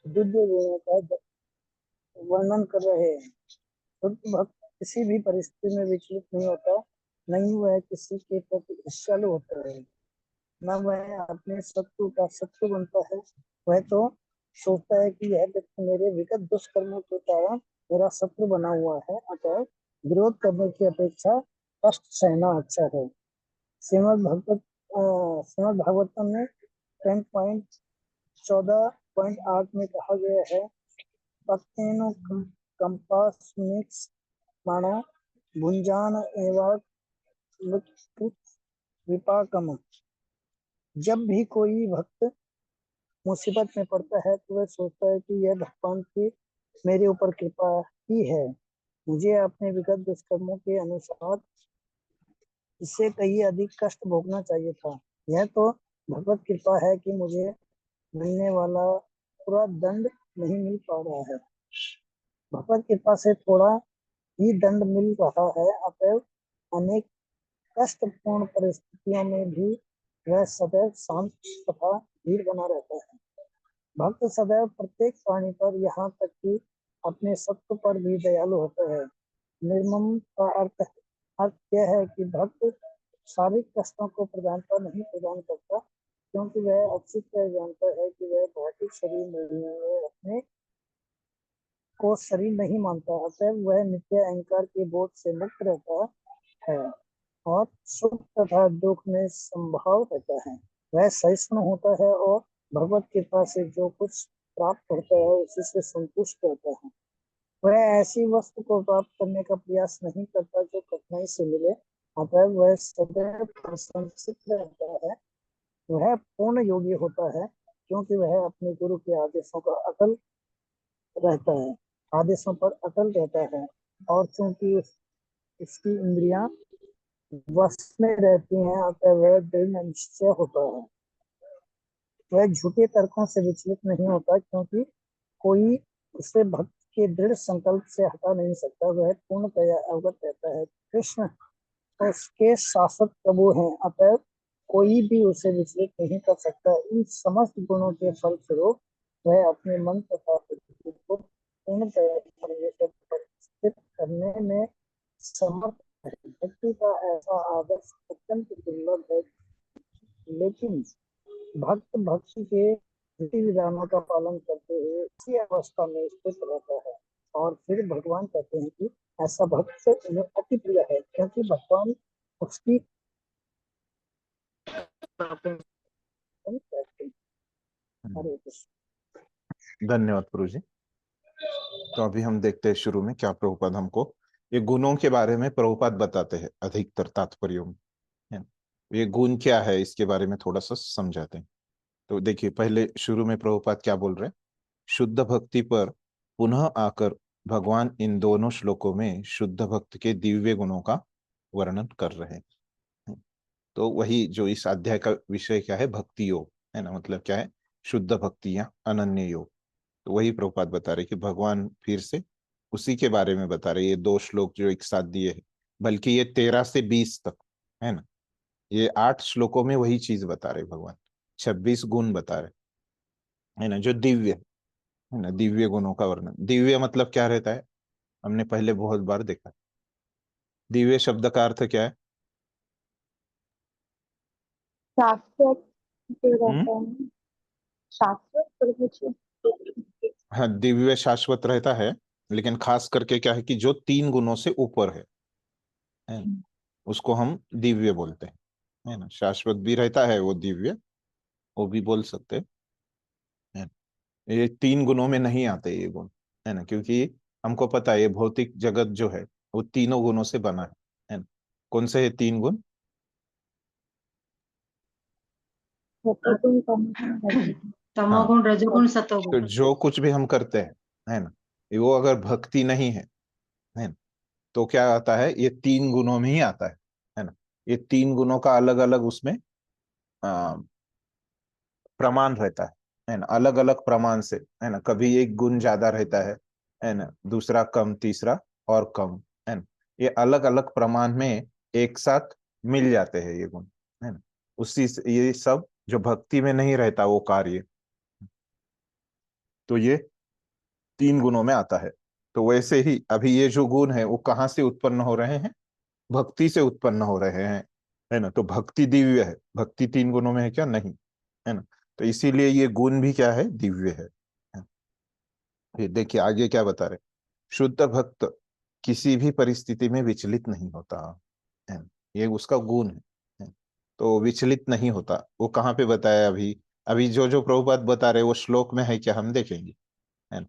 दिव्य गुणों का वर्णन कर रहे हैं। शुद्ध भक्त किसी भी परिस्थिति में विचलित नहीं होता, नहीं वह किसी के प्रति ईर्ष्यालु होता है, न वह अपने शत्रु का शत्रु बनता है। वह तो सोचता है कि यह व्यक्ति मेरे विगत दुष्कर्मों के कारण मेरा शत्रु बना हुआ है, अतः विरोध करने की अपेक्षा कष्ट सहना अच्छा है। श्रीमद् भागवतम में 10.14.8 में कहा गया है, पत्तेनु कंपास मानो भुंजान एवं विपाकम। जब भी कोई भक्त मुसीबत में पड़ता है तो वह सोचता है कि यह भगवान की मेरे ऊपर कृपा ही है, मुझे अपने विगत दुष्कर्मों के अनुसार इससे कहीं अधिक कष्ट भोगना चाहिए था। यह तो भगवत कृपा है कि मुझे मिलने वाला पूरा दंड नहीं मिल पा रहा है। भगवत कृपा से थोड़ा ही दंड मिल रहा है, अतः अनेक कष्टपूर्ण परिस्थितियों में भी वह सदैव शांत तथा धीर बना रहता है। भक्त सदैव प्रत्येक प्राणी पर, यहाँ तक कि अपने शत्रु पर भी दयालु होता है। निर्मम का अर्थ यह है कि भक्त शारीरिक कष्टों को प्रधानता नहीं प्रदान करता, क्योंकि वह अच्छी तरह जानता है कि वह भौतिक शरीर नहीं है, वह अपने को शरीर नहीं मानता, अतः वह नित्य अहंकार के बोझ से मुक्त रहता है और सुख तथा दुख में संभाव रहता है। वह सहिष्णु होता है और भगवत कृपा से जो कुछ प्राप्त होता है उसी से संतुष्ट रहता है। वह ऐसी वस्तु को प्राप्त करने का प्रयास नहीं करता जो कठिनाई से मिले, अतः वह सदैव प्रसन्नचित्त रहता है। वह पूर्ण योगी होता है, क्योंकि वह अपने गुरु के आदेशों का अटल रहता है, आदेशों पर अटल रहता है, और चूंकि उसकी इंद्रियां वश में रहती हैं, अतः वह दृढ़ निश्चय होता है। वह झूठे तर्कों से विचलित नहीं होता, क्योंकि कोई उसे भक्त के दृढ़ संकल्प से हटा नहीं सकता। वह पूर्णतया अवगत रहता है कृष्ण उसके शाश्वत प्रभु हैं, अतः कोई भी उसे विचलित नहीं कर सकता। इन समस्त गुणों के फलस्वरूप वह अपने मन तथा बुद्धि को पूर्णतया परमेश्वर पर स्थित करने में समर्थ है। भक्ति का ऐसा आदर्श अत्यंत दुर्लभ है, लेकिन भक्त भक्ति के विधि विधानों का पालन करते हुए इसी अवस्था में स्थित रहता है, और फिर भगवान कहते हैं कि ऐसा भक्त से उन्हें अति प्रिय है, क्योंकि भगवान उसकी हरे कृष्ण। धन्यवाद प्रभु जी। तो अभी हम देखते हैं शुरू में क्या प्रभुपाद हमको ये गुणों के बारे में प्रभुपाद बताते हैं अधिकतर तात्पर्यों में, है ना? ये गुण क्या है इसके बारे में थोड़ा सा समझाते हैं। तो देखिए पहले शुरू में प्रभुपाद क्या बोल रहे हैं, शुद्ध भक्ति पर पुनः आकर भगवान इन दोनों श्लोकों में शुद्ध भक्त के दिव्य गुणों का वर्णन कर रहे हैं। तो वही जो इस अध्याय का विषय क्या है, भक्ति योग, है ना, मतलब क्या है, शुद्ध भक्ति या अनन्य योग। तो वही प्रभुपाद बता रहे कि भगवान फिर से उसी के बारे में बता रहे, ये दो श्लोक जो एक साथ दिए हैं, बल्कि ये 13 से 20 तक, है ना, ये 8 श्लोकों में वही चीज बता रहे भगवान, 26 गुण बता रहे, है ना, जो दिव्य है ना, दिव्य गुणों का वर्णन। दिव्य मतलब क्या रहता है, हमने पहले बहुत बार देखा। दिव्य शब्द का अर्थ क्या है? शाश्वत जो हम्म, रहता है, शाश्वत प्रभु। हाँ, दिव्य शाश्वत रहता है, लेकिन खास करके क्या है कि जो 3 गुणों से ऊपर है ना? उसको हम दिव्य बोलते हैं, है ना। शाश्वत भी रहता है वो दिव्य, वो भी बोल सकते हैं। ये 3 गुणों में नहीं आते ये गुण, है ना, क्योंकि हमको पता है ये भौतिक जगत जो है वो तीनों गुणों से बना है ना। कौन से है 3 गुण? सतोगुण, तमोगुण, हाँ, तमोगुण, रजोगुण, तो सतोगुण। जो कुछ भी हम करते हैं, है ना, वो अगर भक्ति नहीं है ना, तो क्या आता है, ये 3 गुणों में ही आता है ना। ये 3 गुणों का अलग अलग उसमें आ, प्रमाण रहता है ना, अलग अलग प्रमाण से, है ना, कभी एक गुण ज्यादा रहता है ना, दूसरा कम, तीसरा और कम, है ना। ये अलग अलग प्रमाण में एक साथ मिल जाते हैं ये गुण, है ना। उसी ये सब जो भक्ति में नहीं रहता वो कार्य, तो ये 3 गुणों में आता है। तो वैसे ही अभी ये जो गुण है वो कहाँ से उत्पन्न हो रहे हैं? भक्ति से उत्पन्न हो रहे हैं, है ना। तो भक्ति दिव्य है, भक्ति 3 गुणों में है क्या? नहीं, है ना। तो इसीलिए ये गुण भी क्या है? दिव्य है। फिर देखिए आगे क्या बता रहे, शुद्ध भक्त किसी भी परिस्थिति में विचलित नहीं होता है, ये उसका गुण है। तो विचलित नहीं होता, वो कहाँ पे बताया? अभी अभी जो जो प्रभुपाद बता रहे वो श्लोक में है क्या? हम देखेंगे, है ना।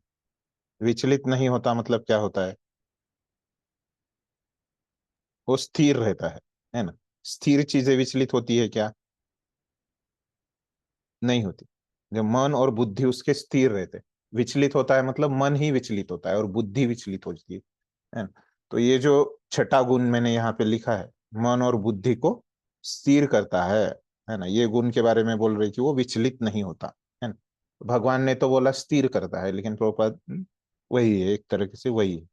विचलित नहीं होता मतलब क्या होता है? वो स्थिर रहता है ना। स्थिर चीजें विचलित होती है क्या? नहीं होती। जब मन और बुद्धि उसके स्थिर रहते, विचलित होता है मतलब मन ही विचलित होता है और बुद्धि विचलित होती है ना। तो ये जो छठा गुण मैंने यहाँ पे लिखा है, मन और बुद्धि को स्थिर करता है ना। ये गुण के बारे में बोल रही कि वो विचलित नहीं होता, है ना। भगवान ने तो बोला स्थिर करता है, लेकिन प्रभुपाद वही है, एक तरह से वही है।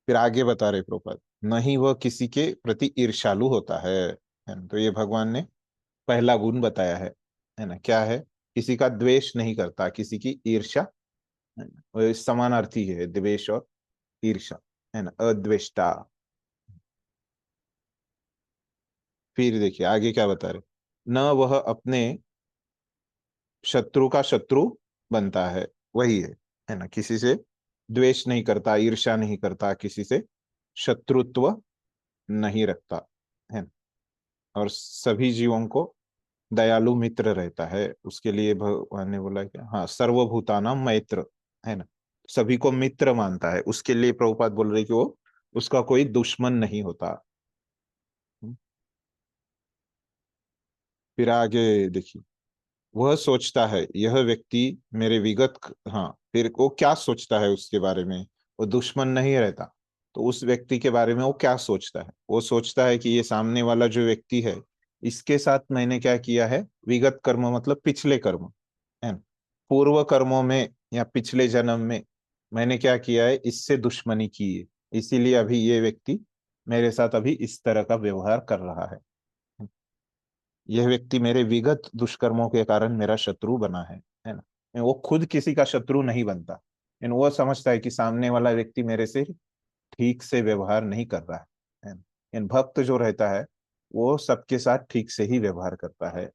फिर आगे बता रहे प्रभुपाद, नहीं वह किसी के प्रति ईर्ष्यालु होता है ना। तो ये भगवान ने पहला गुण बताया है ना। क्या है? किसी का द्वेष नहीं करता, किसी की ईर्ष्या, है ना। वो समानार्थी है द्वेष और ईर्ष्या, है ना, अद्वेष्टा। फिर देखिए आगे क्या बता रहे, न वह अपने शत्रु का शत्रु बनता है, वही है ना। किसी से द्वेष नहीं करता, ईर्ष्या नहीं करता, किसी से शत्रुत्व नहीं रखता, है ना। और सभी जीवों को दयालु मित्र रहता है। उसके लिए भगवान ने बोला कि हाँ सर्वभूतानां मैत्र, है ना। सभी को मित्र मानता है, उसके लिए प्रभुपाद बोल रहे कि वो उसका कोई दुश्मन नहीं होता। फिर आगे देखिए, वह सोचता है यह व्यक्ति मेरे हाँ फिर वो क्या सोचता है उसके बारे में? वो दुश्मन नहीं रहता, तो उस व्यक्ति के बारे में वो क्या सोचता है? वो सोचता है कि ये सामने वाला जो व्यक्ति है, इसके साथ मैंने क्या किया है? विगत कर्म मतलब पिछले कर्म, है ना। पूर्व कर्मों में या पिछले जन्म में मैंने क्या किया है? इससे दुश्मनी की है, इसीलिए अभी ये व्यक्ति मेरे साथ अभी इस तरह का व्यवहार कर रहा है। यह व्यक्ति मेरे विगत दुष्कर्मों के कारण मेरा शत्रु बना है ना। वो खुद किसी का शत्रु नहीं बनता, लेकिन वो समझता है कि सामने वाला व्यक्ति मेरे से ठीक से व्यवहार नहीं कर रहा है ना। लेकिन भक्त जो रहता है वो सबके साथ ठीक से ही व्यवहार करता है।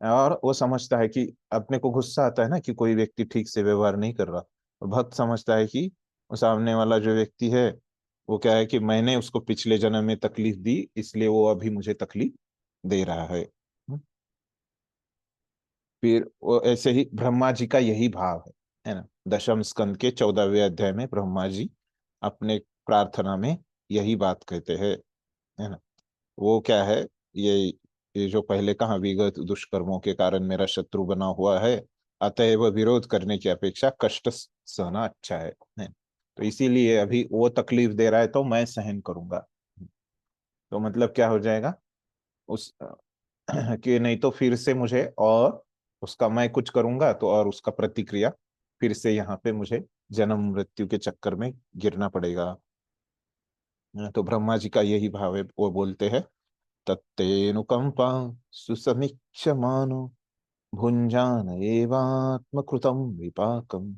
और वो समझता है कि अपने को गुस्सा आता है ना कि कोई व्यक्ति ठीक से व्यवहार नहीं कर रहा, और भक्त समझता है कि वो सामने वाला जो व्यक्ति है वो क्या है कि मैंने उसको पिछले जन्म में तकलीफ दी, इसलिए वो अभी मुझे तकलीफ दे रहा है। फिर वो ऐसे ही ब्रह्मा जी का यही भाव है ना। दशम स्कंद के 14वें अध्याय में ब्रह्मा जी अपने प्रार्थना में यही बात कहते हैं, है ना। वो क्या है? ये ये जो पहले कहा विगत दुष्कर्मों के कारण मेरा शत्रु बना हुआ है, अतएव विरोध करने की अपेक्षा कष्ट सहना अच्छा है। तो इसीलिए अभी वो तकलीफ दे रहा है तो मैं सहन करूंगा। तो मतलब क्या हो जाएगा उस कि नहीं तो फिर से मुझे और उसका मैं कुछ करूंगा तो और उसका प्रतिक्रिया फिर से यहाँ पे मुझे जन्म मृत्यु के चक्कर में गिरना पड़ेगा। तो ब्रह्मा जी का यही भाव है, वो बोलते हैं तत्तेनुकंपा सुसमीक्ष मानो भुंजान एवात्मकृतम विपाकम।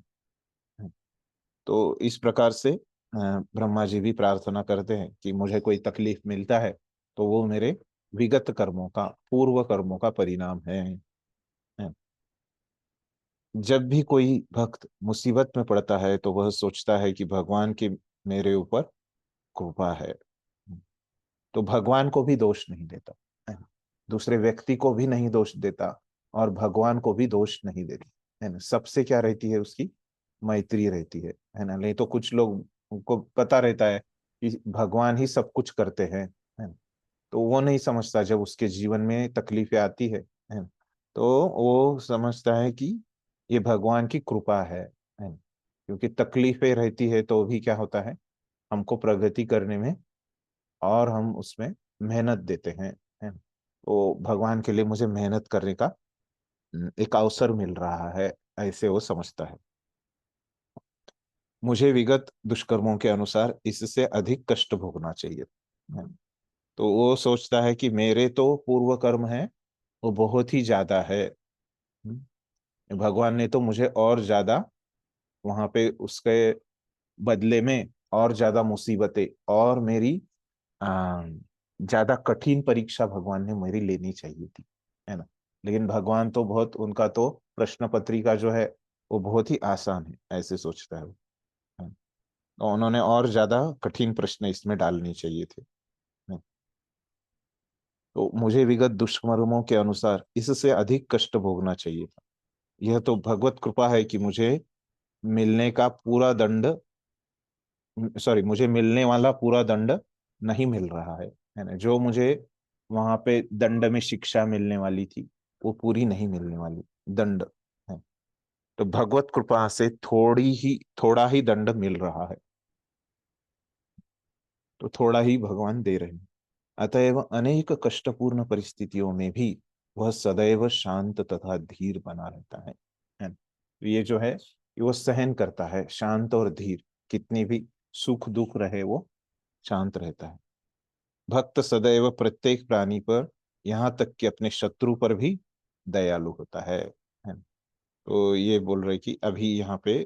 तो इस प्रकार से ब्रह्मा जी भी प्रार्थना करते हैं कि मुझे कोई तकलीफ मिलता है तो वो मेरे विगत कर्मों का, पूर्व कर्मों का परिणाम है। जब भी कोई भक्त मुसीबत में पड़ता है तो वह सोचता है कि भगवान की मेरे ऊपर कृपा है, तो भगवान को भी दोष नहीं देता, है ना। दूसरे व्यक्ति को भी नहीं दोष देता और भगवान को भी दोष नहीं देता, है ना। सबसे क्या रहती है? उसकी मैत्री रहती है ना। नहीं तो कुछ लोग को पता रहता है कि भगवान ही सब कुछ करते हैं, है ना। तो वो नहीं समझता जब उसके जीवन में तकलीफें आती है ना, तो वो समझता है कि ये भगवान की कृपा है ना। क्योंकि तकलीफें रहती है तो भी क्या होता है, हमको प्रगति करने में और हम उसमें मेहनत देते हैं। तो भगवान के लिए मुझे मेहनत करने का एक अवसर मिल रहा है, ऐसे वो समझता है। मुझे विगत दुष्कर्मों के अनुसार इससे अधिक कष्ट भोगना चाहिए, है। तो वो सोचता है कि मेरे तो पूर्व कर्म है वो बहुत ही ज्यादा है, भगवान ने तो मुझे और ज्यादा वहां पे उसके बदले में और ज्यादा मुसीबतें और मेरी ज्यादा कठिन परीक्षा भगवान ने मेरी लेनी चाहिए थी, है ना। लेकिन भगवान तो बहुत, उनका तो प्रश्न पत्रिका जो है वो बहुत ही आसान है, ऐसे सोचता है वो, है। तो उन्होंने और ज्यादा कठिन प्रश्न इसमें डालने चाहिए थे, है। तो मुझे विगत दुष्कर्मों के अनुसार इससे अधिक कष्ट भोगना चाहिए था। यह तो भगवत कृपा है कि मुझे मिलने का पूरा दंड, सॉरी, मुझे मिलने वाला पूरा दंड नहीं मिल रहा है ना। जो मुझे वहां पे दंड में शिक्षा मिलने वाली थी वो पूरी नहीं मिलने वाली, दंड है। तो भगवत कृपा से थोड़ा ही दंड मिल रहा है, तो थोड़ा ही भगवान दे रहे हैं। अतएव अनेक कष्टपूर्ण परिस्थितियों में भी वह सदैव शांत तथा धीर बना रहता है। तो ये जो है वो सहन करता है, शांत और धीर, कितनी भी सुख दुख रहे वो शांत रहता है। भक्त सदैव प्रत्येक प्राणी पर, यहाँ तक कि अपने शत्रु पर भी दयालु होता है। तो ये बोल रहे कि अभी यहाँ पे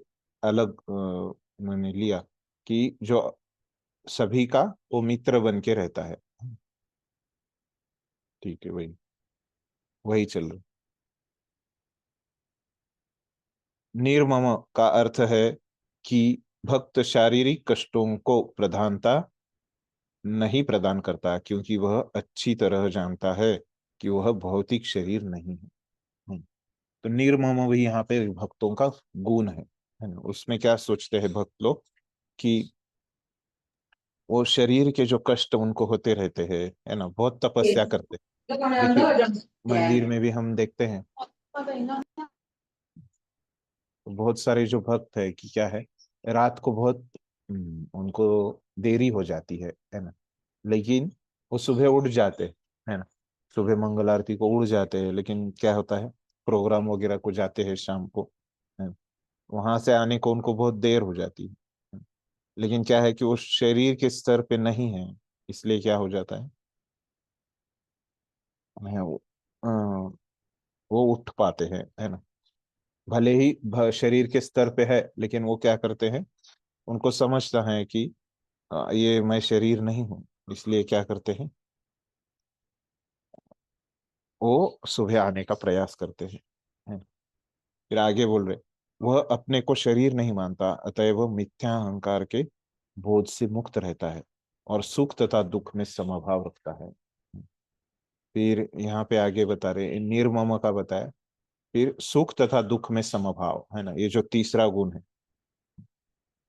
अलग उन्होंने लिया कि जो सभी का वो मित्र बन के रहता है। ठीक है, वही वही चल रहा। निर्मम का अर्थ है कि भक्त शारीरिक कष्टों को प्रधानता नहीं प्रदान करता, क्योंकि वह अच्छी तरह जानता है कि वह भौतिक शरीर नहीं है। तो निर्मम भी यहाँ पे भक्तों का गुण है ना। उसमें क्या सोचते हैं भक्त लोग कि वो शरीर के जो कष्ट उनको होते रहते हैं, है ना, बहुत तपस्या करते हैं। देखिए मंदिर में भी हम देखते हैं तो बहुत सारे जो भक्त है कि क्या है, रात को बहुत उनको देरी हो जाती है ना। लेकिन वो सुबह उठ जाते है ना, सुबह मंगल आरती को उड़ जाते हैं। लेकिन क्या होता है, प्रोग्राम वगैरह को जाते हैं शाम को, है। वहां से आने को उनको बहुत देर हो जाती है। लेकिन क्या है कि वो शरीर के स्तर पे नहीं है, इसलिए क्या हो जाता है अ, वो उठ पाते हैं, है ना। भले ही शरीर के स्तर पे है, लेकिन वो क्या करते हैं, उनको समझता है कि ये मैं शरीर नहीं हूँ, इसलिए क्या करते हैं, वो सुबह आने का प्रयास करते हैं। फिर आगे बोल रहे, वह अपने को शरीर नहीं मानता, अतएव वह मिथ्या अहंकार के बोझ से मुक्त रहता है और सुख तथा दुख में समभाव रखता है। फिर यहाँ पे आगे बता रहे, निर्मम का बताया, फिर सुख तथा दुख में समभाव, है ना, ये जो तीसरा गुण है।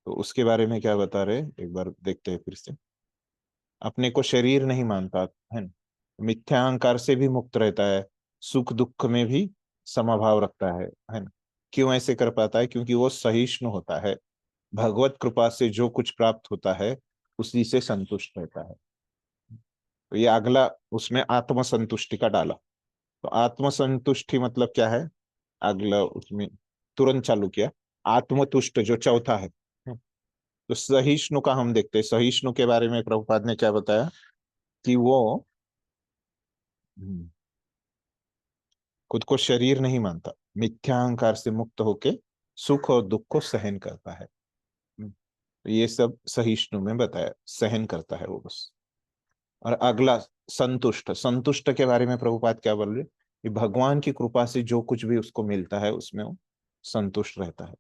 तो उसके बारे में क्या बता रहे, एक बार देखते हैं फिर से। अपने को शरीर नहीं मानता, है ना, मिथ्या अहंकार से भी मुक्त रहता है, सुख दुख में भी समभाव रखता है ना। क्यों ऐसे कर पाता है, क्योंकि वो सहिष्णु होता है, भगवत कृपा से जो कुछ प्राप्त होता है उसी से संतुष्ट रहता है। तो ये अगला उसमें आत्म संतुष्टि का डाला। तो आत्म संतुष्टि मतलब क्या है, अगला उसमें तुरंत चालू किया, आत्मतुष्ट जो चौथा है। तो सहिष्णु का हम देखते हैं, सहिष्णु के बारे में प्रभुपाद ने क्या बताया कि वो हम्म, खुद को शरीर नहीं मानता, मिथ्या अहंकार से मुक्त होके सुख और दुख को सहन करता है। तो ये सब सहिष्णु में बताया, सहन करता है वो बस। और अगला संतुष्ट, संतुष्ट के बारे में प्रभुपाद क्या बोल रहे कि भगवान की कृपा से जो कुछ भी उसको मिलता है उसमें वो संतुष्ट रहता है।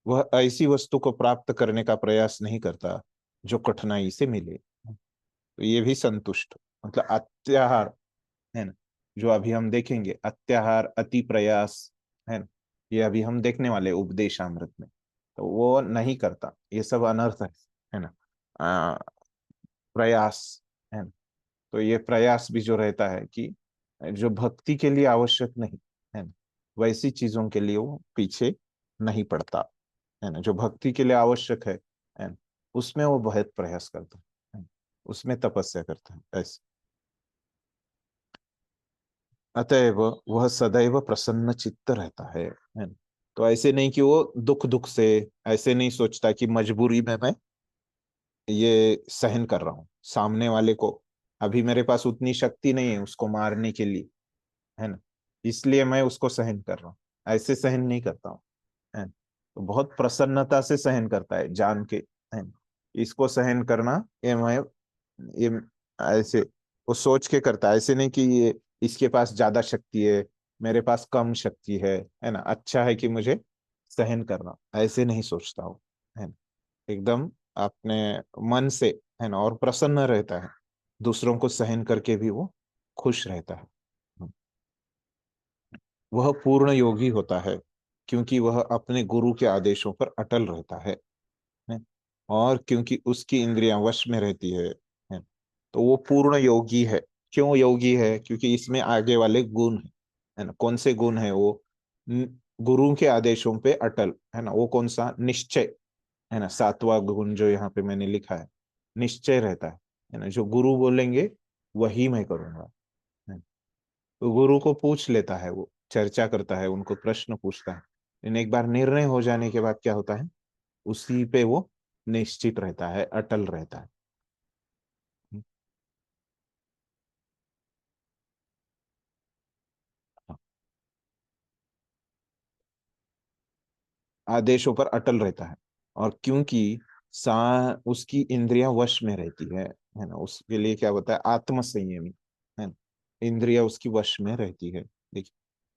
वह ऐसी वस्तु को प्राप्त करने का प्रयास नहीं करता जो कठिनाई से मिले। तो ये भी संतुष्ट, मतलब अत्याहार, है ना, जो अभी हम देखेंगे, अत्याहार अति प्रयास, है ना, ये अभी हम देखने वाले उपदेशामृत में। तो वो नहीं करता, ये सब अनर्थ है ना। प्रयास, है ना। तो ये प्रयास भी जो रहता है कि जो भक्ति के लिए आवश्यक नहीं, है ना, वैसी चीजों के लिए वो पीछे नहीं पड़ता, है ना। जो भक्ति के लिए आवश्यक है ना, उसमें वो बहुत प्रयास करता है ना? उसमें तपस्या करता है ऐसे। अतएव वह सदैव प्रसन्न चित्त रहता है ना। तो ऐसे नहीं कि वो दुख दुख से, ऐसे नहीं सोचता कि मजबूरी में मैं ये सहन कर रहा हूँ सामने वाले को, अभी मेरे पास उतनी शक्ति नहीं है उसको मारने के लिए, है ना, इसलिए मैं उसको सहन कर रहा हूँ। ऐसे सहन नहीं करता हूँ, है। तो बहुत प्रसन्नता से सहन करता है, जान के, है। इसको सहन करना ये ऐसे वो सोच के करता है, ऐसे नहीं कि ये इसके पास ज्यादा शक्ति है, मेरे पास कम शक्ति है ना, अच्छा है कि मुझे सहन करना, ऐसे नहीं सोचता हूँ, है ना। एकदम अपने मन से, है ना, और प्रसन्न रहता है, दूसरों को सहन करके भी वो खुश रहता है। वह पूर्ण योगी होता है क्योंकि वह अपने गुरु के आदेशों पर अटल रहता है? और क्योंकि उसकी इंद्रियां वश में रहती है? तो वो पूर्ण योगी है। क्यों योगी है? क्योंकि इसमें आगे वाले गुण है ना। कौन से गुण है वो? न- गुरु के आदेशों पे अटल, है ना। वो कौन सा? निश्चय, है ना। सातवां गुण जो यहाँ पे मैंने लिखा है, निश्चय रहता है ना। जो गुरु बोलेंगे वही मैं करूंगा, है। तो गुरु को पूछ लेता है, वो चर्चा करता है, उनको प्रश्न पूछता है, लेकिन एक बार निर्णय हो जाने के बाद क्या होता है, उसी पे वो निश्चित रहता है, अटल रहता है। आदेशों पर अटल रहता है। और क्योंकि सा उसकी इंद्रियां वश में रहती है ना। उसके लिए क्या होता है? आत्म संयमी, है ना। इंद्रिया उसकी वश में रहती है। देखिए,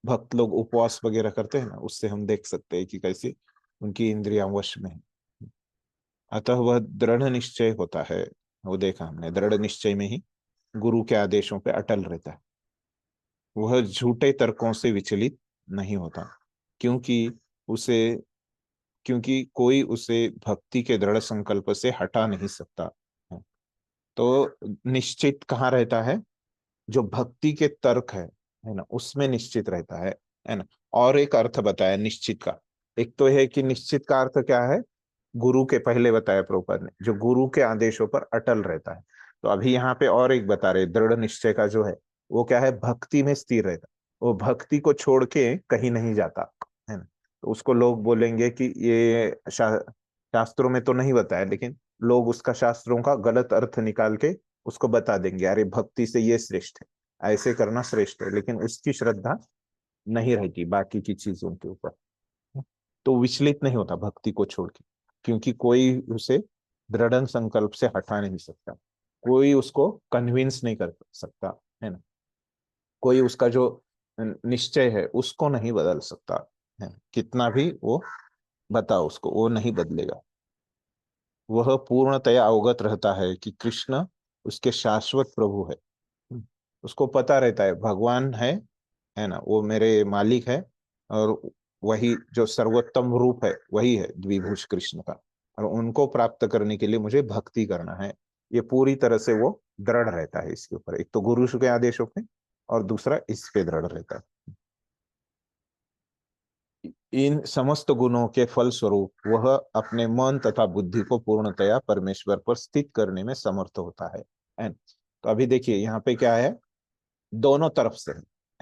भक्त लोग उपवास वगैरह करते हैं ना, उससे हम देख सकते हैं कि कैसे उनकी इंद्रियां वश में है। अतः वह दृढ़ निश्चय होता है। वो देखा हमने, दृढ़ निश्चय में ही गुरु के आदेशों पे अटल रहता है। वह झूठे तर्कों से विचलित नहीं होता, क्योंकि उसे क्योंकि कोई उसे भक्ति के दृढ़ संकल्प से हटा नहीं सकता है। तो निश्चित कहाँ रहता है? जो भक्ति के तर्क है ना, उसमें निश्चित रहता है ना। और एक अर्थ बताया निश्चित का। एक तो है कि निश्चित का अर्थ क्या है? गुरु के, पहले बताया प्रभुपाद ने, जो गुरु के आदेशों पर अटल रहता है। तो अभी यहाँ पे और एक बता रहे, दृढ़ निश्चय का जो है वो क्या है? भक्ति में स्थिर रहता, वो भक्ति को छोड़ के कहीं नहीं जाता, है ना। तो उसको लोग बोलेंगे कि ये शास्त्रों में तो नहीं बताया, लेकिन लोग उसका शास्त्रों का गलत अर्थ निकाल के उसको बता देंगे, अरे भक्ति से ये श्रेष्ठ है, ऐसे करना श्रेष्ठ है, लेकिन उसकी श्रद्धा नहीं रहती बाकी की चीजों के ऊपर। तो विचलित नहीं होता भक्ति को छोड़ के, क्योंकि कोई उसे दृढ़ संकल्प से हटा नहीं सकता, कोई उसको कन्विंस नहीं कर सकता, है ना। कोई उसका जो निश्चय है उसको नहीं बदल सकता, है। कितना भी वो बताओ उसको, वो नहीं बदलेगा। वह पूर्णतया अवगत रहता है कि कृष्ण उसके शाश्वत प्रभु है। उसको पता रहता है भगवान है ना, वो मेरे मालिक है। और वही जो सर्वोत्तम रूप है वही है द्विभुज कृष्ण का। और उनको प्राप्त करने के लिए मुझे भक्ति करना है। ये पूरी तरह से वो दृढ़ रहता है इसके ऊपर, एक तो गुरु के आदेशों पे, और दूसरा इस पे दृढ़ रहता है। इन समस्त गुणों के फल स्वरूप वह अपने मन तथा बुद्धि को पूर्णतया परमेश्वर पर स्थित करने में समर्थ होता है। तो अभी देखिए यहाँ पे क्या है, दोनों तरफ से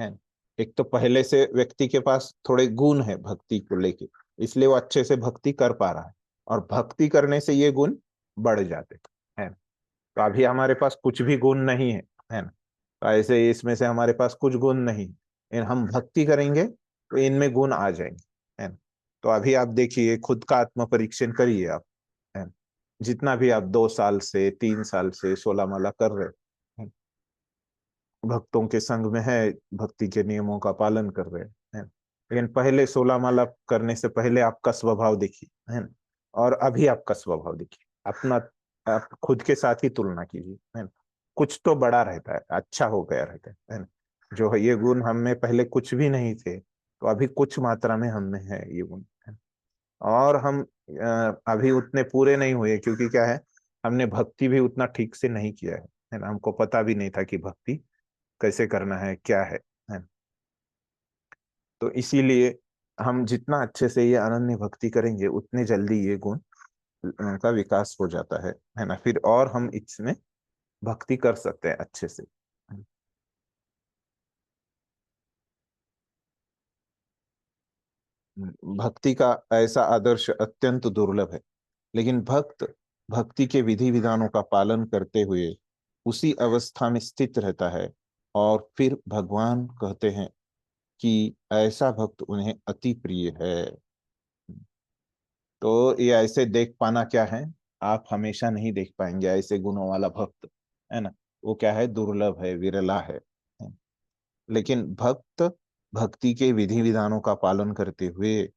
है। एक तो पहले से व्यक्ति के पास थोड़े गुण है भक्ति को लेके, इसलिए वो अच्छे से भक्ति कर पा रहा है, और भक्ति करने से ये गुण बढ़ जाते हैं। तो अभी हमारे पास कुछ भी गुण नहीं है ना। तो ऐसे इसमें से हमारे पास कुछ गुण नहीं, हम भक्ति करेंगे तो इनमें गुण आ जाएंगे, है ना। तो अभी आप देखिए, खुद का आत्म परीक्षण करिए आप, है ना। जितना भी आप 2 साल से 3 साल से 16 माला कर रहे हैं, भक्तों के संग में है, भक्ति के नियमों का पालन कर रहे हैं, लेकिन पहले 16 माला करने से पहले आपका स्वभाव देखिए, है ना। और अभी आपका स्वभाव देखिए, अपना आप खुद के साथ ही तुलना कीजिए, है ना। कुछ तो बड़ा रहता है, अच्छा हो गया रहता है ना। जो है ये गुण हम में पहले कुछ भी नहीं थे, तो अभी कुछ मात्रा में हम में है ये गुण, है ना। और हम अभी उतने पूरे नहीं हुए, क्योंकि क्या है, हमने भक्ति भी उतना ठीक से नहीं किया है ना। हमको पता भी नहीं था कि भक्ति कैसे करना है, क्या है। तो इसीलिए हम जितना अच्छे से ये अनन्य भक्ति करेंगे, उतने जल्दी ये गुण का विकास हो जाता है ना। फिर और हम इसमें भक्ति कर सकते हैं अच्छे से। भक्ति का ऐसा आदर्श अत्यंत दुर्लभ है, लेकिन भक्त भक्ति के विधि विधानों का पालन करते हुए उसी अवस्था में स्थित रहता है, और फिर भगवान कहते हैं कि ऐसा भक्त उन्हें अति प्रिय है। तो ये ऐसे देख पाना क्या है, आप हमेशा नहीं देख पाएंगे ऐसे गुणों वाला भक्त, है ना। वो क्या है, दुर्लभ है, विरला है। लेकिन भक्त भक्ति के विधि विधानों का पालन करते हुए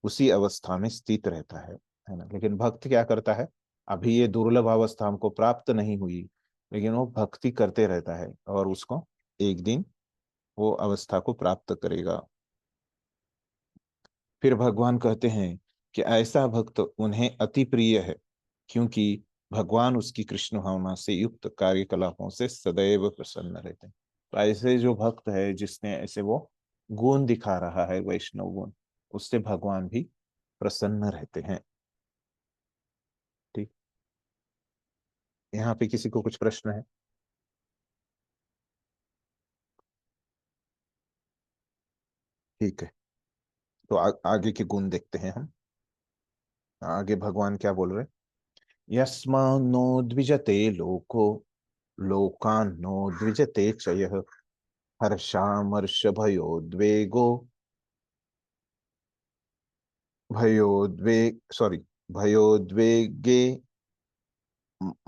उसी अवस्था में स्थित रहता है ना। लेकिन भक्त क्या करता है, अभी ये दुर्लभ अवस्था हमको प्राप्त नहीं हुई, लेकिन वो भक्ति करते रहता है और उसको एक दिन वो अवस्था को प्राप्त करेगा। फिर भगवान कहते हैं कि ऐसा भक्त उन्हें अति प्रिय है, क्योंकि भगवान उसकी कृष्ण भावना से युक्त कार्यकलापों से सदैव प्रसन्न रहते हैं। तो ऐसे जो भक्त है, जिसने ऐसे वो गुण दिखा रहा है, वैष्णव गुण, उससे भगवान भी प्रसन्न रहते हैं। ठीक, यहाँ पे किसी को कुछ प्रश्न है? ठीक है, तो आगे के गुण देखते हैं हम। आगे भगवान क्या बोल रहे हैं, यस्मान्नो द्विजते लोको लोकान्नो द्विजते च यः हर्षामर्ष भयोद्वेगे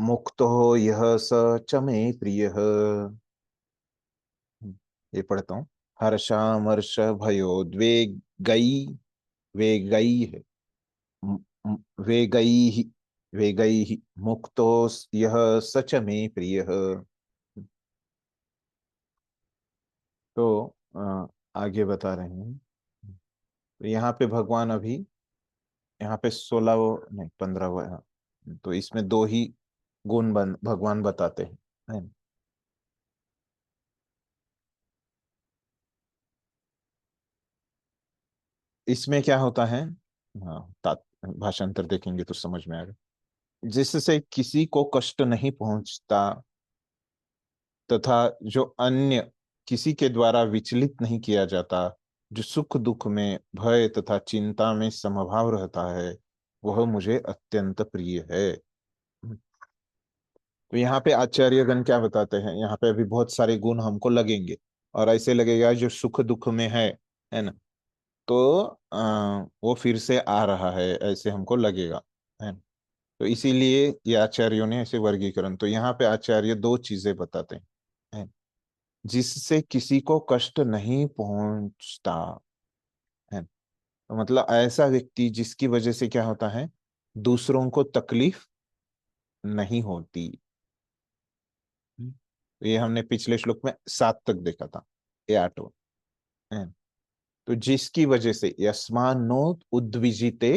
मुक्तो यः स च मे प्रियः। ये पढ़ता हूँ, हर्षामर्ष भयोद्वेगई, वेगई है, वेगई वेगई मुक्तो यः स च मे प्रियः। तो आगे बता रहे हैं, तो यहाँ पे भगवान अभी, यहाँ पे 16 नहीं 15, तो इसमें दो ही गुण भगवान बताते हैं, है ना? इसमें क्या होता है, हाँ भाषांतर देखेंगे तो समझ में आएगा। जिससे किसी को कष्ट नहीं पहुंचता तथा जो अन्य किसी के द्वारा विचलित नहीं किया जाता, जो सुख दुख में, भय तथा चिंता में समभाव रहता है, वह मुझे अत्यंत प्रिय है। तो यहाँ पे आचार्यगण क्या बताते हैं, यहाँ पे अभी बहुत सारे गुण हमको लगेंगे, और ऐसे लगेगा जो सुख दुख में है ना, तो वो फिर से आ रहा है, ऐसे हमको लगेगा, है ना। तो इसीलिए ये आचार्यों ने ऐसे वर्गीकरण, तो यहाँ पे आचार्य दो चीजें बताते हैं, है? जिससे किसी को कष्ट नहीं पहुंचता, है। तो मतलब ऐसा व्यक्ति जिसकी वजह से क्या होता है, दूसरों को तकलीफ नहीं होती। तो ये हमने पिछले श्लोक में 7 तक देखा था, ये 8वां है। तो जिसकी वजह से यस्मान्नो उद्विजिते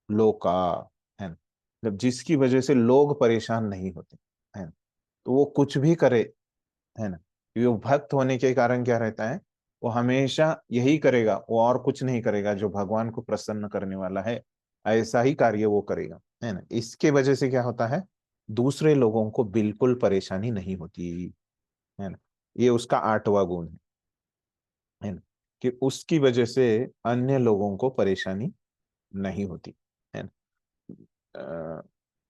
लोका, है, मतलब जिसकी वजह से लोग परेशान नहीं होते, है। तो वो कुछ भी करे, है ना, क्योंकि वो भक्त होने के कारण क्या रहता है, वो हमेशा यही करेगा, वो और कुछ नहीं करेगा, जो भगवान को प्रसन्न करने वाला है ऐसा ही कार्य वो करेगा, है ना। इसके वजह से क्या होता है, दूसरे लोगों को बिल्कुल परेशानी नहीं होती, है ना। ये उसका 8वां गुण है ना, कि उसकी वजह से अन्य लोगों को परेशानी नहीं होती, है ना।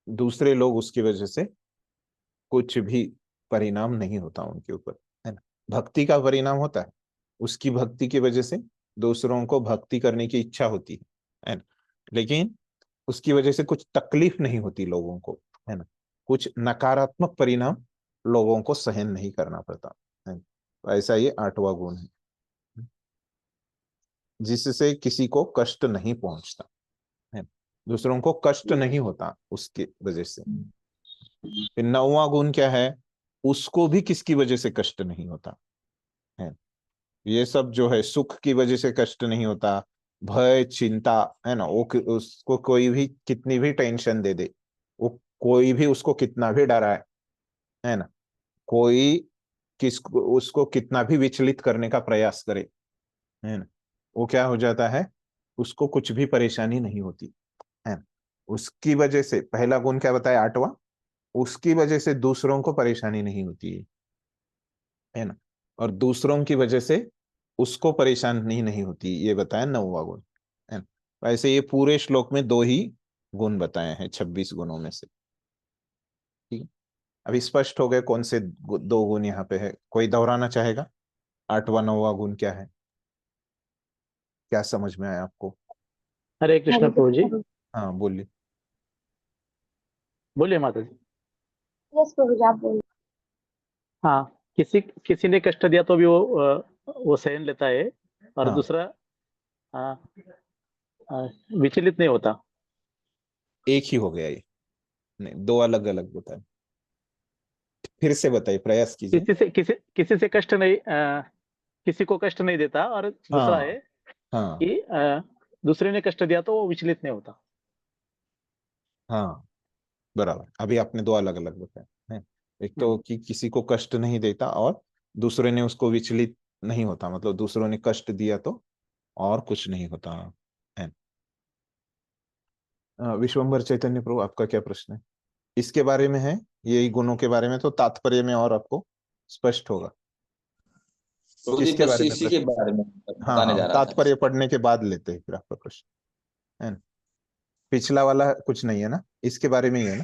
दूसरे लोग उसकी वजह से कुछ भी परिणाम नहीं होता उनके ऊपर, है ना। भक्ति का परिणाम होता है, उसकी भक्ति की वजह से दूसरों को भक्ति करने की इच्छा होती है ना। लेकिन उसकी वजह से कुछ तकलीफ नहीं होती लोगों को, है ना। कुछ नकारात्मक परिणाम लोगों को सहन नहीं करना पड़ता, है ना? तो ऐसा ये 8वां गुण है, जिससे किसी को कष्ट नहीं पहुंचता, है। दूसरों को कष्ट नहीं होता उसकी वजह से। फिर 9वां गुण क्या है, उसको भी किसकी वजह से कष्ट नहीं होता, है। ये सब जो है, सुख की वजह से कष्ट नहीं होता, भय चिंता, है ना, वो उसको कोई भी कितनी भी टेंशन दे दे, वो कोई भी उसको कितना भी डराए, है ना, कोई उसको कितना भी विचलित करने का प्रयास करे, है ना, वो क्या हो जाता है, उसको कुछ भी परेशानी नहीं होती, है ना। उसकी वजह से पहला गुण क्या बताया, 8वां, उसकी वजह से दूसरों को परेशानी नहीं होती है ना, और दूसरों की वजह से उसको परेशानी नहीं होती, ये बताया 9वां गुण, है ना। वैसे ये पूरे श्लोक में दो ही गुण बताए हैं 26 गुणों में से। ठीक है, अभी स्पष्ट हो गए कौन से दो गुण यहाँ पे है, कोई दोहराना चाहेगा, 8वां 9वां गुण क्या है? क्या समझ में आया आपको? हरे कृष्ण हरे प्रभु जी। कृष्ण। हाँ बोलिए। बोलिए माता जी। यस प्रभु जी, आप बोलिए। हाँ, किसी किसी ने कष्ट दिया तो भी वो सहन लेता है, और हाँ। दूसरा अ, विचलित नहीं होता। एक ही हो गया ये, नहीं दो अलग अलग बताए। फिर से बताइए, प्रयास कीजिए। किसी से कष्ट नहीं, किसी को कष्ट नहीं देता, और दूसरा है हाँ हाँ कि दूसरे ने कष्ट दिया तो वो विचलित नहीं होता। हाँ बराबर, अभी आपने दो अलग अलग बताए हैं। एक तो कि किसी को कष्ट नहीं देता, और दूसरे ने उसको विचलित नहीं होता, मतलब दूसरों ने कष्ट दिया तो और कुछ नहीं होता है। विश्वम्भर चैतन्य प्रभु, आपका क्या प्रश्न है इसके बारे में? है यही गुणों के बारे में, तो तात्पर्य में और आपको स्पष्ट होगा। प्रभु जी किसके बस बारे में इसी के प्रश्न? बारे में हाँ बताने हाँ, जा रहा था। तात्पर्य पढ़ने के बाद लेते हैं फिर आपका प्रश्न, है ना? पिछला वाला कुछ नहीं है ना, इसके बारे में ही है ना?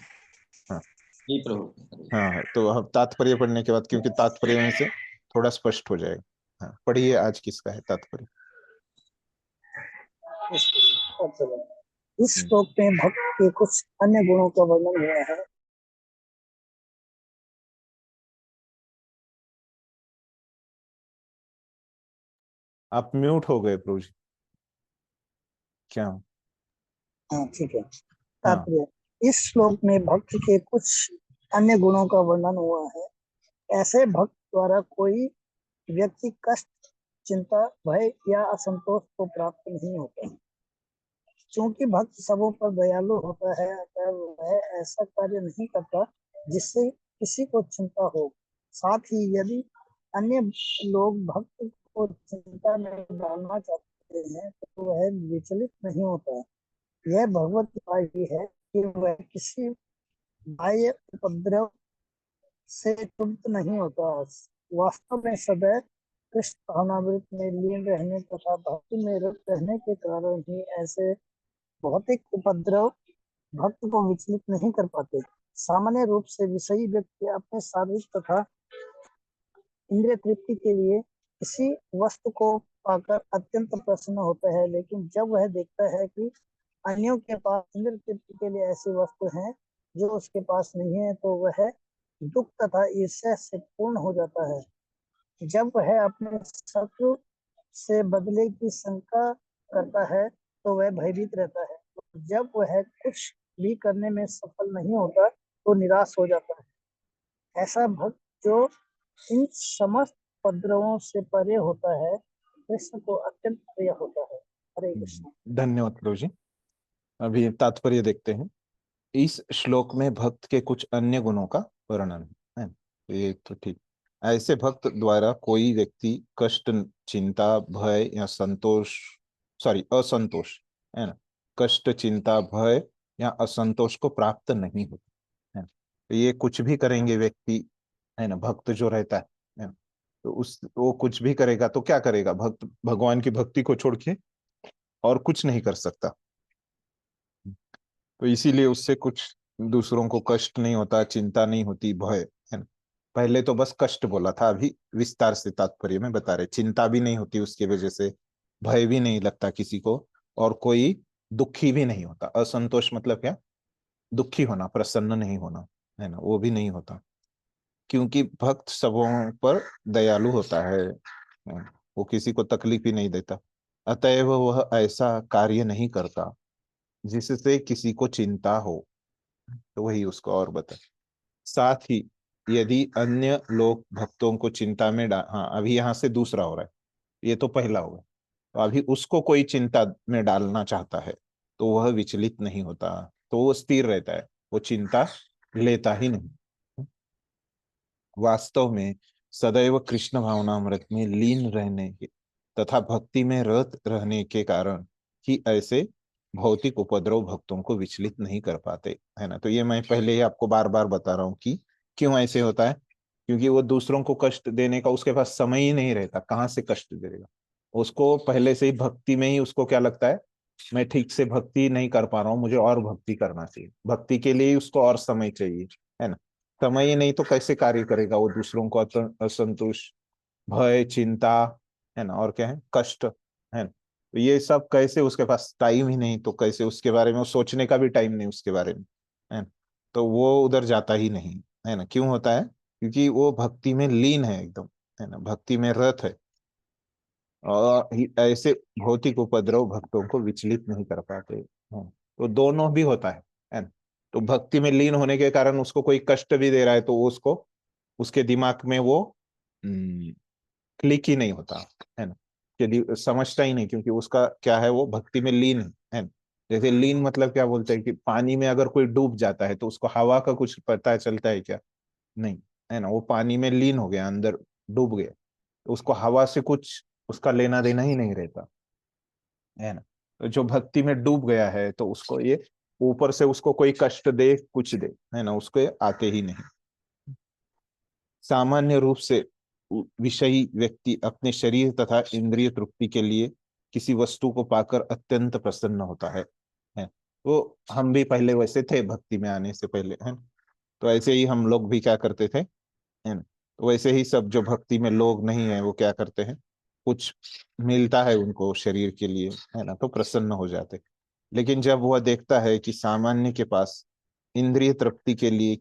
हाँ जी प्रभु। हाँ, तो हम तात्पर्य पढ़ने के बाद, क्योंकि तात्पर्य में से थोड़ा स्पष्ट हो जाएगा। हाँ पढ़िए, आज किसका है तात्पर्य? इस श्लोक में भक्त के कुछ अन्य गुणों का वर्णन हुआ है। आप म्यूट हो गए प्रभु जी, क्या? हाँ ठीक है। हाँ तात्पर्य, इस श्लोक में भक्त के कुछ अन्य गुणों का वर्णन हुआ है। ऐसे भक्त द्वारा कोई व्यक्ति कष्ट, चिंता, भय या असंतोष को प्राप्त नहीं होता। क्योंकि भक्त सबों पर दयालु होता है, अतः वह ऐसा कार्य नहीं करता जिससे किसी को चिंता हो। साथ ही यदि अन्य लोग भक्त को चिंता में डालना चाहते हैं तो वह विचलित नहीं होता। यह भगवत कृपा ही है कि वह किसी बाह्य उपद्रव से तुप्त नहीं होता। वास्तव में सदैव कृष्ण भावनामृत में लीन रहने तथा भक्ति में रत रहने के कारण ही ऐसे भौतिक उपद्रव भक्त को विचलित नहीं कर पाते। सामान्य रूप से विषयी व्यक्ति अपने शारीरिक तथा इंद्रिय तृप्ति के लिए किसी वस्तु को पाकर अत्यंत प्रसन्न होता है, लेकिन जब वह देखता है कि अन्यों के पास इंद्रिय तृप्ति के लिए ऐसी वस्तु है जो उसके पास नहीं है, तो वह दुख तथा ईर्ष्या से पूर्ण हो जाता है। जब वह अपने शत्रु से बदले की शंका करता है तो वह भयभीत रहता है। तो जब वह कुछ भी करने में सफल नहीं होता तो निराश हो जाता है। ऐसा भक्त जो इन समस्त उपद्रवों से परे होता है, कृष्ण को अत्यंत प्रिय होता है। हरे कृष्ण। धन्यवाद प्रभु जी। अभी तात्पर्य देखते हैं। इस श्लोक में भक्त के कुछ अन्य गुणों का वर्णन है। तो ये तो ठीक, ऐसे भक्त द्वारा कोई व्यक्ति कष्ट, चिंता, भय या असंतोष, है ना? कष्ट, चिंता, भय या असंतोष को प्राप्त नहीं होता है। तो ये कुछ भी करेंगे व्यक्ति, है ना, भक्त जो रहता है ना? तो वो कुछ भी करेगा तो क्या करेगा? भक्त भगवान की भक्ति को छोड़ के और कुछ नहीं कर सकता। तो इसीलिए उससे कुछ दूसरों को कष्ट नहीं होता, चिंता नहीं होती, भय, है ना? पहले तो बस कष्ट बोला था, अभी विस्तार से तात्पर्य में बता रहे। चिंता भी नहीं होती उसकी वजह से, भय भी नहीं लगता किसी को, और कोई दुखी भी नहीं होता। असंतोष मतलब क्या? दुखी होना, प्रसन्न नहीं होना, है ना, वो भी नहीं होता। क्योंकि भक्त सबों पर दयालु होता है, वो किसी को तकलीफ ही नहीं देता। अतएव वह ऐसा कार्य नहीं करता जिससे किसी को चिंता हो, तो वही उसको और बता। साथ ही यदि अन्य लोग भक्तों को चिंता में हाँ, अभी यहाँ से दूसरा हो रहा है, ये तो पहला होगा। तो अभी उसको कोई चिंता में डालना चाहता है तो वह विचलित नहीं होता, तो वो स्थिर रहता है, वो चिंता लेता ही नहीं। वास्तव में सदैव कृष्ण भावनामृत में लीन रहने के तथा भक्ति में रत रहने के कारण ही ऐसे भौतिक उपद्रव भक्तों को विचलित नहीं कर पाते, है ना? तो ये मैं पहले ही आपको बार बार बता रहा हूँ कि क्यों ऐसे होता है। क्योंकि वो दूसरों को कष्ट देने का उसके पास समय ही नहीं रहता, कहाँ से कष्ट देगा उसको? पहले से ही भक्ति में ही उसको क्या लगता है, मैं ठीक से भक्ति नहीं कर पा रहा हूँ, मुझे और भक्ति करना चाहिए। भक्ति के लिए उसको और समय चाहिए, है ना? समय ही नहीं तो कैसे कार्य करेगा वो? दूसरों को असंतोष, भय, चिंता, है ना, और क्या है, कष्ट, है ना, तो ये सब कैसे, उसके पास टाइम ही नहीं, तो कैसे उसके बारे में सोचने का भी टाइम नहीं उसके बारे में, है ना? तो वो उधर जाता ही नहीं, है ना? क्यों होता है? क्योंकि वो भक्ति में लीन है एकदम, है ना, भक्ति में रत है। और ऐसे भौतिक उपद्रव भक्तों को विचलित नहीं कर पाते हैं। तो दोनों भी होता है ना? तो भक्ति में लीन होने के कारण उसको कोई कष्ट भी दे रहा है तो वो उसको, उसके दिमाग में वो क्लिक ही नहीं होता, है ना? यदि समझता ही नहीं, क्योंकि उसका क्या है, वो भक्ति में लीन है ना? जैसे लीन मतलब क्या बोलते हैं कि पानी में अगर कोई डूब जाता है तो उसको हवा का कुछ पता चलता है क्या? नहीं, है ना? वो पानी में लीन हो गया, अंदर डूब गया, तो उसको हवा से कुछ उसका लेना देना ही नहीं रहता, है ना? तो जो भक्ति में डूब गया है तो उसको ये ऊपर से उसको कोई कष्ट दे कुछ दे, है ना, उसको ये आते ही नहीं। सामान्य रूप से विषयी व्यक्ति अपने शरीर तथा इंद्रिय तृप्ति के लिए किसी वस्तु को पाकर अत्यंत प्रसन्न होता है। वो हम भी पहले वैसे थे भक्ति में आने से पहले, है ना? तो ऐसे ही हम लोग भी क्या करते थे, है ना? तो वैसे ही सब जो भक्ति में लोग नहीं है वो क्या करते हैं, कुछ मिलता है उनको शरीर के लिए, है ना, तो प्रसन्न हो जाते। लेकिन जब वह देखता है कि सामान्य के पास इंद्रिय तृप्ति के लिए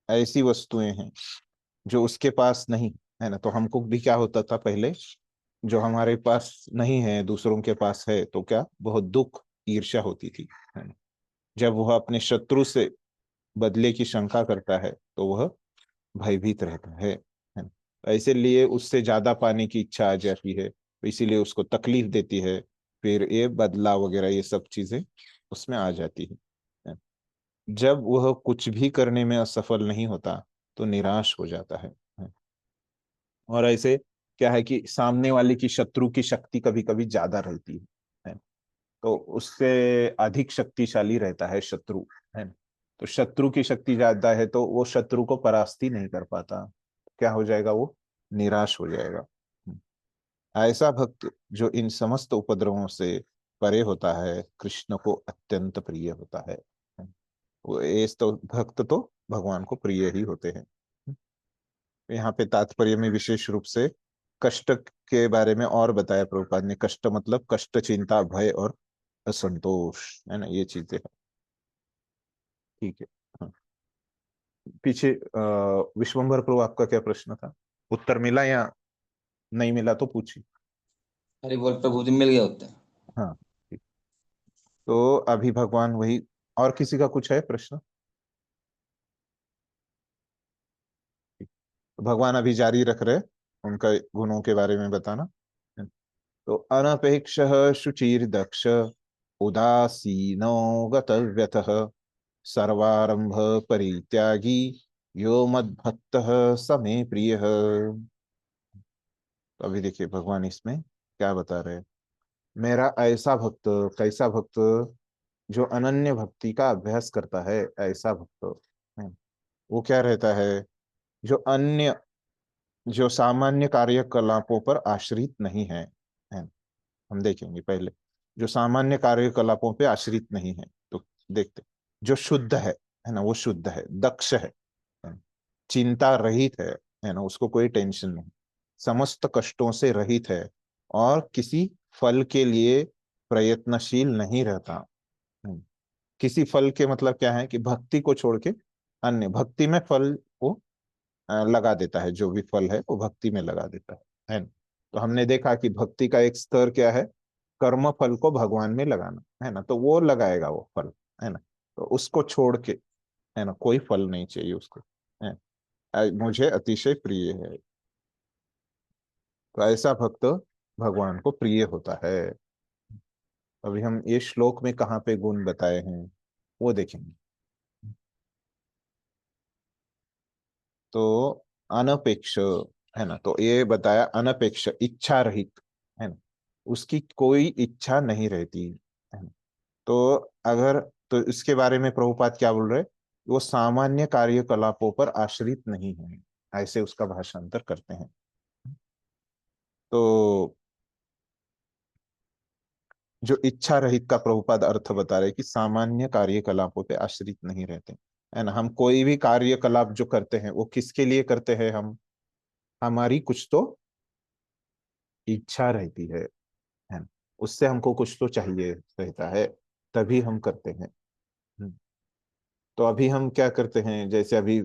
ऐसी वस्तुएं हैं जो उसके पास नहीं, है ना, तो हमको भी क्या होता था पहले, जो हमारे पास नहीं है दूसरों के पास है तो क्या बहुत दुख ईर्ष्या होती थी, है ना? जब वह अपने शत्रु से बदले की शंका करता है तो वह भयभीत रहता है ना? ऐसे लिए उससे ज्यादा पाने की इच्छा आ जाती है, तो इसीलिए उसको तकलीफ देती है, फिर ये बदला वगैरह ये सब चीजें उसमें आ जाती है। जब वह कुछ भी करने में असफल नहीं होता तो निराश हो जाता है। और ऐसे क्या है कि सामने वाले की शत्रु की शक्ति कभी कभी ज्यादा रहती है, तो उससे अधिक शक्तिशाली रहता है शत्रु, है ना? तो शत्रु की शक्ति ज्यादा है तो वो शत्रु को परास्त ही नहीं कर पाता, क्या हो जाएगा, वो निराश हो जाएगा। ऐसा भक्त जो इन समस्त उपद्रवों से परे होता है कृष्ण को अत्यंत प्रिय होता है। वो ये तो भक्त तो भगवान को प्रिय ही होते हैं। यहाँ पे तात्पर्य में विशेष रूप से कष्ट के बारे में और बताया प्रभुपाद ने। कष्ट मतलब कष्ट, चिंता, भय और असंतोष, है ना, ये चीजें हैं। ठीक है। हाँ। पीछे विश्वम्भर प्रभु आपका क्या प्रश्न था? उत्तर मिला या नहीं मिला तो पूछिए। अरे बोल प्रभु जी, मिल गया उत्तर। हाँ, ठीक। तो अभी भगवान वही, और किसी का कुछ है प्रश्न? ठीक। तो भगवान अभी जारी रख रहे उनका गुणों के बारे में बताना। तो अनपेक्ष शुचिर दक्ष उदासीनो गतव्यतः सर्वारंभ परित्यागी यो मद्भक्तः स मे प्रियः। तो अभी देखिए भगवान इसमें क्या बता रहे हैं। मेरा ऐसा भक्त, कैसा भक्त, जो अनन्य भक्ति का अभ्यास करता है, ऐसा भक्त है। वो क्या रहता है, जो अन्य, जो सामान्य कार्यकलापों पर आश्रित नहीं है। हम देखेंगे पहले, जो सामान्य कार्यकलापों पे आश्रित नहीं है, तो देखते, जो शुद्ध है ना, वो शुद्ध है, दक्ष है ना? चिंता रहित है ना, उसको कोई टेंशन नहीं, समस्त कष्टों से रहित है, और किसी फल के लिए प्रयत्नशील नहीं रहता। किसी फल के मतलब क्या है कि भक्ति को छोड़ के अन्य, भक्ति में फल को लगा देता है, जो भी फल है वो भक्ति में लगा देता है ना? तो हमने देखा कि भक्ति का एक स्तर क्या है, कर्म फल को भगवान में लगाना, है ना, तो वो लगाएगा वो फल, है ना? तो उसको छोड़ के, है ना, कोई फल नहीं चाहिए उसको, है, मुझे अतिशय प्रिय है। तो ऐसा भक्त भगवान को प्रिय होता है। अभी हम ये श्लोक में कहाँ पे गुण बताए हैं वो देखेंगे। तो अनपेक्ष, है ना, तो ये बताया अनपेक्ष, इच्छा रहित, है ना, उसकी कोई इच्छा नहीं रहती, है ना? तो अगर, तो इसके बारे में प्रभुपाद क्या बोल रहे, वो सामान्य कार्यकलापों पर आश्रित नहीं है, ऐसे उसका भाषांतर करते हैं। तो जो इच्छा रहित का प्रभुपाद अर्थ बता रहे कि सामान्य कार्यकलापों पे आश्रित नहीं रहते, है ना। हम कोई भी कार्यकलाप जो करते हैं वो किसके लिए करते हैं, हम, हमारी कुछ तो इच्छा रहती है ना। उससे हमको कुछ तो चाहिए रहता है, तभी हम करते हैं। तो अभी हम क्या करते हैं, जैसे अभी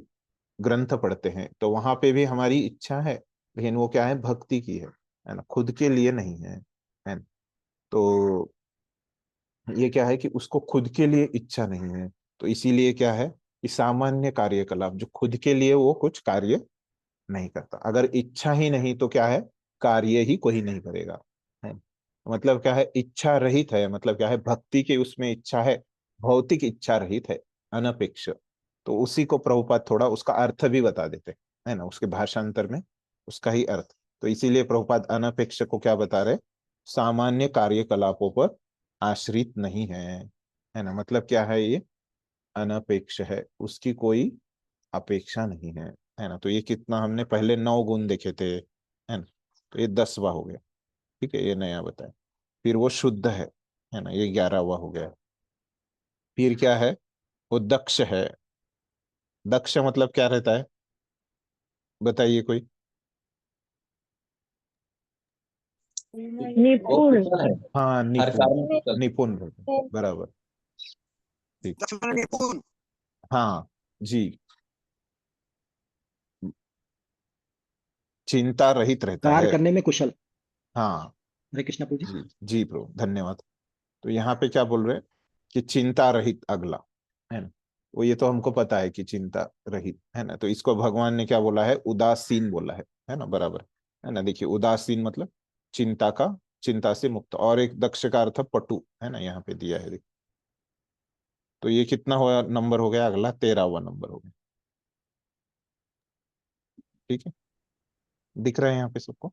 ग्रंथ पढ़ते हैं तो वहां पे भी हमारी इच्छा है, लेकिन वो क्या है, भक्ति की है ना, खुद के लिए नहीं है ना। तो ये क्या है कि उसको खुद के लिए इच्छा नहीं है, तो इसीलिए क्या है कि सामान्य कार्यकलाप जो खुद के लिए वो कुछ कार्य नहीं करता। अगर इच्छा ही नहीं तो क्या है, कार्य ही कोई नहीं करेगा, है। मतलब क्या है, इच्छा रहित है, मतलब क्या है, भक्ति के उसमें इच्छा है, भौतिक इच्छा रहित है, अनपेक्ष। तो उसी को प्रभुपाद थोड़ा उसका अर्थ भी बता देते हैं, है ना, उसके भाषांतर में उसका ही अर्थ। तो इसीलिए प्रभुपाद अनपेक्ष को क्या बता रहे, सामान्य कार्यकलापों पर आश्रित नहीं है ना। मतलब क्या है, ये अनपेक्ष है, उसकी कोई अपेक्षा नहीं है ना। तो ये कितना, हमने पहले 9 गुण देखे थे, है ना, तो ये 10वां हो गया, ठीक है, ये नया बताया। फिर वो शुद्ध है ना, ये 11वां हो गया। फिर क्या है, वो दक्ष है। दक्ष मतलब क्या रहता है, बताइए कोई। वो निपुण। कुशल है, हाँ, हर निपुण, कार्य में कुशल। निपुण रहता है, बराबर, ठीक। हाँ जी, चिंता रहित रहता कार्य है। करने में कुशल। हाँ हरे कृष्णा प्रभु जी। जी जी प्रभु, धन्यवाद। तो यहाँ पे क्या बोल रहे हैं कि चिंता रहित, अगला, है ना। वो ये तो हमको पता है कि चिंता रहित, है ना। तो इसको भगवान ने क्या बोला है, उदासीन बोला है ना, बराबर, है ना। देखिए उदासीन मतलब चिंता का, चिंता से मुक्त। और एक दक्ष का अर्थ पटु, है ना, यहाँ पे दिया है, देखिए। तो ये कितना हुआ, नंबर हो गया अगला, 13वां नंबर हो गया, ठीक है, दिख रहा है यहाँ पे सबको,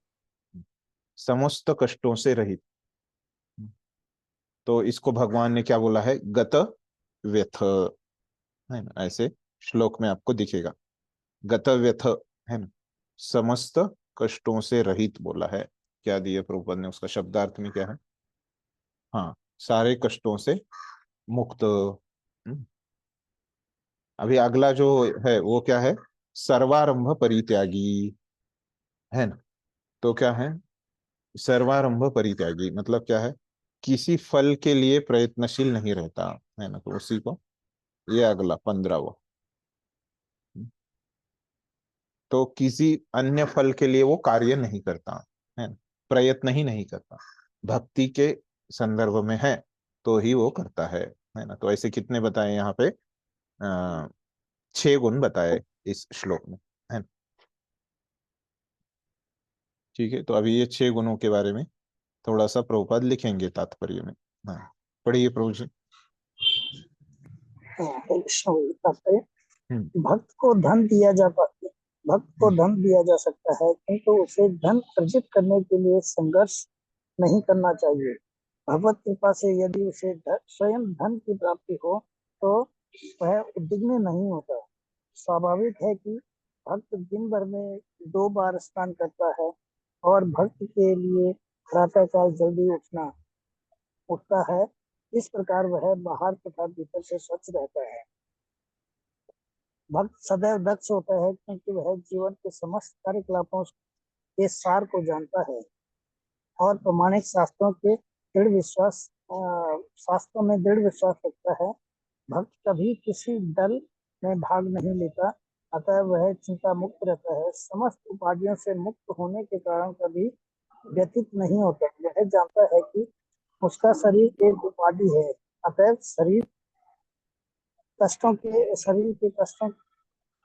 समस्त कष्टों से रहित। तो इसको भगवान ने क्या बोला है, गत व्यथ, है ना, ऐसे श्लोक में आपको दिखेगा, गत व्यथ, है ना, समस्त कष्टों से रहित बोला है। क्या दिया प्रभुपाद ने, उसका शब्दार्थ में क्या है, हाँ, सारे कष्टों से मुक्त। अभी अगला जो है वो क्या है, सर्वारंभ परित्यागी, है ना। तो क्या है, सर्वारंभ परित्यागी मतलब क्या है, किसी फल के लिए प्रयत्नशील नहीं रहता, है ना। तो उसी को, ये अगला 15वां, तो किसी अन्य फल के लिए वो कार्य नहीं करता, है ना, प्रयत्न ही नहीं करता, भक्ति के संदर्भ में है तो ही वो करता है ना। तो ऐसे कितने बताए यहाँ पे, 6 गुण बताए इस श्लोक में, है ना। ठीक है, तो अभी ये 6 गुणों के बारे में थोड़ा सा प्रभुपाद लिखेंगे तात्पर्य में। हाँ, पढ़िए प्रभु जी। तात्पर्य, हम्म भक्त को धन दिया जाता है, भक्त को धन दिया जा सकता है, किंतु उसे धन अर्जित करने के लिए संघर्ष नहीं करना चाहिए। भगवत कृपा से यदि उसे स्वयं धन की प्राप्ति हो तो वह उद्विग्न नहीं होता। स्वाभाविक है कि भक्त दिन भर में 2 बार स्नान करता है और भक्त के लिए प्रातःकाल जल्दी उठता है। इस प्रकार वह बाहर तथा भीतर से स्वच्छ रहता है। भक्त सदैव दक्ष होता है क्योंकि वह जीवन के समस्त कार्यकलापों के सार को जानता है और प्रमाणिक शास्त्रों में दृढ़ विश्वास रखता है। भक्त कभी किसी दल में भाग नहीं लेता, अतः वह चिंता मुक्त रहता है। समस्त उपाधियों से मुक्त होने के कारण कभी व्यथित नहीं होता। वह जानता है कि उसका शरीर एक उपाधि है, अतः शरीर के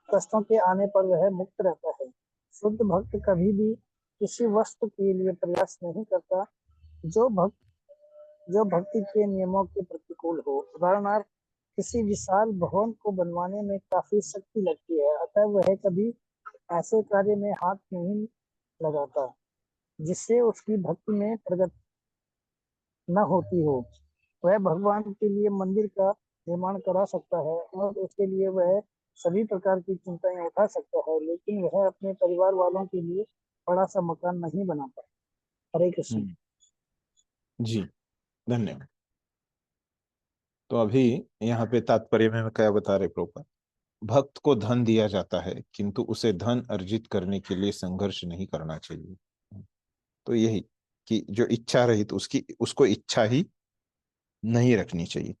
कष्टों के आने पर वह मुक्त रहता है। शुद्ध भक्त कभी भी किसी वस्तु के लिए प्रयास नहीं करता जो भक्ति के नियमों के प्रतिकूल हो। उदाहरणार्थ, किसी विशाल भवन को बनवाने में काफी शक्ति लगती है, अतः वह कभी ऐसे कार्य में हाथ नहीं लगाता जिससे उसकी भक्ति में प्रगति न होती हो। वह भगवान के लिए मंदिर का निर्माण करा सकता है और उसके लिए वह सभी प्रकार की चिंताएं उठा सकता है, लेकिन वह अपने परिवार वालों के लिए बड़ा सा मकान नहीं बना पाता। हरे कृष्ण। जी, धन्यवाद। तो अभी यहाँ पे तात्पर्य में क्या बता रहे प्रभुपाद, भक्त को धन दिया जाता है किंतु उसे धन अर्जित करने के लिए संघर्ष नहीं करना चाहिए। तो यही कि जो इच्छा रहित उसको इच्छा ही नहीं रखनी चाहिए,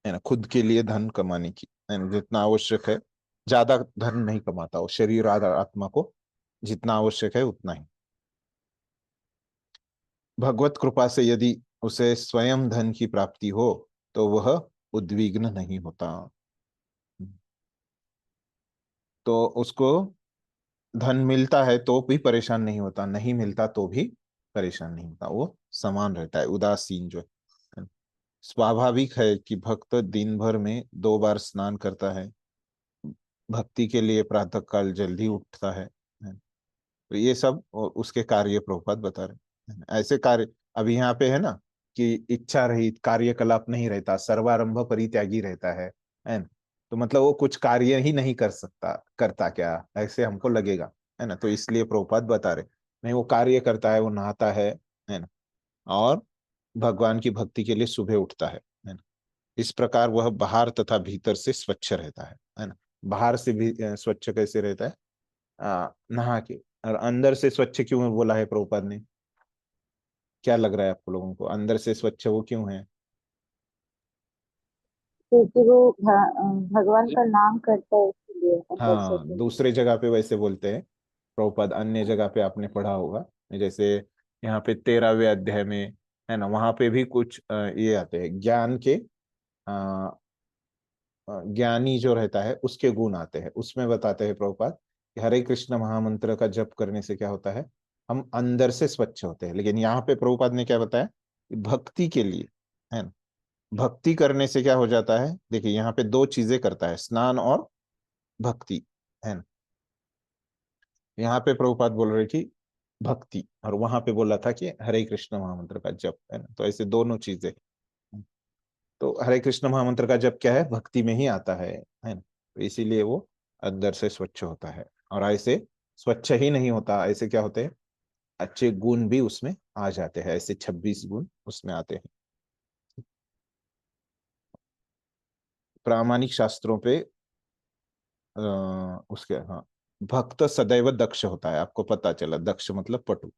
है ना। खुद के लिए धन कमाने की, है ना, जितना आवश्यक है, ज्यादा धन नहीं कमाता वो, शरीर और आत्मा को जितना आवश्यक है उतना ही। भगवत कृपा से यदि उसे स्वयं धन की प्राप्ति हो तो वह उद्विग्न नहीं होता। तो उसको धन मिलता है तो भी परेशान नहीं होता, नहीं मिलता तो भी परेशान नहीं होता, वो समान रहता है, उदासीन जो है। स्वाभाविक है कि भक्त दिन भर में 2 बार स्नान करता है, भक्ति के लिए प्रातः काल जल्दी उठता है। तो ये सब उसके कार्य प्रभुपाद बता रहे हैं। ऐसे कार्य अभी यहाँ पे है ना कि इच्छा रहित कार्यकलाप नहीं रहता, सर्वारंभ परित्यागी रहता है ना। तो मतलब वो कुछ कार्य ही नहीं कर सकता, करता क्या, ऐसे हमको लगेगा, है ना। तो इसलिए प्रभुपाद बता रहे नहीं, वो कार्य करता है, वो नहाता है ना, और भगवान की भक्ति के लिए सुबह उठता है ना। इस प्रकार वह बाहर तथा भीतर से स्वच्छ रहता है ना। बाहर से भी स्वच्छ कैसे रहता है, नहा के। और अंदर से स्वच्छ क्यों बोला है प्रभुपाद ने, क्या लग रहा है आपको लोगों को, अंदर से स्वच्छ वो क्यों है? क्योंकि वो भगवान का नाम करता है, इसलिए अंदर से हाँ, तो। दूसरे जगह पे वैसे बोलते हैं प्रभुपाद, अन्य जगह पे आपने पढ़ा होगा, जैसे यहाँ पे 13वें अध्याय में, है ना, वहां पे भी कुछ ये आते हैं ज्ञान के, ज्ञानी जो रहता है उसके गुण आते हैं, उसमें बताते हैं प्रभुपाद कि हरे कृष्ण महामंत्र का जप करने से क्या होता है, हम अंदर से स्वच्छ होते हैं। लेकिन यहाँ पे प्रभुपाद ने क्या बताया कि भक्ति के लिए, है ना, भक्ति करने से क्या हो जाता है, देखिए यहाँ पे 2 चीजें करता है, स्नान और भक्ति, है ना। यहाँ पे प्रभुपाद बोल रहे कि भक्ति, और वहां पे बोला था कि हरे कृष्ण महामंत्र का जप, है ना। तो ऐसे दोनों चीजें, तो हरे कृष्ण महामंत्र का जप क्या है, भक्ति में ही आता है ना। तो इसीलिए वो अंदर से स्वच्छ होता है। और ऐसे स्वच्छ ही नहीं होता, ऐसे क्या होते हैं, अच्छे गुण भी उसमें आ जाते हैं, ऐसे 26 गुण उसमें आते हैं। प्रामाणिक शास्त्रों पे उसके, हाँ, भक्त सदैव दक्ष होता है, आपको पता चला, दक्ष मतलब पटु,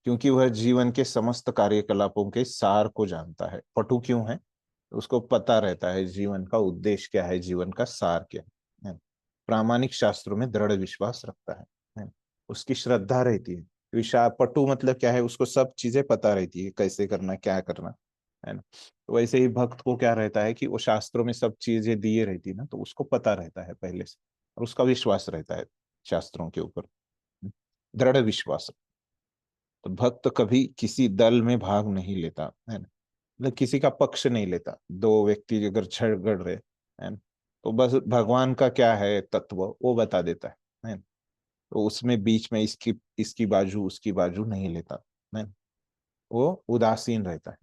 क्योंकि वह जीवन के समस्त कार्यकलापों के सार को जानता है। पटु क्यों है, उसको पता रहता है जीवन का उद्देश्य क्या है, जीवन का सार क्या है। प्रामाणिक शास्त्रों में दृढ़ विश्वास रखता है। उसकी श्रद्धा रहती है, पटु मतलब क्या है, उसको सब चीजें पता रहती है, कैसे करना, क्या करना, है ना। तो वैसे ही भक्त को क्या रहता है कि वो शास्त्रों में सब चीजें दिए रहती है ना, तो उसको पता रहता है पहले से, और उसका विश्वास रहता है शास्त्रों के ऊपर, दृढ़ विश्वास। तो भक्त कभी किसी दल में भाग नहीं लेता, है ना, मतलब किसी का पक्ष नहीं लेता। 2 व्यक्ति अगर झगड़ रहे, है ना, तो बस भगवान का क्या है तत्व वो बता देता है ना? तो उसमें बीच में इसकी इसकी बाजू उसकी बाजू नहीं लेता, है ना? वो उदासीन रहता है,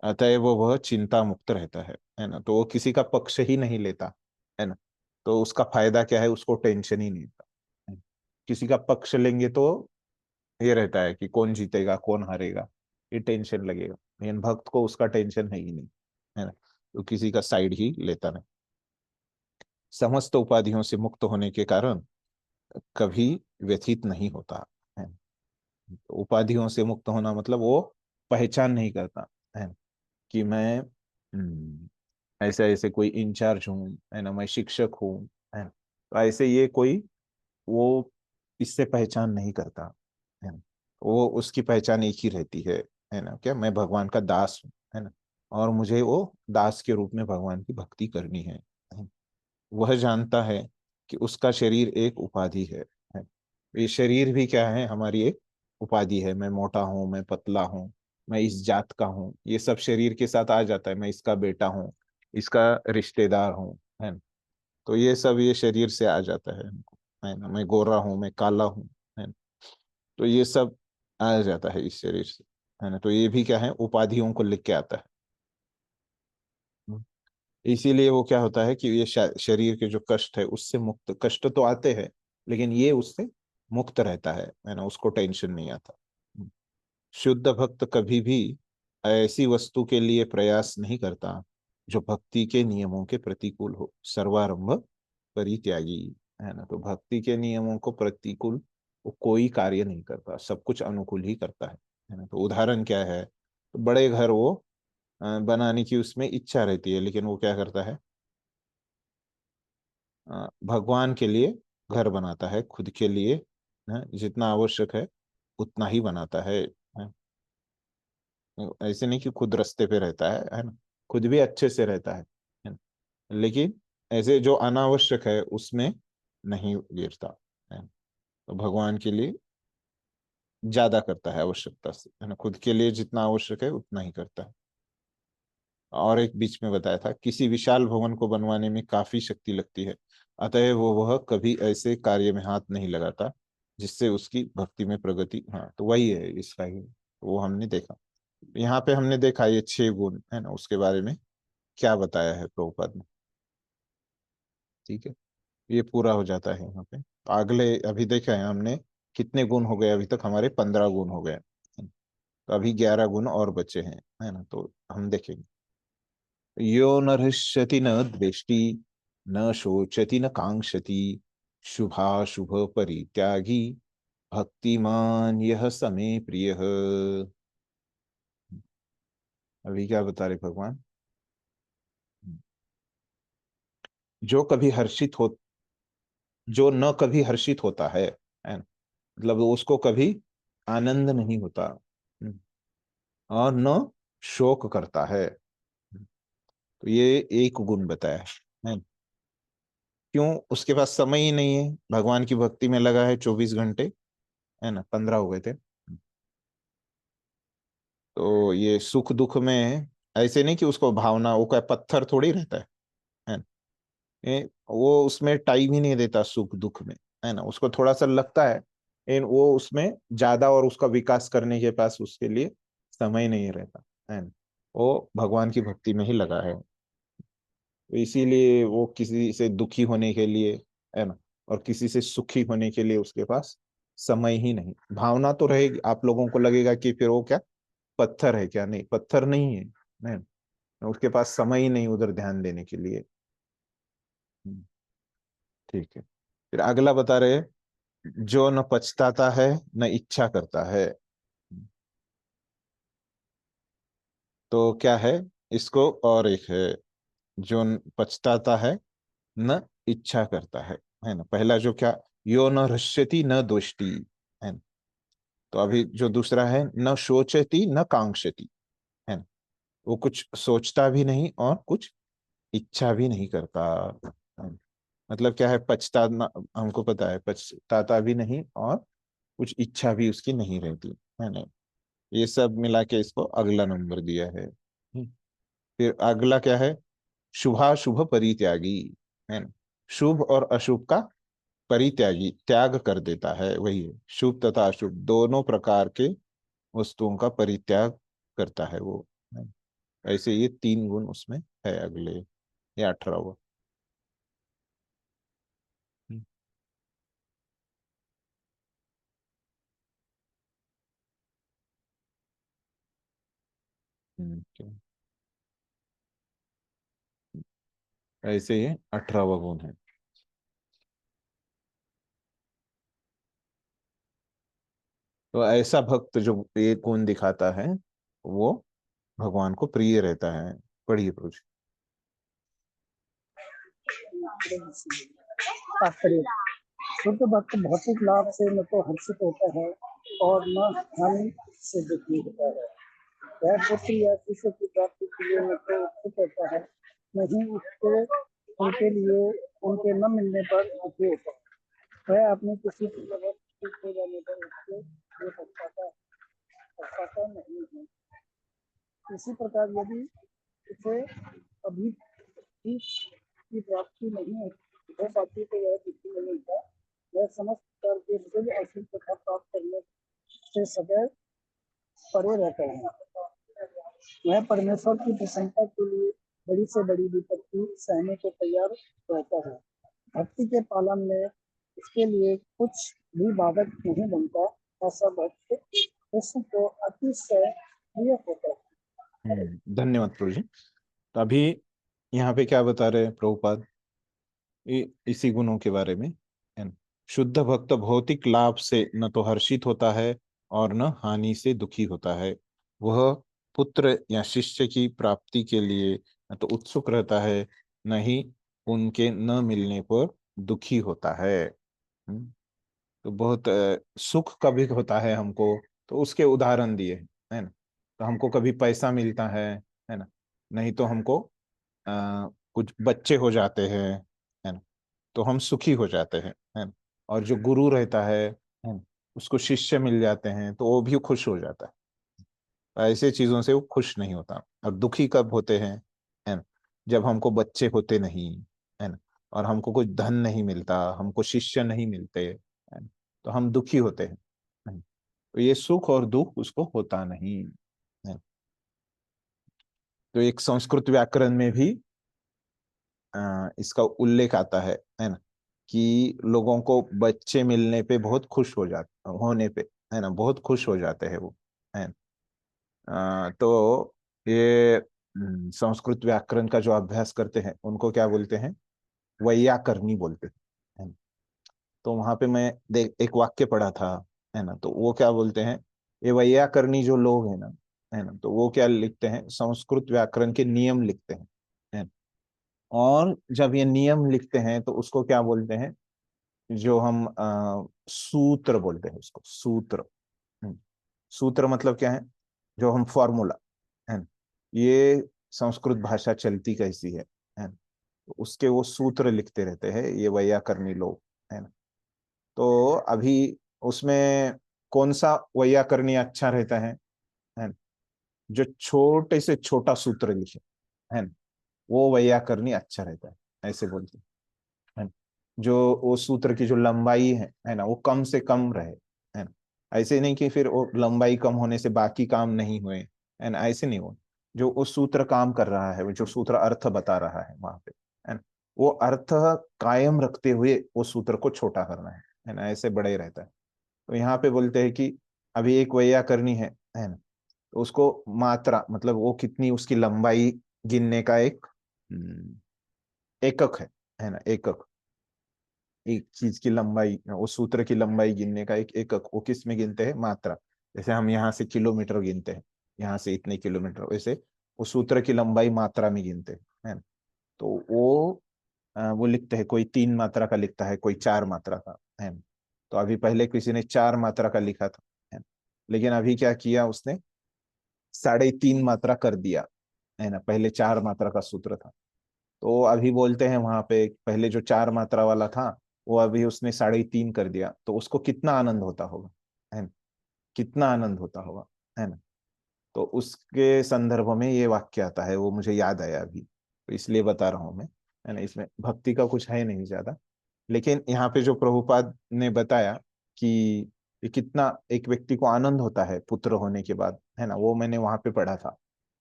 अतएव वह चिंता मुक्त रहता है ना। तो वो किसी का पक्ष ही नहीं लेता, है ना। तो उसका फायदा क्या है, उसको टेंशन ही नहीं होता, है ना? किसी का पक्ष लेंगे तो ये रहता है कि कौन जीतेगा कौन हारेगा, ये टेंशन लगेगा। लेकिन भक्त को उसका टेंशन है ही नहीं, है ना, तो किसी का साइड ही लेता नहीं। समस्त उपाधियों से मुक्त होने के कारण कभी व्यथित नहीं होता है। तो उपाधियों से मुक्त होना मतलब वो पहचान नहीं करता, है ना, कि मैं ऐसे ऐसे कोई इंचार्ज हूँ, है ना, मैं शिक्षक हूँ, है ना। तो ऐसे ये कोई वो इससे पहचान नहीं करता, है ना। वो उसकी पहचान एक ही रहती है ना, क्या मैं भगवान का दास हूँ, है ना, और मुझे वो दास के रूप में भगवान की भक्ति करनी है। वह जानता है कि उसका शरीर एक उपाधि है। ये शरीर भी क्या है, हमारी एक उपाधि है। मैं मोटा हूँ, मैं पतला हूँ, मैं इस जात का हूँ, ये सब शरीर के साथ आ जाता है। मैं इसका बेटा हूँ, इसका रिश्तेदार हूँ, है ना। तो ये सब ये शरीर से आ जाता है हमको, है ना। मैं गोरा हूँ, मैं काला हूँ, है ना। तो ये सब आ जाता है इस शरीर से, है ना। तो ये भी क्या है, उपाधियों को लिख के आता है। इसीलिए वो क्या होता है कि ये शरीर के जो कष्ट है उससे मुक्त, कष्ट तो आते हैं लेकिन ये उससे मुक्त रहता है ना, उसको टेंशन नहीं आता। शुद्ध भक्त कभी भी ऐसी वस्तु के लिए प्रयास नहीं करता जो भक्ति के नियमों के प्रतिकूल हो। सर्वारंभ परित्यागी, है ना। तो भक्ति के नियमों को प्रतिकूल वो कोई कार्य नहीं करता, सब कुछ अनुकूल ही करता है। है ना। तो उदाहरण क्या है, तो बड़े घर वो बनाने की उसमें इच्छा रहती है, लेकिन वो क्या करता है, भगवान के लिए घर बनाता है, खुद के लिए जितना आवश्यक है उतना ही बनाता है। ऐसे नहीं कि खुद रास्ते पे रहता है ना, खुद भी अच्छे से रहता है ना? लेकिन ऐसे जो अनावश्यक है उसमें नहीं गिरता है। तो भगवान के लिए ज्यादा करता है आवश्यकता से, है ना, खुद के लिए जितना आवश्यक है उतना ही करता है। और एक बीच में बताया था, किसी विशाल भवन को बनवाने में काफी शक्ति लगती है, अतः वह कभी ऐसे कार्य में हाथ नहीं लगाता जिससे उसकी भक्ति में प्रगति। हाँ, तो वही है इसका ही, वो हमने देखा। यहाँ पे हमने देखा ये 6 गुण है ना, उसके बारे में क्या बताया है प्रभुपाद ने। ठीक है, ये पूरा हो जाता है यहाँ पे। तो अगले अभी देखा है हमने कितने गुण हो गए, अभी तक हमारे 15 गुण हो गए, तो अभी 11 गुण और बचे हैं, है ना। तो हम देखेंगे, यो न हृष्यति न द्वेष्टि, न शोचति न कांक्षति, शुभाशुभ परित्यागी, भक्तिमान यह समे प्रिय। अभी क्या बता रहे भगवान, जो कभी हर्षित हो, जो न कभी हर्षित होता है ना? मतलब उसको कभी आनंद नहीं होता, और न शोक करता है। तो ये एक गुण बताया है। क्यों? उसके पास समय ही नहीं है, भगवान की भक्ति में लगा है 24 घंटे, है ना, 15 हो गए थे। तो ये सुख दुख में ऐसे नहीं कि उसको भावना, वो क्या पत्थर थोड़ी रहता है ना? वो उसमें टाइम ही नहीं देता सुख दुख में, है ना, उसको थोड़ा सा लगता है, लेकिन वो उसमें ज्यादा और उसका विकास करने के पास उसके लिए समय नहीं रहता, है ना। वो भगवान की भक्ति में ही लगा है, तो इसीलिए वो किसी से दुखी होने के लिए, है ना, और किसी से सुखी होने के लिए उसके पास समय ही नहीं। भावना तो रहेगी, आप लोगों को लगेगा कि फिर वो क्या पत्थर है क्या, नहीं पत्थर नहीं है, नहीं, उसके पास समय ही नहीं उधर ध्यान देने के लिए। ठीक है, फिर अगला बता रहे, जो न पछताता है न इच्छा करता है। तो क्या है इसको, और एक है, जो पछताता है न इच्छा करता है ना। पहला जो क्या, यो न हृष्यति न द्वेष्टि, है ना। तो अभी जो दूसरा है, न शोचति न कांक्षति, है ना, वो कुछ सोचता भी नहीं और कुछ इच्छा भी नहीं करता, है ना? मतलब क्या है, पछताना, हमको पता है पछताता भी नहीं और कुछ इच्छा भी उसकी नहीं रहती, है ना। ये सब मिला के इसको अगला नंबर दिया है। फिर अगला क्या है, शुभाशुभ परित्यागी, है ना, शुभ और अशुभ का परित्यागी, त्याग कर देता है, वही है शुभ तथा अशुभ दोनों प्रकार के वस्तुओं का परित्याग करता है वो, है। ऐसे ये 3 गुण उसमें है अगले, ये 18वां। क्या? ऐसे ये 18वां गुण है। तो ऐसा भक्त जो ये गुण दिखाता है वो भगवान को प्रिय रहता है। पढ़िए प्रभु जी। तात्पर्य, शुद्ध भक्त भौतिक लाभ से न तो हर्षित होता है और न हानि से दुखी होता है। वह पुत्र या शिष्य की प्राप्ति के लिए न तो उत्सुक होता है, न ही उसके उनके लिए उनके न मिलने पर दुखी होता है। वह अपनी किसी ठीक हो जाने पर उसके लिए पछताता नहीं है। इसी प्रकार यदि उसे अभी की प्राप्ति नहीं हो पाती तो वह दुखी नहीं होता। वह समस्त प्रकार के शुभ अशुभ तथा प्राप्त करने से सदैव परे रहता है। वह परमेश्वर की प्रसन्नता के लिए बड़ी से बड़ी विपत्ति सहने को तैयार रहता है। भक्ति के पालन में इसके लिए कुछ भी बाधक नहीं बनता। ऐसा भक्त कृष्ण को अतिशय प्रिय होता है। धन्यवाद प्रभु जी। तो अभी यहाँ पे क्या बता रहे हैं प्रभुपाद, इसी गुणों के बारे में, है ना। शुद्ध भक्त भौतिक लाभ से न तो हर्षित होता है और न हानि से दुखी होता है। वह पुत्र या शिष्य की प्राप्ति के लिए न तो उत्सुक रहता है, न ही उनके न मिलने पर दुखी होता है। तो बहुत सुख कभी होता है हमको, तो उसके उदाहरण दिए है ना। तो हमको कभी पैसा मिलता है ना, नहीं तो हमको कुछ बच्चे हो जाते हैं, है ना, तो हम सुखी हो जाते हैं, है ना। और जो गुरु रहता है ना, उसको शिष्य मिल जाते हैं तो वो भी खुश हो जाता है। ऐसे चीजों से वो खुश नहीं होता। और दुखी कब होते हैं, है ना, जब हमको बच्चे होते नहीं, है ना, और हमको कुछ धन नहीं मिलता, हमको शिष्य नहीं मिलते, है ना, तो हम दुखी होते हैं, है ना। तो ये सुख और दुख उसको होता नहीं है। तो एक संस्कृत व्याकरण में भी इसका उल्लेख आता है ना, कि लोगों को बच्चे मिलने पे बहुत खुश हो जाते होने पे, है ना, बहुत खुश हो जाते हैं वो, है ना। तो ये संस्कृत व्याकरण का जो अभ्यास करते हैं उनको क्या बोलते हैं, वैयाकरणी बोलते हैं, है ना। तो वहां पे मैं देख एक वाक्य पढ़ा था, है ना, तो वो क्या बोलते हैं, ये वैयाकरणी जो लोग हैं ना, है ना, तो वो क्या लिखते हैं, संस्कृत व्याकरण के नियम लिखते हैं, है ना। और जब ये नियम लिखते हैं तो उसको क्या बोलते हैं, जो हम सूत्र बोलते हैं उसको, सूत्र। सूत्र मतलब क्या है, जो हम फॉर्मूला, है ना, ये संस्कृत भाषा चलती कैसी है ना, तो उसके वो सूत्र लिखते रहते हैं ये वैयाकरणी लोग, है ना। तो अभी उसमें कौन सा वैयाकरणी अच्छा रहता है ना, जो छोटे से छोटा सूत्र लिखे, है ना, वो वैयाकरणी अच्छा रहता है, ऐसे बोलते हैं। जो वो सूत्र की जो लंबाई है ना, वो कम से कम रहे, है ना। ऐसे नहीं कि फिर वो लंबाई कम होने से बाकी काम नहीं हुए, है ना, ऐसे नहीं हो। जो वो सूत्र काम कर रहा है, जो सूत्र अर्थ बता रहा है वहां पे, है ना, वो अर्थ कायम रखते हुए वो सूत्र को छोटा करना है ना, ऐसे बड़े रहता है। तो यहाँ पे बोलते हैं कि अभी एक वैयाकरणी है ना, तो उसको मात्रा मतलब वो कितनी उसकी लंबाई गिनने का एक एकक है ना, एकक। एक चीज की लंबाई, उस सूत्र की लंबाई गिनने का एक एकक, वो किस में गिनते हैं, मात्रा। जैसे हम यहाँ से किलोमीटर गिनते हैं, यहाँ से इतने किलोमीटर, वैसे उस सूत्र की लंबाई मात्रा में गिनते हैं, है ना। तो वो लिखते हैं, कोई 3 मात्रा का लिखता है, कोई 4 मात्रा का, है ना। तो अभी पहले किसी ने 4 मात्रा का लिखा था, है ना, लेकिन अभी क्या किया उसने, 3.5 मात्रा कर दिया, है ना। पहले 4 मात्रा का सूत्र था, तो अभी बोलते हैं वहां पे, पहले जो 4 मात्रा वाला था वो अभी उसने 3.5 कर दिया, तो उसको कितना आनंद होता होगा, है ना, कितना आनंद होता होगा, है ना। तो उसके संदर्भ में ये वाक्य आता है, वो मुझे याद आया अभी, तो इसलिए बता रहा हूं मैं, है ना। इसमें भक्ति का कुछ है नहीं ज्यादा, लेकिन यहाँ पे जो प्रभुपाद ने बताया कि ये कितना एक व्यक्ति को आनंद होता है पुत्र होने के बाद, है ना, वो मैंने वहां पे पढ़ा था,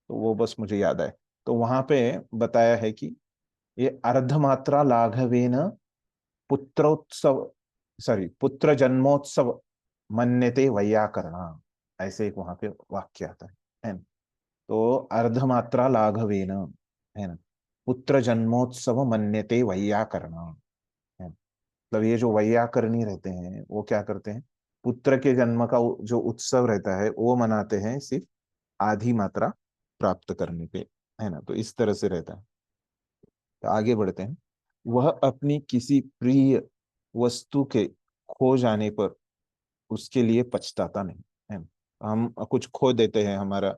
तो वो बस मुझे याद आए। तो वहां पे बताया है कि ये अर्धमात्रा लाघवेन पुत्रोत्सव, सॉरी, पुत्र जन्मोत्सव मन्यते वैयाकरणा, ऐसे एक वहां पे वाक्य आता है ना। तो अर्धमात्रा लाघवेन, है ना, पुत्र जन्मोत्सव मन्यते वैयाकरणा, है ना। मतलब ये जो वैयाकरणी रहते हैं वो क्या करते हैं, पुत्र के जन्म का जो उत्सव रहता है वो मनाते हैं सिर्फ आधी मात्रा प्राप्त करने पे, है ना। तो इस तरह से रहता है। तो आगे बढ़ते हैं। वह अपनी किसी प्रिय वस्तु के खो जाने पर उसके लिए पछताता नहीं, है ना। हम कुछ खो देते हैं, हमारा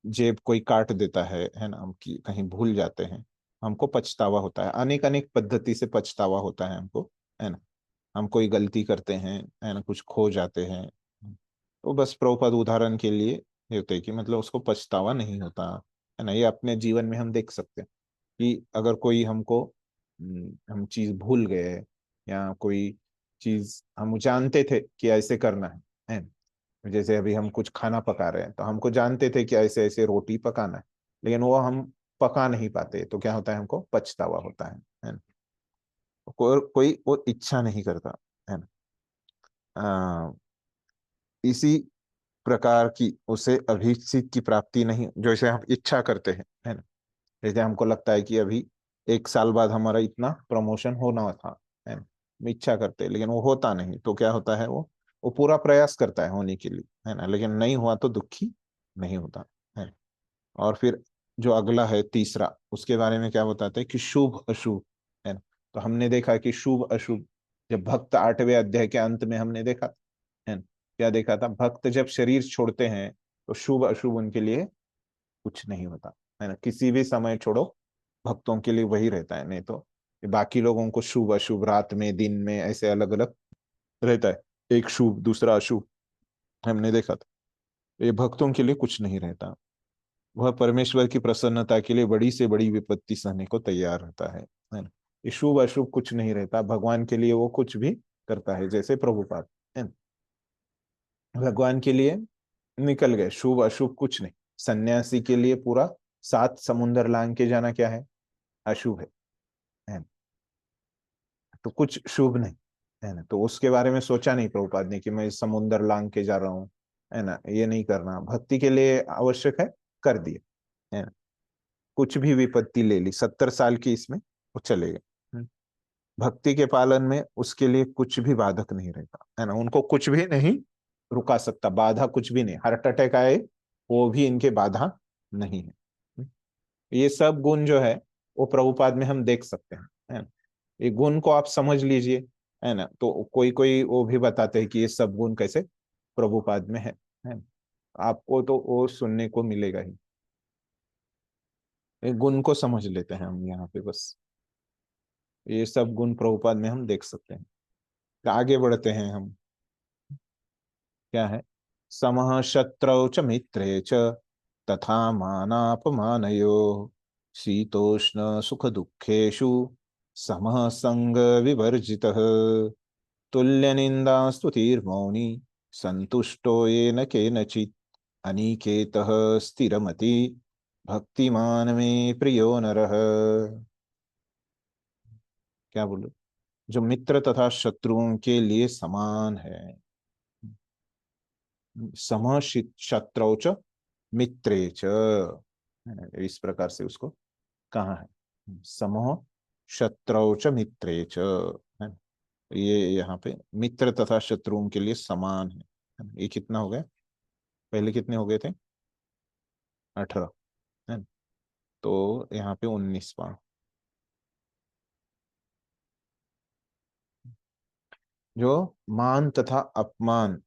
जेब कोई काट देता है ना, हम कहीं भूल जाते हैं, हमको पछतावा होता है, अनेक अनेक पद्धति से पछतावा होता है हमको, है ना। हम कोई गलती करते हैं, है ना, कुछ खो जाते हैं, तो बस प्रभुपद उदाहरण के लिए ये होते हैं कि मतलब उसको पछतावा नहीं होता, है ना। ये अपने जीवन में हम देख सकते हैं कि अगर कोई हमको हम चीज भूल गए, या कोई चीज हम जानते थे कि ऐसे करना है। जैसे अभी हम कुछ खाना पका रहे हैं, तो हमको जानते थे कि ऐसे ऐसे रोटी पकाना है, लेकिन वो हम पका नहीं पाते, तो क्या होता है, हमको पछतावा होता है ना। कोई वो इच्छा नहीं करता, है ना। इसी प्रकार की उसे अभिष्ट की प्राप्ति नहीं, जैसे हम इच्छा करते हैं, है ना। जैसे हमको लगता है कि अभी 1 साल बाद हमारा इतना प्रमोशन होना था, है ना, हम इच्छा करते हैं लेकिन वो होता नहीं, तो क्या होता है, वो वो पूरा प्रयास करता है होने के लिए, है ना, लेकिन नहीं हुआ तो दुखी नहीं होता है। और फिर जो अगला है तीसरा, उसके बारे में क्या बताते हैं कि शुभ अशुभ, है ना। तो हमने देखा कि शुभ अशुभ, जब भक्त 8वें अध्याय के अंत में हमने देखा, है ना, क्या देखा था, भक्त जब शरीर छोड़ते हैं तो शुभ अशुभ उनके लिए कुछ नहीं होता, है ना। किसी भी समय छोड़ो, भक्तों के लिए वही रहता है, नहीं तो बाकी लोगों को शुभ अशुभ, रात में दिन में ऐसे अलग अलग रहता है, एक शुभ दूसरा अशुभ, हमने देखा था। ये भक्तों के लिए कुछ नहीं रहता, वह परमेश्वर की प्रसन्नता के लिए बड़ी से बड़ी विपत्ति सहने को तैयार रहता है ना। ये शुभ अशुभ कुछ नहीं रहता, भगवान के लिए वो कुछ भी करता है, जैसे प्रभुपाद, है ना, भगवान के लिए निकल गए, शुभ अशुभ कुछ नहीं। सन्यासी के लिए पूरा 7 समुंदर लांग के जाना क्या है, अशुभ है ना? तो कुछ शुभ नहीं, है ना। तो उसके बारे में सोचा नहीं प्रभुपाद ने कि मैं समुंदर लांग के जा रहा हूँ, है ना, ये नहीं करना, भक्ति के लिए आवश्यक है, कर दिए, है ना। कुछ भी विपत्ति ले ली, 70 साल की इसमें वो चले गए। भक्ति के पालन में उसके लिए कुछ भी बाधक नहीं रहता, है ना, उनको कुछ भी नहीं रुका सकता, बाधा कुछ भी नहीं, हार्ट अटैक आए वो भी इनके बाधा नहीं है। ये सब गुण जो है वो प्रभुपाद में हम देख सकते हैं, है ना। ये गुण को आप समझ लीजिए, है ना। तो कोई कोई वो भी बताते हैं कि ये सब गुण कैसे प्रभुपाद में है ना? आपको तो वो सुनने को मिलेगा ही, ये गुण को समझ लेते हैं हम यहाँ पे बस, ये सब गुण प्रभुपाद में हम देख सकते हैं। तो आगे बढ़ते हैं हम, क्या है, समः शत्रौ च मित्रे च तथा मानापमानयो शीतोष्ण सुख दुखेषु समः संग विवर्जितः तुल्य निंदा स्तुतिर्मौनी संतुष्टो येन केनचित् अनिकेतः स्थिरमति भक्तिमान में प्रियो नरः। क्या बोलो, जो मित्र तथा शत्रुओं के लिए समान है, सम शत्रौ च मित्रे च, इस प्रकार से उसको कहा है, समो शत्रौ च मित्रे च, है ना? ये यहाँ पे मित्र तथा शत्रुओं के लिए समान है ना? ये कितना हो गया, पहले कितने हो गए थे, 18, है ना? तो यहाँ पे 19वां, जो मान तथा अपमान,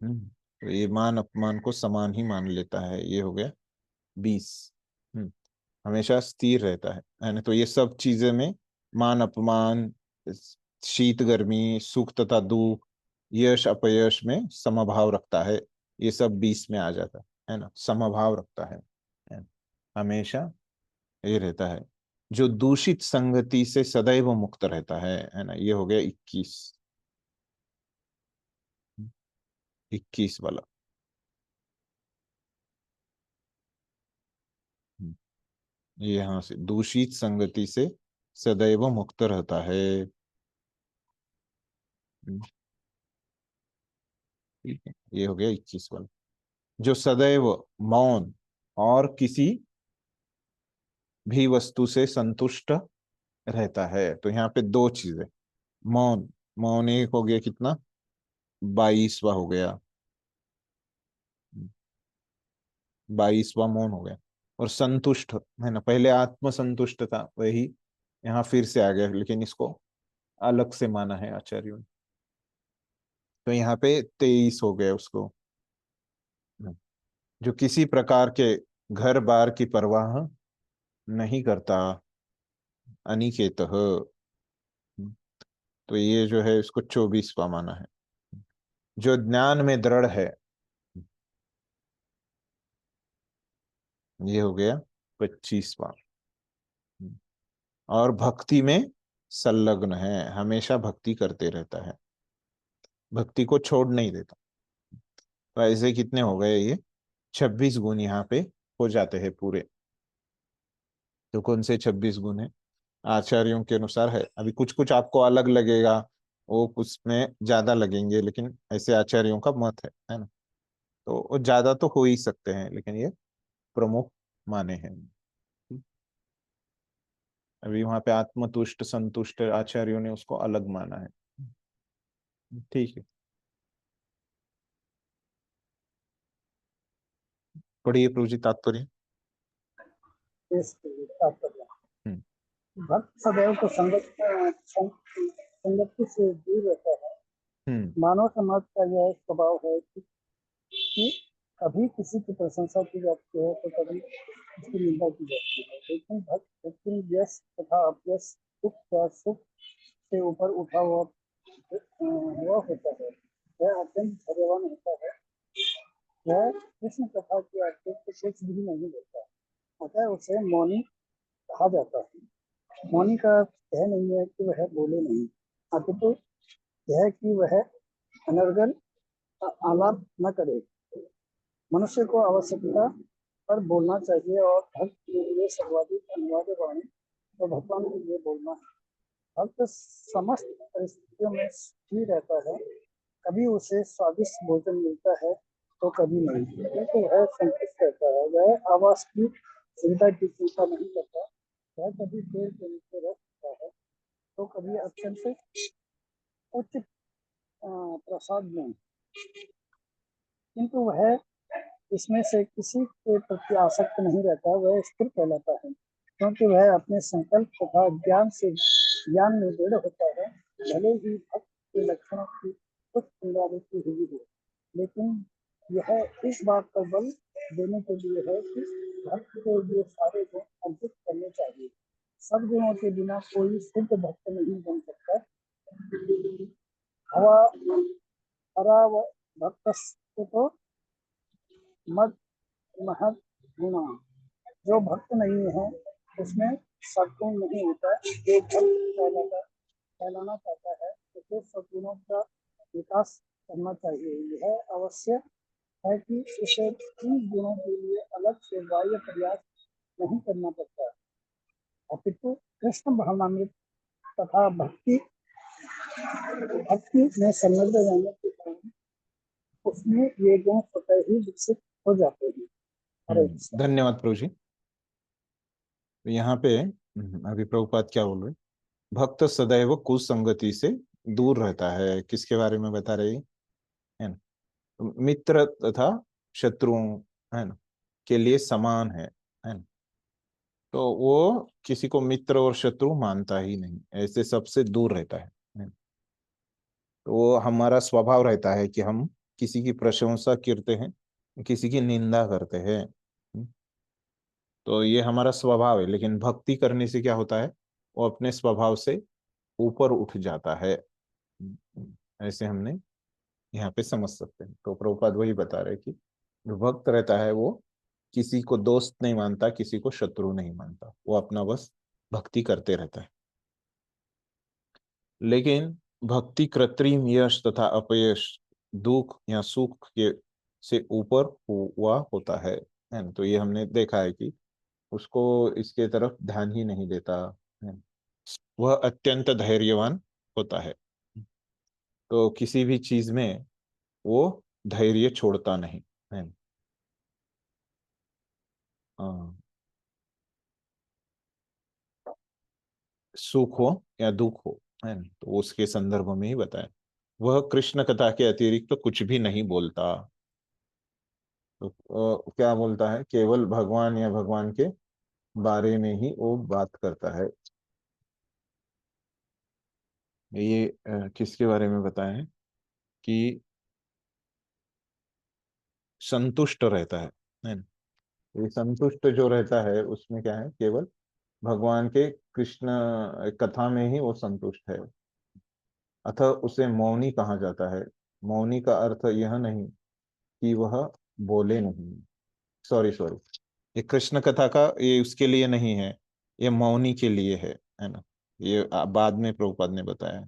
तो ये मान अपमान को समान ही मान लेता है, ये हो गया 20, हमेशा स्थिर रहता है ना। तो ये सब चीजें में मान अपमान, शीत गर्मी, सुख तथा दुख, यश अपयश में समभाव रखता है, ये सब 20 में आ जाता है ना, समभाव रखता है ना? हमेशा ये रहता है, जो दूषित संगति से सदैव मुक्त रहता है ना, ये हो गया 21, 21 वाला। ये यहाँ से दूषित संगति से सदैव मुक्त रहता है, ठीक है, ये हो गया 21 वाला। जो सदैव मौन और किसी भी वस्तु से संतुष्ट रहता है, तो यहाँ पे दो चीजें, मौन, मौन एक हो गया कितना, 22वां हो गया, 22वां मौन हो गया। और संतुष्ट, है ना, पहले आत्म संतुष्ट था, वही यहाँ फिर से आ गया, लेकिन इसको अलग से माना है आचार्यों ने, तो यहाँ पे 23 हो गया उसको। जो किसी प्रकार के घर बार की परवाह नहीं करता, अनिकेत, तो ये जो है इसको 24वां माना है। जो ज्ञान में दृढ़ है, ये हो गया 25वां। और भक्ति में संलग्न है, हमेशा भक्ति करते रहता है, भक्ति को छोड़ नहीं देता। तो ऐसे कितने हो गए, ये 26 गुण यहाँ पे हो जाते हैं पूरे। तो कौन से 26 गुण है, आचार्यों के अनुसार है, अभी कुछ कुछ आपको अलग लगेगा, वो कुछ में ज्यादा लगेंगे, लेकिन ऐसे आचार्यों का मत है ना। तो वो ज्यादा तो हो ही सकते हैं, लेकिन ये प्रमुख माने हैं। अभी वहां पे आत्मतुष्ट संतुष्ट आचार्यों ने उसको अलग माना है, ठीक है। पढ़िए प्रभु जी तात्पर्य। इसके तात्पर्य हम्म। भक्त सदैव को संगति से दूर रहता है। मानव समाज का यह स्वभाव है कि कभी किसी की प्रशंसा की जाती है तो कभी उसकी निंदा की जाती है, लेकिन भक्त व्यक्ति यश तथा अपयश, सुख या सुख से ऊपर उठा हुआ होता है। वह अत्यंत धैर्यवान होता है। वह कृष्ण कथा की अतिरिक्त कुछ भी नहीं देता, अतः उसे मौनी कहा जाता है। मौनी का यह नहीं है कि वह बोले नहीं, अपितु यह कि वह अनर्गल आलाप न करे। मनुष्य को आवश्यकता पर बोलना चाहिए और भक्त के लिए सर्वाधिक अनिवार्य वाणी तो भगवान के लिए बोलना है। भक्त समस्त परिस्थितियों में स्थिर रहता है। कभी उसे स्वादिष्ट भोजन मिलता है तो कभी नहीं, किंतु वह संतुष्ट रहता है। वह आवास की सुविधा की चिंता नहीं करता। वह कभी पेड़ के नीचे रह सकता है तो कभी अत्यंत उच्च प्रसाद में, किंतु वह इसमें से किसी के प्रति आसक्त नहीं रहता। वह स्थिर कहलाता है क्योंकि वह अपने संकल्प तथा ज्ञान में दृढ़ होता है। भले ही भक्त के लक्षणों की कुछ पुनरावृत्ति हुई हो, लेकिन यह इस बात पर बल देने के लिए है कि भक्त को ये सारे गुण अर्जित करने चाहिए। सब गुणों के बिना कोई शुद्ध भक्त नहीं बन सकता। हवा भक्त तो मद महत गुणा, जो भक्त नहीं है उसमें सद्गुण नहीं होता। जो भक्त कहलाना चाहता है उसे सद्गुणों का विकास करना चाहिए। यह अवश्य है कि उसे इन गुणों के लिए अलग से बाह्य प्रयास नहीं करना पड़ता, अपितु कृष्ण भावनामृत तथा भक्ति में संलग्न रहने के कारण उसमें ये गुण स्वतः ही विकसित हो जाते हैं। धन्यवाद प्रभु जी। यहाँ पे अभी प्रभुपाद क्या बोल रहे, भक्त सदैव कुसंगति से दूर रहता है। किसके बारे में बता रहे है ना? मित्र तथा शत्रुओं है ना के लिए समान है ना? तो वो किसी को मित्र और शत्रु मानता ही नहीं, ऐसे सबसे दूर रहता है। तो वो हमारा स्वभाव रहता है कि हम किसी की प्रशंसा करते हैं, किसी की निंदा करते हैं। तो ये हमारा स्वभाव है, लेकिन भक्ति करने से क्या होता है, वो अपने स्वभाव से ऊपर उठ जाता है। ऐसे हमने यहाँ पे समझ सकते हैं। तो प्रभुपाद वही बता रहे कि जो भक्त रहता है वो किसी को दोस्त नहीं मानता, किसी को शत्रु नहीं मानता, वो अपना बस भक्ति करते रहता है। लेकिन भक्ति कृत्रिम यश तथा अपयश, दुख या सुख के से ऊपर हुआ होता है ना? तो ये हमने देखा है कि उसको इसके तरफ ध्यान ही नहीं देता है। वह अत्यंत धैर्यवान होता है, तो किसी भी चीज में वो धैर्य छोड़ता नहीं है। सुख हो या दुख हो है ना, तो उसके संदर्भ में ही बताया। वह कृष्ण कथा के अतिरिक्त तो कुछ भी नहीं बोलता। तो क्या बोलता है, केवल भगवान या भगवान के बारे में ही वो बात करता है। ये किसके बारे में बताया है कि संतुष्ट रहता है ना? ये संतुष्ट जो रहता है उसमें क्या है, केवल भगवान के कृष्ण कथा में ही वो संतुष्ट है। अतः उसे मौनी कहा जाता है। मौनी का अर्थ यह नहीं कि वह बोले नहीं, सॉरी सॉरी, ये कृष्ण कथा का ये उसके लिए नहीं है, ये मौनी के लिए है ना? ये बाद में प्रभुपाद ने बताया,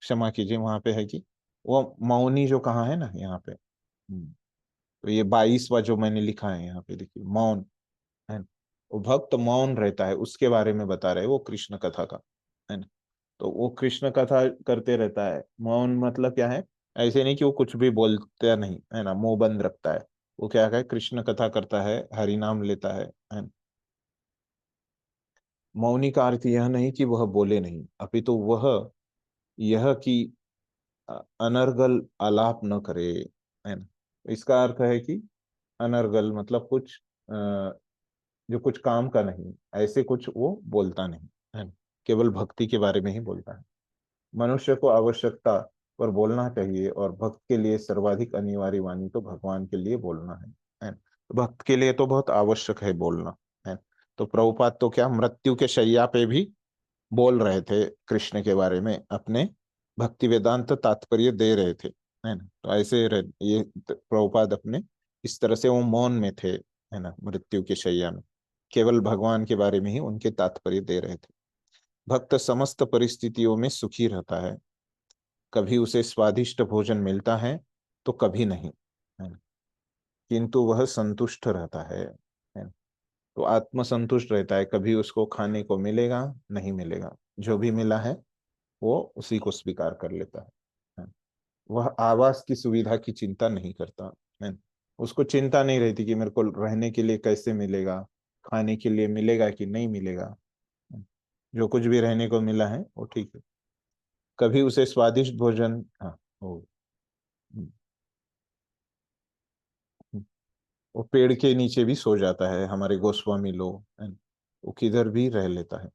क्षमा कीजिए। वहां पे है कि वो मौनी जो कहा है ना यहाँ पे, तो ये 22वां जो मैंने लिखा है यहाँ पे देखिए, मौन है ना? वो भक्त मौन रहता है, उसके बारे में बता रहे वो कृष्ण कथा का, है ना? तो वो कृष्ण कथा करते रहता है। मौन मतलब क्या है, ऐसे नहीं कि वो कुछ भी बोलता नहीं है ना, मुंह बंद रखता है। वो क्या है, कृष्ण कथा करता है, हरि नाम लेता है ना? मौनी का अर्थ यह नहीं कि वह बोले नहीं, अपितु वह यह कि अनर्गल आलाप न करे, है ना? इसका अर्थ है कि अनर्गल मतलब कुछ जो कुछ काम का नहीं, ऐसे कुछ वो बोलता नहीं है, केवल भक्ति के बारे में ही बोलता है। मनुष्य को आवश्यकता पर बोलना चाहिए, और भक्त के लिए सर्वाधिक अनिवार्य वाणी तो भगवान के लिए बोलना है। भक्त के लिए तो बहुत आवश्यक है बोलना है। तो प्रभुपाद तो क्या मृत्यु के शैया पे भी बोल रहे थे कृष्ण के बारे में, अपने भक्ति वेदांत तात्पर्य दे रहे थे, है ना। तो ऐसे ये प्रभुपाद अपने इस तरह से वो मौन में थे, है ना, मृत्यु के शैया में केवल भगवान के बारे में ही उनके तात्पर्य दे रहे थे। भक्त समस्त परिस्थितियों में सुखी रहता है, कभी उसे स्वादिष्ट भोजन मिलता है तो कभी नहीं, है ना? किंतु वह संतुष्ट रहता है ना? तो आत्मसंतुष्ट रहता है, कभी उसको खाने को मिलेगा नहीं मिलेगा, जो भी मिला है वो उसी को स्वीकार कर लेता है ना? वह आवास की सुविधा की चिंता नहीं करता है ना? उसको चिंता नहीं रहती कि मेरे को रहने के लिए कैसे मिलेगा, खाने के लिए मिलेगा कि नहीं मिलेगा, जो कुछ भी रहने को मिला है वो ठीक है। कभी उसे स्वादिष्ट भोजन, हाँ, वो वो पेड़ के नीचे भी सो जाता है, हमारे गोस्वामी लोग है ना, वो किधर भी रह लेता है।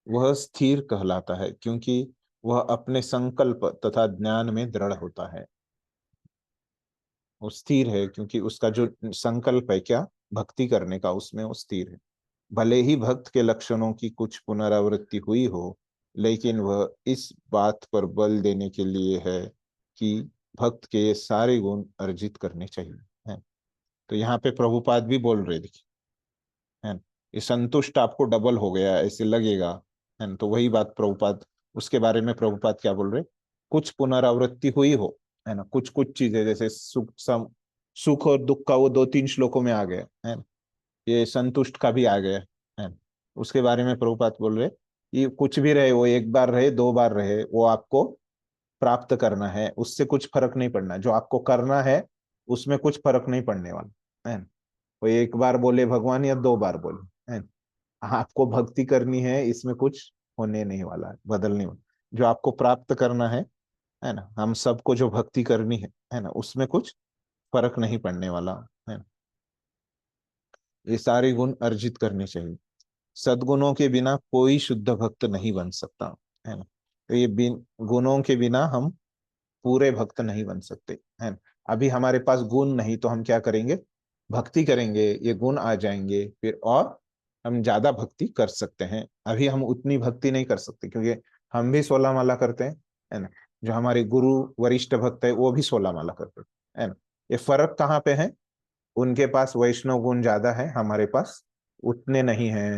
वह स्थिर कहलाता है क्योंकि वह अपने संकल्प तथा ज्ञान में दृढ़ होता है। वो स्थिर है क्योंकि उसका जो संकल्प है क्या, भक्ति करने का, उसमें वो स्थिर है। भले ही भक्त के लक्षणों की कुछ पुनरावृत्ति हुई हो, लेकिन वह इस बात पर बल देने के लिए है कि भक्त के ये सारे गुण अर्जित करने चाहिए, है। तो यहाँ पे प्रभुपाद भी बोल रहे, देखिए, है ना, ये संतुष्ट आपको डबल हो गया ऐसे लगेगा, है ना। तो वही बात प्रभुपाद, उसके बारे में प्रभुपाद क्या बोल रहे, कुछ पुनरावृत्ति हुई हो, है ना, कुछ कुछ चीजें जैसे सुख और दुख का वो 2-3 श्लोकों में आ गया है ना, ये संतुष्ट का भी आ गया है ना। उसके बारे में प्रभुपाद बोल रहे ये कुछ भी रहे, वो एक बार रहे 2 बार रहे, वो आपको प्राप्त करना है, उससे कुछ फर्क नहीं पड़ना, जो आपको करना है उसमें कुछ फर्क नहीं पड़ने वाला है ना। वो एक बार बोले भगवान या 2 बार बोले, है ना, आपको भक्ति करनी है, इसमें कुछ होने नहीं वाला है, बदलने वाला, जो आपको प्राप्त करना है ना, हम सबको जो भक्ति करनी है ना, उसमें कुछ फर्क नहीं पड़ने वाला, है ना। ये सारे गुण अर्जित करने चाहिए। सद्गुणों के बिना कोई शुद्ध भक्त नहीं बन सकता, है ना। तो ये गुणों के बिना हम पूरे भक्त नहीं बन सकते, है ना। अभी हमारे पास गुण नहीं तो हम क्या करेंगे, भक्ति करेंगे, ये गुण आ जाएंगे फिर और हम ज्यादा भक्ति कर सकते हैं। अभी हम उतनी भक्ति नहीं कर सकते क्योंकि हम भी 16 माला करते हैं, है ना। जो हमारे गुरु वरिष्ठ भक्त है वो भी 16 माला करते हैं, है ना। ये फर्क कहाँ पे है, उनके पास वैष्णव गुण ज्यादा है, हमारे पास उतने नहीं है,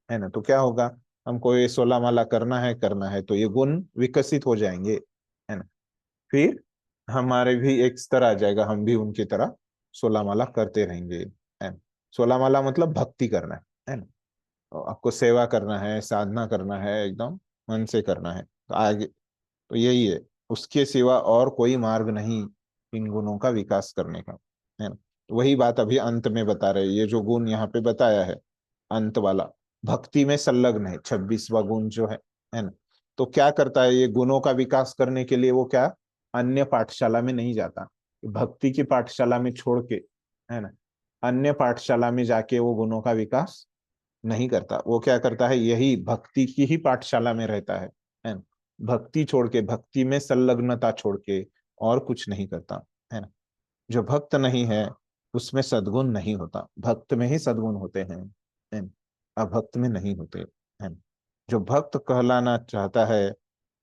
है ना। तो क्या होगा, हमको ये 16 माला करना है तो ये गुण विकसित हो जाएंगे, है ना। फिर हमारे भी एक स्तर आ जाएगा, हम भी उनकी तरह 16 माला करते रहेंगे, है ना। 16 माला मतलब भक्ति करना है ना। तो आपको सेवा करना है, साधना करना है, एकदम मन से करना है, तो आगे तो यही है, उसके सिवा और कोई मार्ग नहीं इन गुणों का विकास करने का, है ना। तो वही बात अभी अंत में बता रहे, ये जो गुण यहाँ पे बताया है अंत वाला, भक्ति में संलग्न है 26वां गुण जो है ना। तो क्या करता है, ये गुणों का विकास करने के लिए वो क्या अन्य पाठशाला में नहीं जाता, भक्ति की पाठशाला में छोड़ के, है ना, अन्य पाठशाला में जाके वो गुणों का विकास नहीं करता। वो क्या करता है, यही भक्ति की ही पाठशाला में रहता है ना। भक्ति छोड़ के, भक्ति में संलग्नता छोड़ के और कुछ नहीं करता, है ना। जो भक्त नहीं है उसमें सद्गुण नहीं होता, भक्त में ही सद्गुण होते हैं, अभक्त में नहीं होते, है ना। जो भक्त कहलाना चाहता है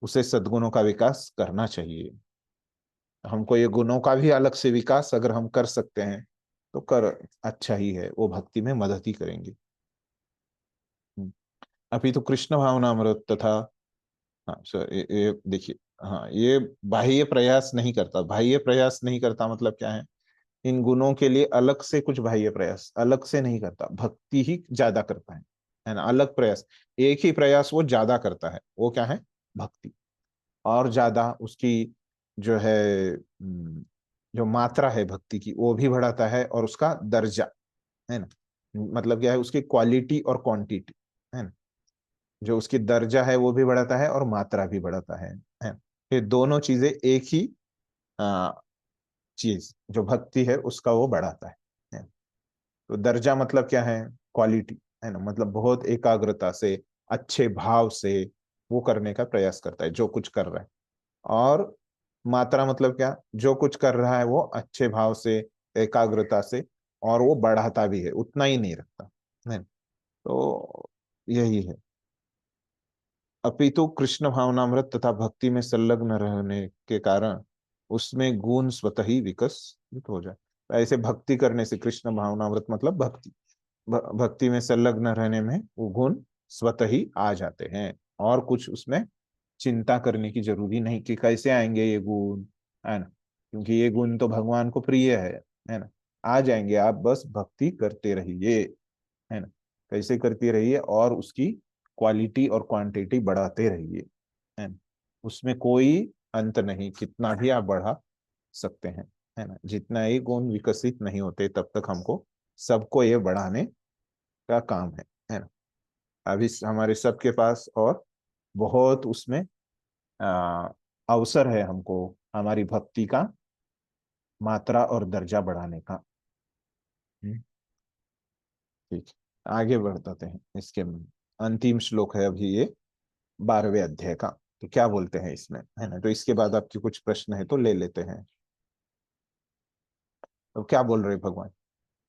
उसे सद्गुणों का विकास करना चाहिए। हमको ये गुणों का भी अलग से विकास अगर हम कर सकते हैं तो कर, अच्छा ही है, वो भक्ति में मदद ही करेंगे। अभी तो कृष्ण भावनामृत तथा, हाँ सर, ये देखिए, हाँ, ये बाह्य प्रयास नहीं करता, बाह्य प्रयास नहीं करता मतलब क्या है, इन गुणों के लिए अलग से कुछ बाह्य प्रयास अलग से नहीं करता, भक्ति ही ज्यादा करता है ना। अलग प्रयास, एक ही प्रयास वो ज्यादा करता है, वो क्या है, भक्ति, और ज्यादा उसकी जो है जो मात्रा है भक्ति की वो भी बढ़ाता है, और उसका दर्जा, है ना, मतलब क्या है, उसकी क्वालिटी और क्वांटिटी, है ना। जो उसकी दर्जा है वो भी बढ़ाता है और मात्रा भी बढ़ाता है। ये दोनों चीजें एक ही चीज जो भक्ति है उसका वो बढ़ाता है। तो दर्जा मतलब क्या है, क्वालिटी, है ना, मतलब बहुत एकाग्रता से, अच्छे भाव से वो करने का प्रयास करता है जो कुछ कर रहा है। और मात्रा मतलब क्या, जो कुछ कर रहा है वो अच्छे भाव से, एकाग्रता से, और वो बढ़ाता भी है, उतना ही नहीं रखता, है ना? तो यही है। अपितु कृष्ण भावनामृत तथा भक्ति में संलग्न रहने के कारण उसमें गुण स्वतः ही विकसित हो जाए। तो ऐसे भक्ति करने से, कृष्ण भावनामृत मतलब भक्ति, भक्ति में संलग्न रहने में वो गुण स्वतः ही आ जाते हैं, और कुछ उसमें चिंता करने की जरूरी नहीं कि कैसे आएंगे ये गुण, है ना, क्योंकि ये गुण तो भगवान को प्रिय है ना, आ जाएंगे। आप बस भक्ति करते रहिए, है ना, कैसे करती रहिए, और उसकी क्वालिटी और क्वांटिटी बढ़ाते रहिए, है ना, उसमें कोई अंत नहीं, कितना भी आप बढ़ा सकते हैं, है ना, जितना ये गुण विकसित नहीं होते तब तक हमको सबको ये बढ़ाने का काम है ना। अभी हमारे सबके पास और बहुत उसमें आ, अवसर है हमको हमारी भक्ति का मात्रा और दर्जा बढ़ाने का। ठीक, आगे बढ़ते हैं। इसके अंतिम श्लोक है अभी ये 12वें अध्याय का। तो क्या बोलते हैं इसमें, है ना, तो इसके बाद आपके कुछ प्रश्न है तो ले लेते हैं। तो क्या बोल रहे भगवान,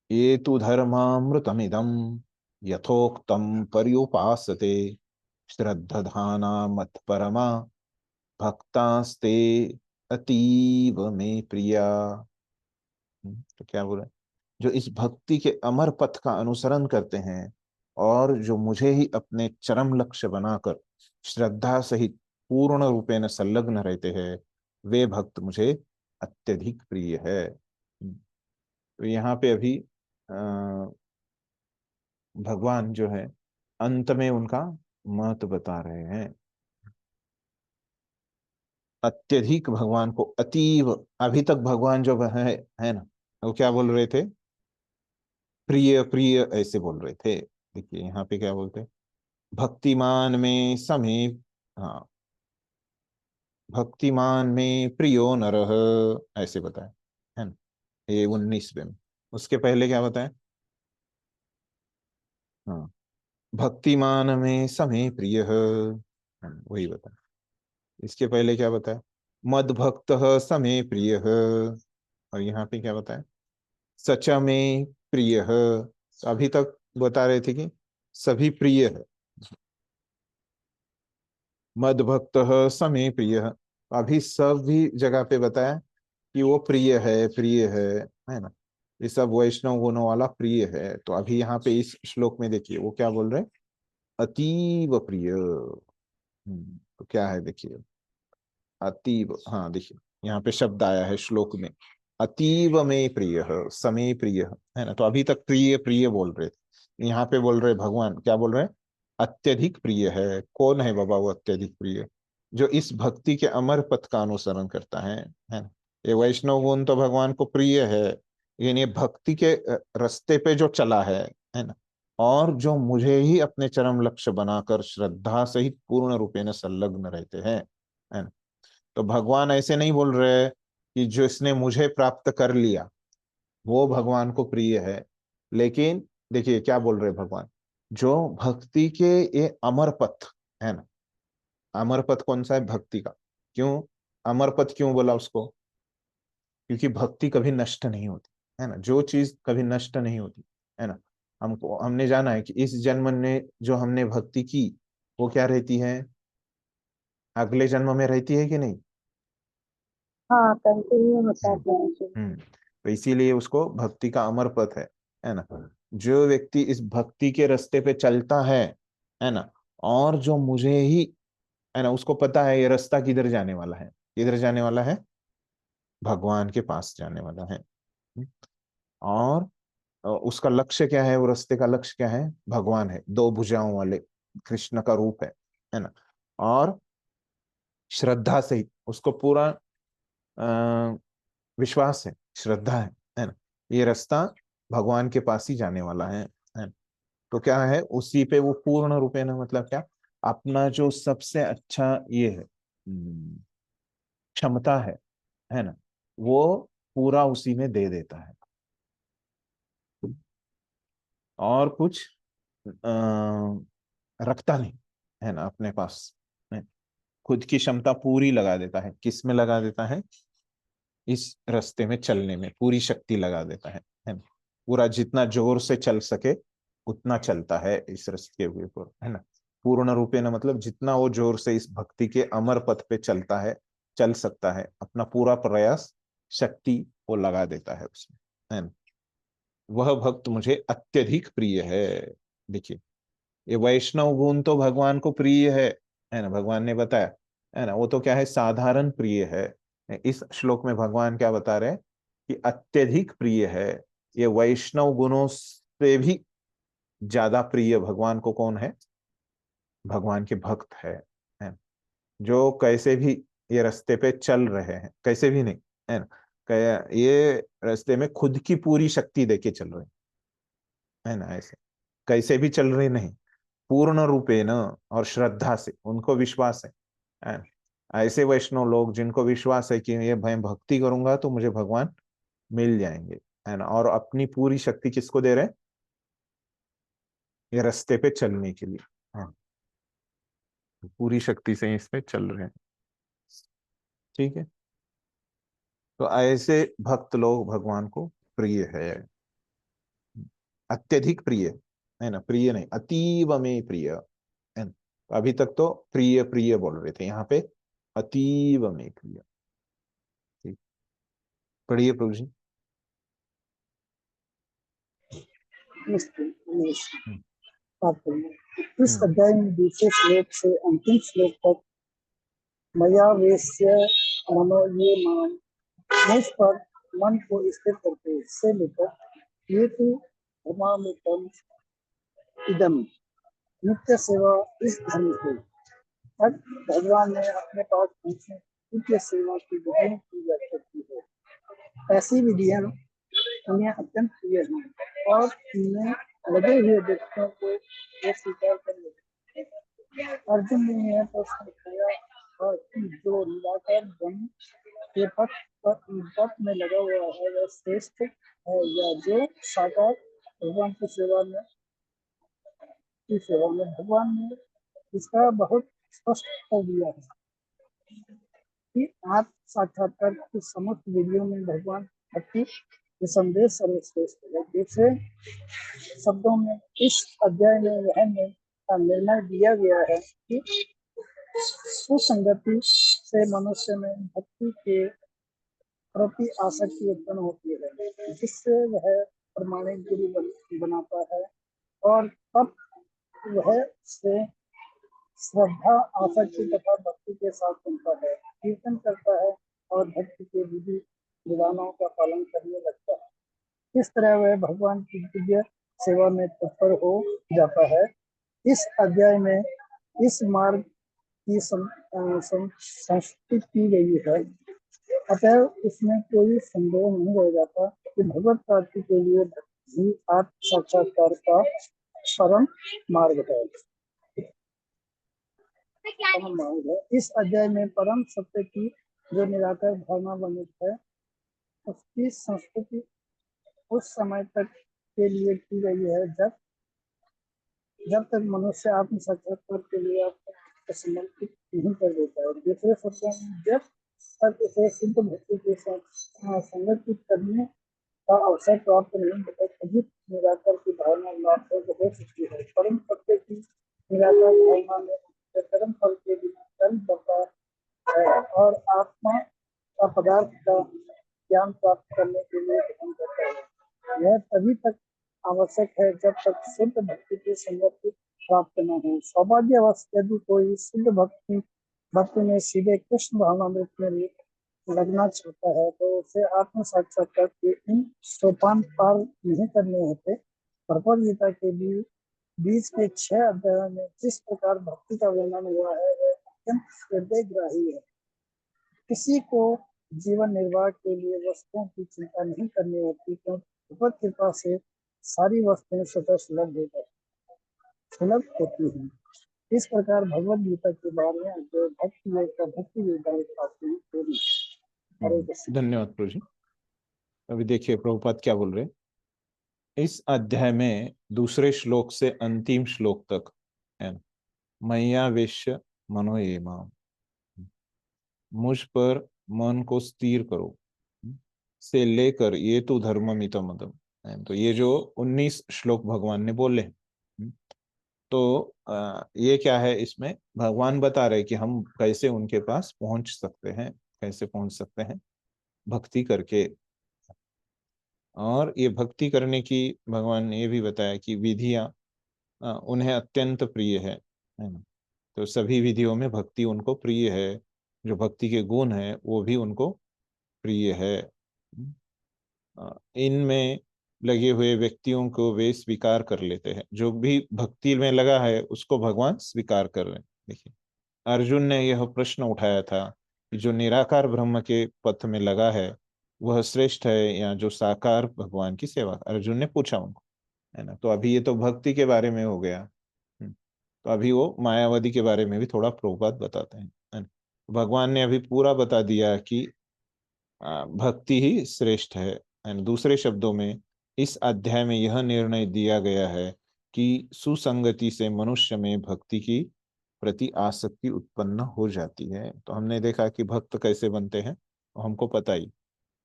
ये तु धर्मामृतमिदं यथोक्तं पर्युपासते श्रद्धधाना मत्परमा भक्तास्ते अतीव में प्रिया। तो क्या बोल रहे हैं, जो इस भक्ति के अमर पथ का अनुसरण करते हैं और जो मुझे ही अपने चरम लक्ष्य बनाकर श्रद्धा सहित पूर्ण रूपेण संलग्न रहते हैं, वे भक्त मुझे अत्यधिक प्रिय है। तो यहाँ पे अभी भगवान जो है अंत में उनका महत्व बता रहे हैं। अत्यधिक भगवान को अतीव, अभी तक भगवान जो है ना, वो क्या बोल रहे थे, प्रिय प्रिय ऐसे बोल रहे थे। देखिए यहाँ पे क्या बोलते हैं, भक्तिमान में समीप, हाँ, भक्तिमान में प्रियो नरः, ऐसे बताया, है ना, ये 19वें में। उसके पहले क्या बताया, हाँ, भक्तिमान में समे प्रिय, वही बताया। इसके पहले क्या बताया, मद भक्त समे प्रिय, और यहाँ पे क्या बताया, सच में प्रिय। तो अभी तक बता रहे थे कि सभी प्रिय है, मद भक्त समे प्रिय। अभी सभी जगह पे बताया कि वो प्रिय है, प्रिय है ना, ये सब वैष्णव गुणों वाला प्रिय है। तो अभी यहाँ पे इस श्लोक में देखिए वो क्या बोल रहे हैं, अतीव प्रिय। तो क्या है देखिए, अतीव, हाँ देखिए यहाँ पे शब्द आया है श्लोक में, अतीव में प्रिय, समय प्रिय, है ना। तो अभी तक प्रिय प्रिय बोल रहे थे, यहाँ पे बोल रहे भगवान क्या बोल रहे हैं, अत्यधिक प्रिय है। कौन है बाबा वो अत्यधिक प्रिय, जो इस भक्ति के अमर पथ का अनुसरण करता है ना। ये वैष्णव गुण तो भगवान को प्रिय है, लेकिन ये भक्ति के रास्ते पे जो चला है ना, और जो मुझे ही अपने चरम लक्ष्य बनाकर श्रद्धा सहित पूर्ण रूपेण संलग्न रहते हैं, है ना। तो भगवान ऐसे नहीं बोल रहे कि जो इसने मुझे प्राप्त कर लिया वो भगवान को प्रिय है, लेकिन देखिए क्या बोल रहे भगवान, जो भक्ति के ये अमर पथ है ना, अमर पथ कौन सा है, भक्ति का। क्यों अमर पथ क्यों बोला उसको, क्योंकि भक्ति कभी नष्ट नहीं होती, है ना, जो चीज कभी नष्ट नहीं होती, है ना। हमको हमने जाना है कि इस जन्म में जो हमने भक्ति की वो क्या रहती है, अगले जन्म में रहती है कि नहीं। हाँ, कंटिन्यू होता है हम्म फ्रेंडशिप। तो इसीलिए उसको भक्ति का अमर पथ है ना। जो व्यक्ति इस भक्ति के रास्ते पे चलता है ना, और जो मुझे ही, है ना, उसको पता है ये रास्ता किधर जाने वाला है, किधर जाने वाला है, भगवान के पास जाने वाला है। और उसका लक्ष्य क्या है, वो रास्ते का लक्ष्य क्या है, भगवान है, दो भुजाओं वाले कृष्ण का रूप है ना। और श्रद्धा से ही उसको पूरा विश्वास है, श्रद्धा है ना, ये रास्ता भगवान के पास ही जाने वाला है। तो क्या है, उसी पे वो पूर्ण रूपे ना, मतलब क्या, अपना जो सबसे अच्छा ये है, क्षमता है ना, वो पूरा उसी में दे देता है। और कुछ रखता नहीं है ना अपने पास, है? खुद की क्षमता पूरी लगा देता है। किस में लगा देता है? इस रास्ते में चलने में पूरी शक्ति लगा देता है ना? पूरा जितना जोर से चल सके उतना चलता है इस रास्ते के ऊपर, है ना। पूर्ण रूपे ना मतलब जितना वो जोर से इस भक्ति के अमर पथ पे चलता है, चल सकता है, अपना पूरा प्रयास शक्ति वो लगा देता है उसमें, है ना। वह भक्त मुझे अत्यधिक प्रिय है। देखिए, ये वैष्णव गुण तो भगवान को प्रिय है ना, भगवान ने बताया, है ना। वो तो क्या है, साधारण प्रिय है। इस श्लोक में भगवान क्या बता रहे हैं कि अत्यधिक प्रिय है। ये वैष्णव गुणों से भी ज्यादा प्रिय भगवान को कौन है? भगवान के भक्त है, जो कैसे भी ये रास्ते पे चल रहे हैं, कैसे भी नहीं, है ना। ये रास्ते में खुद की पूरी शक्ति देके चल रहे हैं, है ना। ऐसे कैसे भी चल रहे नहीं, पूर्ण रूपे न और श्रद्धा से, उनको विश्वास है ना? ऐसे वैष्णव लोग जिनको विश्वास है कि ये मैं भक्ति करूंगा तो मुझे भगवान मिल जाएंगे, है ना, और अपनी पूरी शक्ति किसको दे रहे हैं? ये रास्ते पे चलने के लिए, हाँ, पूरी शक्ति से इस पे चल रहे हैं। ठीक है, तो ऐसे भक्त लोग भगवान को प्रिय है, अत्यधिक प्रिय, है ना। प्रिय नहीं, अतीव में प्रिय, है ना। अभी तक तो प्रिय प्रिय बोल रहे थे, यहाँ पे अतीव में प्रिय। ठीक, पढ़िए प्रभु जी। हम्म, इस अध्याय में दूसरे श्लोक से अंतिम श्लोक तक मया वेश्य मनो ये मान, मुझ पर मन को स्थिर करके से लेकर ये तो धर्मामितम इदम नित्य सेवा इस धर्म को तक भगवान ने अपने पास पहुंचे नित्य सेवा की विधियों की व्याख्या की है। ऐसी विधियां उन्हें अत्यंत प्रिय हैं और इनमें लगे हुए व्यक्तियों को वो स्वीकार कर लेते हैं। अर्जुन ने यह प्रश्न उठाया और कि जो निराकार ब्रह्म के पथ में लगा हुआ है वह श्रेष्ठ है या जो साकार भगवान की सेवा में। भगवान ने इसका बहुत स्पष्ट कर दिया है कि आत्म साक्षात्कार की समस्त विधियों में भगवान भक्ति ये संदेश सर्वश्रेष्ठ है। दूसरे शब्दों में इस अध्याय में यह निर्णय दिया गया है कि सुसंगति से मनुष्य में भक्ति के प्रति आसक्ति उत्पन्न होती है, जिससे वह प्रमाणिक गुरु बनाता है और तब वह से श्रद्धा आसक्ति तथा भक्ति के साथ सुनता है, कीर्तन करता है और भक्ति के विधि विधानों का पालन करने लगता है। इस तरह वह भगवान की दिव्य सेवा में तत्पर हो जाता है। इस अध्याय में इस मार्ग की संस्तुति की गई है, अतः इसमें कोई संदेह नहीं रह जाता कि भगवत प्राप्ति के लिए ही आत्म साक्षात्कार का परम मार्ग है। इस अध्याय में परम सत्य की जो निराकार धारणा वर्णित है उसकी संस्कृति उस समय तक के लिए की गई है जब तक मनुष्य आत्म साक्षात्कार के लिए आपको समर्पित नहीं कर देता है। दूसरे शब्दों में जब तक उसे शुद्ध भक्ति के साथ संगठित करने का अवसर प्राप्त नहीं होता तभी निराकार की धारणा लाभ हो सकती है। परम सत्य की निराकार धारणा में कर्म फल के बिना कर्म करता है और आत्मा का पदार्थ का ज्ञान प्राप्त करने के लिए ध्यान करता है। यह तभी तक आवश्यक है जब तक शुद्ध भक्ति की संगति प्राप्त न हो। सौभाग्यवश यदि कोई शुद्ध भक्ति में सीधे कृष्ण भावनामृत में लगना चाहता है तो उसे आत्म साक्षात्कार के इन सोपान पार नहीं करने होते। भगवद गीता के बीच के 6 अध्यायों में जिस प्रकार भक्ति का वर्णन हुआ है वह अत्यंत हृदयग्राही है। किसी को जीवन निर्वाह के लिए वस्तुओं की चिंता नहीं करनी होती क्योंकि भगवत कृपा से सारी वस्तुएं स्वतः सुलभ होती हैं। इस प्रकार भगवद गीता के बारे में जो भक्ति योग का भक्ति वेदांत पाते हैं पूरी। हरे कृष्ण। धन्यवाद प्रभु जी। अभी देखिए प्रभुपाद क्या बोल रहे हैं। इस अध्याय में दूसरे श्लोक से अंतिम श्लोक तक है, मय्यावेश्य मनो ये माम, मुझ पर मन को स्थिर करो, से लेकर ये तो धर्ममितमदम, तो ये जो 19 श्लोक भगवान ने बोले, तो ये क्या है, इसमें भगवान बता रहे कि हम कैसे उनके पास पहुंच सकते हैं, कैसे पहुंच सकते हैं, भक्ति करके। और ये भक्ति करने की भगवान ने ये भी बताया कि विधियां उन्हें अत्यंत प्रिय है ना। तो सभी विधियों में भक्ति उनको प्रिय है, जो भक्ति के गुण है वो भी उनको प्रिय है। इनमें लगे हुए व्यक्तियों को वे स्वीकार कर लेते हैं, जो भी भक्ति में लगा है उसको भगवान स्वीकार कर रहे हैं। देखिए, अर्जुन ने यह प्रश्न उठाया था कि जो निराकार ब्रह्म के पथ में लगा है वह श्रेष्ठ है या जो साकार भगवान की सेवा, अर्जुन ने पूछा उनको, है ना। तो अभी ये तो भक्ति के बारे में हो गया। तो अभी वो मायावादी के बारे में भी थोड़ा प्रभुपाद बताते हैं, है ना? भगवान ने अभी पूरा बता दिया कि भक्ति ही श्रेष्ठ है। एंड दूसरे शब्दों में इस अध्याय में यह निर्णय दिया गया है कि सुसंगति से मनुष्य में भक्ति की प्रति आसक्ति उत्पन्न हो जाती है। तो हमने देखा कि भक्त कैसे बनते हैं, तो हमको पता ही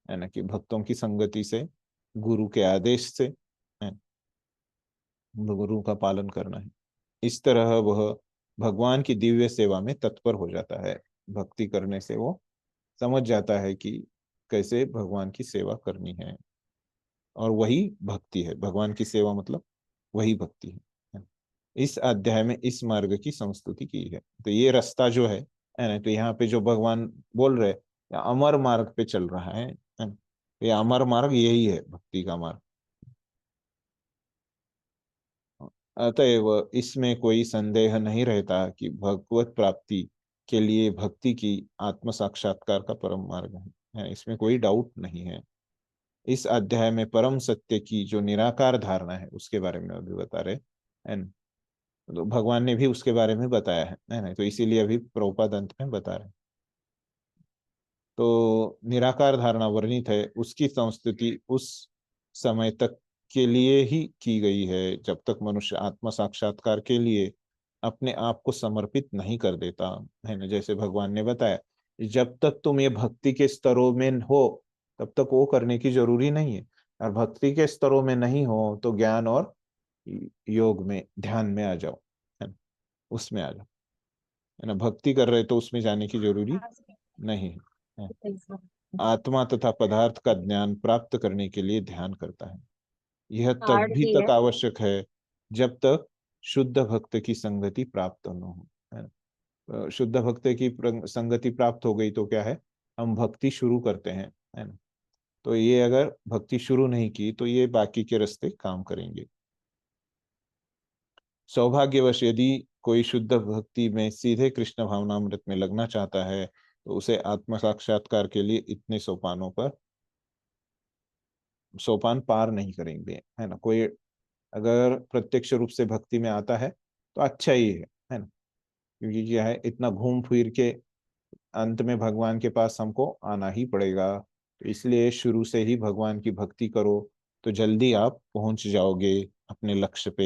है ना कि भक्तों की संगति से, गुरु के आदेश से, है, गुरु का पालन करना है। इस तरह वह भगवान की दिव्य सेवा में तत्पर हो जाता है। भक्ति करने से वो समझ जाता है कि कैसे भगवान की सेवा करनी है, और वही भक्ति है। भगवान की सेवा मतलब वही भक्ति है। इस अध्याय में इस मार्ग की संस्तुति की है। तो ये रास्ता जो है ना, तो यहाँ पे जो भगवान बोल रहे हैं अमर मार्ग पे चल रहा है ना? ये अमर मार्ग यही है, भक्ति का मार्ग। अतएव इसमें कोई संदेह नहीं रहता कि भगवत प्राप्ति के लिए भक्ति की आत्म साक्षात्कार का परम मार्ग है। इसमें कोई डाउट नहीं है। इस अध्याय में परम सत्य की जो निराकार धारणा है उसके बारे में अभी बता रहे हैं। तो भगवान ने भी उसके बारे में बताया है ना, तो इसीलिए अभी प्रभुपाद अंत में बता रहे हैं। तो निराकार धारणा वर्णित है, उसकी संस्तुति उस समय तक के लिए ही की गई है जब तक मनुष्य आत्म साक्षात्कार के लिए अपने आप को समर्पित नहीं कर देता, है ना। जैसे भगवान ने बताया, जब तक तुम ये भक्ति के स्तरों में हो तब तक वो करने की जरूरी नहीं है, और भक्ति के स्तरों में नहीं हो तो ज्ञान और योग में, ध्यान में आ जाओ, है ना, उसमें आ जाओ, है ना। भक्ति कर रहे तो उसमें जाने की जरूरी नहीं है। आत्मा तथा पदार्थ का ज्ञान प्राप्त करने के लिए ध्यान करता है। यह तभी तक आवश्यक है जब तक शुद्ध भक्त की संगति प्राप्त न हो, है ना। शुद्ध भक्त की संगति प्राप्त हो गई तो क्या है, हम भक्ति शुरू करते हैं, है ना। तो ये अगर भक्ति शुरू नहीं की तो ये बाकी के रास्ते काम करेंगे। सौभाग्यवश यदि कोई शुद्ध भक्ति में सीधे कृष्ण भावनामृत में लगना चाहता है तो उसे आत्म साक्षात्कार के लिए इतने सोपान पार नहीं करेंगे, है ना। कोई अगर प्रत्यक्ष रूप से भक्ति में आता है तो अच्छा ही है ना, क्योंकि क्या है, इतना घूम फिर के अंत में भगवान के पास हमको आना ही पड़ेगा। तो इसलिए शुरू से ही भगवान की भक्ति करो तो जल्दी आप पहुंच जाओगे अपने लक्ष्य पे,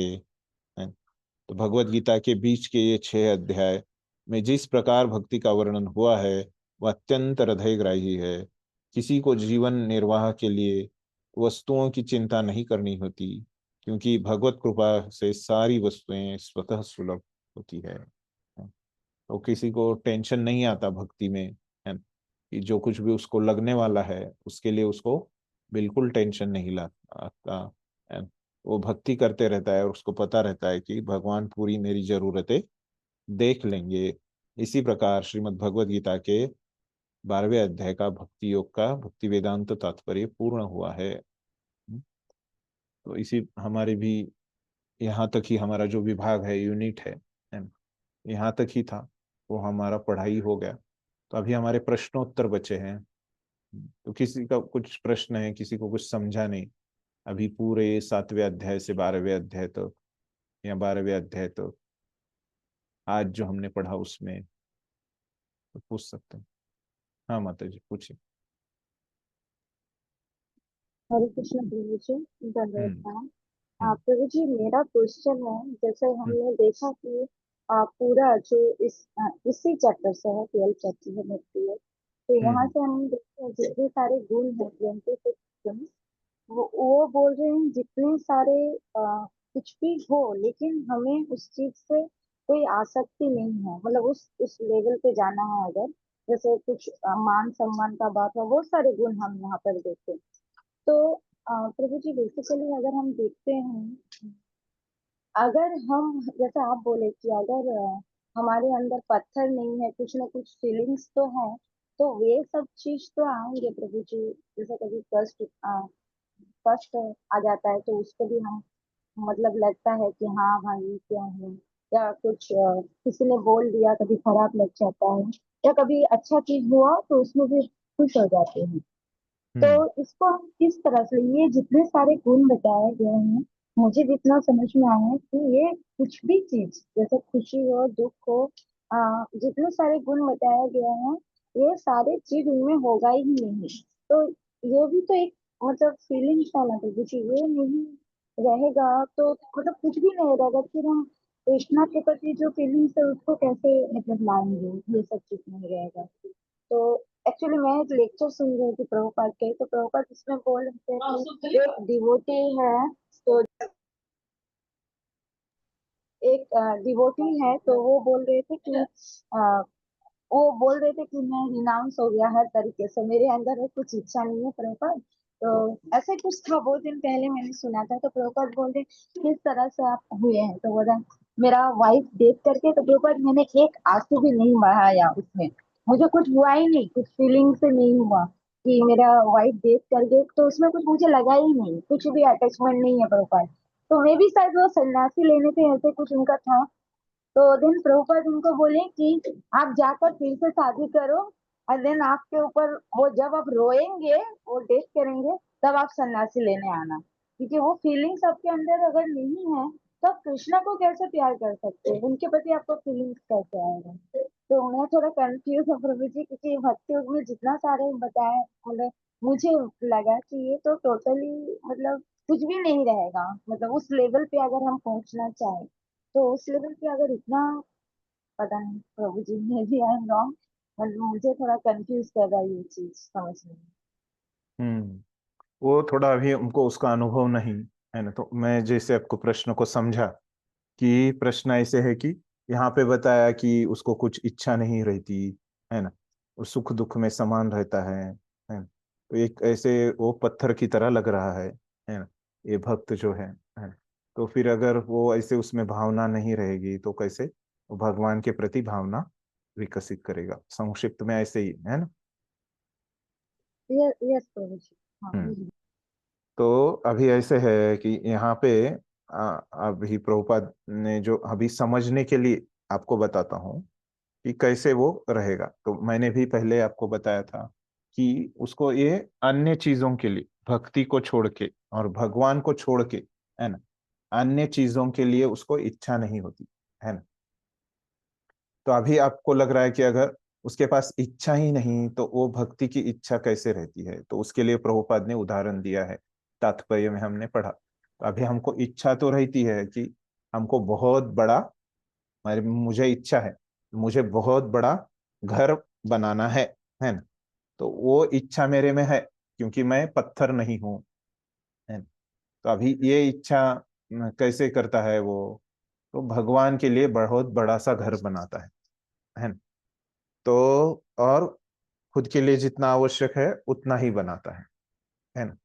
है। तो भगवत गीता के बीच के ये 6 अध्याय में जिस प्रकार भक्ति का वर्णन हुआ है वह अत्यंत हृदयग्राही है। किसी को जीवन निर्वाह के लिए वस्तुओं की चिंता नहीं करनी होती, क्योंकि भगवत कृपा से सारी वस्तुएं स्वतः सुलभ होती है। तो किसी को टेंशन नहीं आता भक्ति में, है, कि जो कुछ भी उसको लगने वाला है उसके लिए उसको बिल्कुल टेंशन नहीं आता, है। वो भक्ति करते रहता है और उसको पता रहता है कि भगवान पूरी मेरी जरूरतें देख लेंगे। इसी प्रकार श्रीमद् भगवद गीता के 12वें अध्याय का भक्ति योग का भक्ति वेदांत तात्पर्य पूर्ण हुआ है। तो इसी हमारे भी यहाँ तक ही हमारा जो विभाग है, यूनिट है, यहाँ तक ही था, वो हमारा पढ़ाई हो गया। तो अभी हमारे प्रश्नोत्तर बचे हैं। तो किसी का कुछ प्रश्न है, किसी को कुछ समझा नहीं अभी पूरे 7वें अध्याय से 12वें अध्याय तक, या 12वें अध्याय तक आज जो हमने पढ़ा उसमें, तो पूछ सकते हैं। हाँ माता जी पूछिए। हरे कृष्ण प्रभु जी, दंडवत हम्म प्रणाम। हम्म प्रभु जी, मेरा क्वेश्चन है, जैसे हम्म हमने देखा कि पूरा जो इसी चैप्टर से है, 12 चैप्टर है भक्ति है, तो यहाँ हम्म से हम देखते हैं जितने सारे गुण हैं, 26 गुण, वो बोल रहे हैं जितने सारे कुछ भी हो, लेकिन हमें उस चीज से कोई आसक्ति नहीं है, मतलब उस लेवल पे जाना है अगर, जैसे कुछ मान सम्मान का बात है, वो सारे गुण हम यहाँ पर देखते हैं। तो प्रभु जी, बेसिकली अगर हम देखते हैं, अगर हम जैसे आप बोले कि अगर हमारे अंदर पत्थर नहीं है, कुछ ना कुछ फीलिंग्स तो है, तो वे सब चीज तो आएंगे प्रभु जी। जैसे कभी कष्ट आ जाता है, तो उसको भी हम, मतलब लगता है कि हाँ भाई ये क्या है, या कुछ किसी ने बोल दिया, कभी खराब लग जाता है, या कभी अच्छा चीज हुआ तो उसमें भी खुश हो जाते हैं। तो हम्म इसको हम किस तरह से, ये जितने सारे गुण बताए गए हैं, मुझे जितना समझ में आया है कि ये कुछ भी चीज, जैसे खुशी हो, दुख हो, जितने सारे गुण बताए गए हैं, ये सारे चीज उनमें होगा ही नहीं। तो ये भी तो एक, मतलब फीलिंग्स है ना, तो कुछ ये नहीं रहेगा तो मतलब कुछ भी नहीं रहेगा, फिर हम कृष्णा के प्रति जो फीलिंग्स है उसको कैसे मतलब लाएंगे, ये सब चीज नहीं रहेगा। तो एक्चुअली मैं एक लेक्चर सुन रही थी प्रभुपाद के, तो प्रभुपाद इसमें बोल रहे थे कि एक डिवोटी है, तो एक डिवोटी है, तो वो बोल रहे थे कि वो बोल रहे थे कि मैं रिनाउंस हो गया हर तरीके से, मेरे अंदर कुछ इच्छा नहीं है प्रभुपाद। तो ऐसे कुछ था, बहुत दिन पहले मैंने सुना था, तो प्रभुपाद बोल रहे किस तरह से आप हुए हैं, तो बोला मेरा वाइफ देख करके, तो प्रभुपाद मैंने एक आंसू भी नहीं बहाया उसमें, मुझे कुछ हुआ ही नहीं, कुछ फीलिंग से नहीं हुआ कि मेरा वाइफ देख करके, तो उसमें कुछ मुझे लगा ही नहीं, कुछ भी अटैचमेंट नहीं है प्रभुपाद। तो मैं भी शायद वो सन्यासी लेने थे, ऐसे कुछ उनका था। तो देन प्रभुपाद उनको बोले कि आप जाकर फिर से शादी करो, और देन आपके ऊपर वो, जब आप रोएंगे, वो डेथ करेंगे, तब आप सन्यासी लेने आना, क्योंकि वो फीलिंग्स आपके अंदर अगर नहीं है, तो आप कृष्णा को कैसे प्यार कर सकते हैं, उनके प्रति आपको फीलिंग्स कैसे आएगा। तो मैं थोड़ा कंफ्यूज हूँ प्रभु जी, क्योंकि भक्ति योग में जितना सारे बताए, मतलब मुझे लगा कि ये तो टोटली, मतलब कुछ भी नहीं रहेगा, मतलब उस लेवल पे अगर हम पहुंचना चाहें, तो उस लेवल पे अगर इतना, पता नहीं Prabhu ji, maybe I am wrong, मतलब मुझे थोड़ा कंफ्यूज कर रहा है ये चीज समझ में। हम्म वो थोड़ा अभी हमको उसका अनुभव नहीं है ना, तो मैं जैसे आपको प्रश्न को समझा कि प्रश्न ऐसे है कि यहाँ पे बताया कि उसको कुछ इच्छा नहीं रहती है ना, वो सुख दुख में समान रहता है ना, तो एक ऐसे वो पत्थर की तरह लग रहा है ना, ये भक्त जो है ना? तो फिर अगर वो ऐसे उसमें भावना नहीं रहेगी तो कैसे वो भगवान के प्रति भावना विकसित करेगा, संक्षिप्त में ऐसे ही है ना। यस प्रभु जी, हाँ हम्म मुझे। तो अभी ऐसे है कि यहाँ पे अभी प्रभुपाद ने जो अभी समझने के लिए आपको बताता हूँ कि कैसे वो रहेगा, तो मैंने भी पहले आपको बताया था कि उसको ये अन्य चीजों के लिए भक्ति को छोड़ के और भगवान को छोड़ के है ना, अन्य चीजों के लिए उसको इच्छा नहीं होती है ना। तो अभी आपको लग रहा है कि अगर उसके पास इच्छा ही नहीं तो वो भक्ति की इच्छा कैसे रहती है, तो उसके लिए प्रभुपाद ने उदाहरण दिया है, तात्पर्य में हमने पढ़ा। तो अभी हमको इच्छा तो रहती है कि हमको बहुत बड़ा, मुझे इच्छा है मुझे बहुत बड़ा घर बनाना है ना, तो वो इच्छा मेरे में है क्योंकि मैं पत्थर नहीं हूँ है ना। तो अभी ये इच्छा कैसे करता है वो, तो भगवान के लिए बहुत बड़ा सा घर बनाता है ना। तो और खुद के लिए जितना आवश्यक है उतना ही बनाता है ना।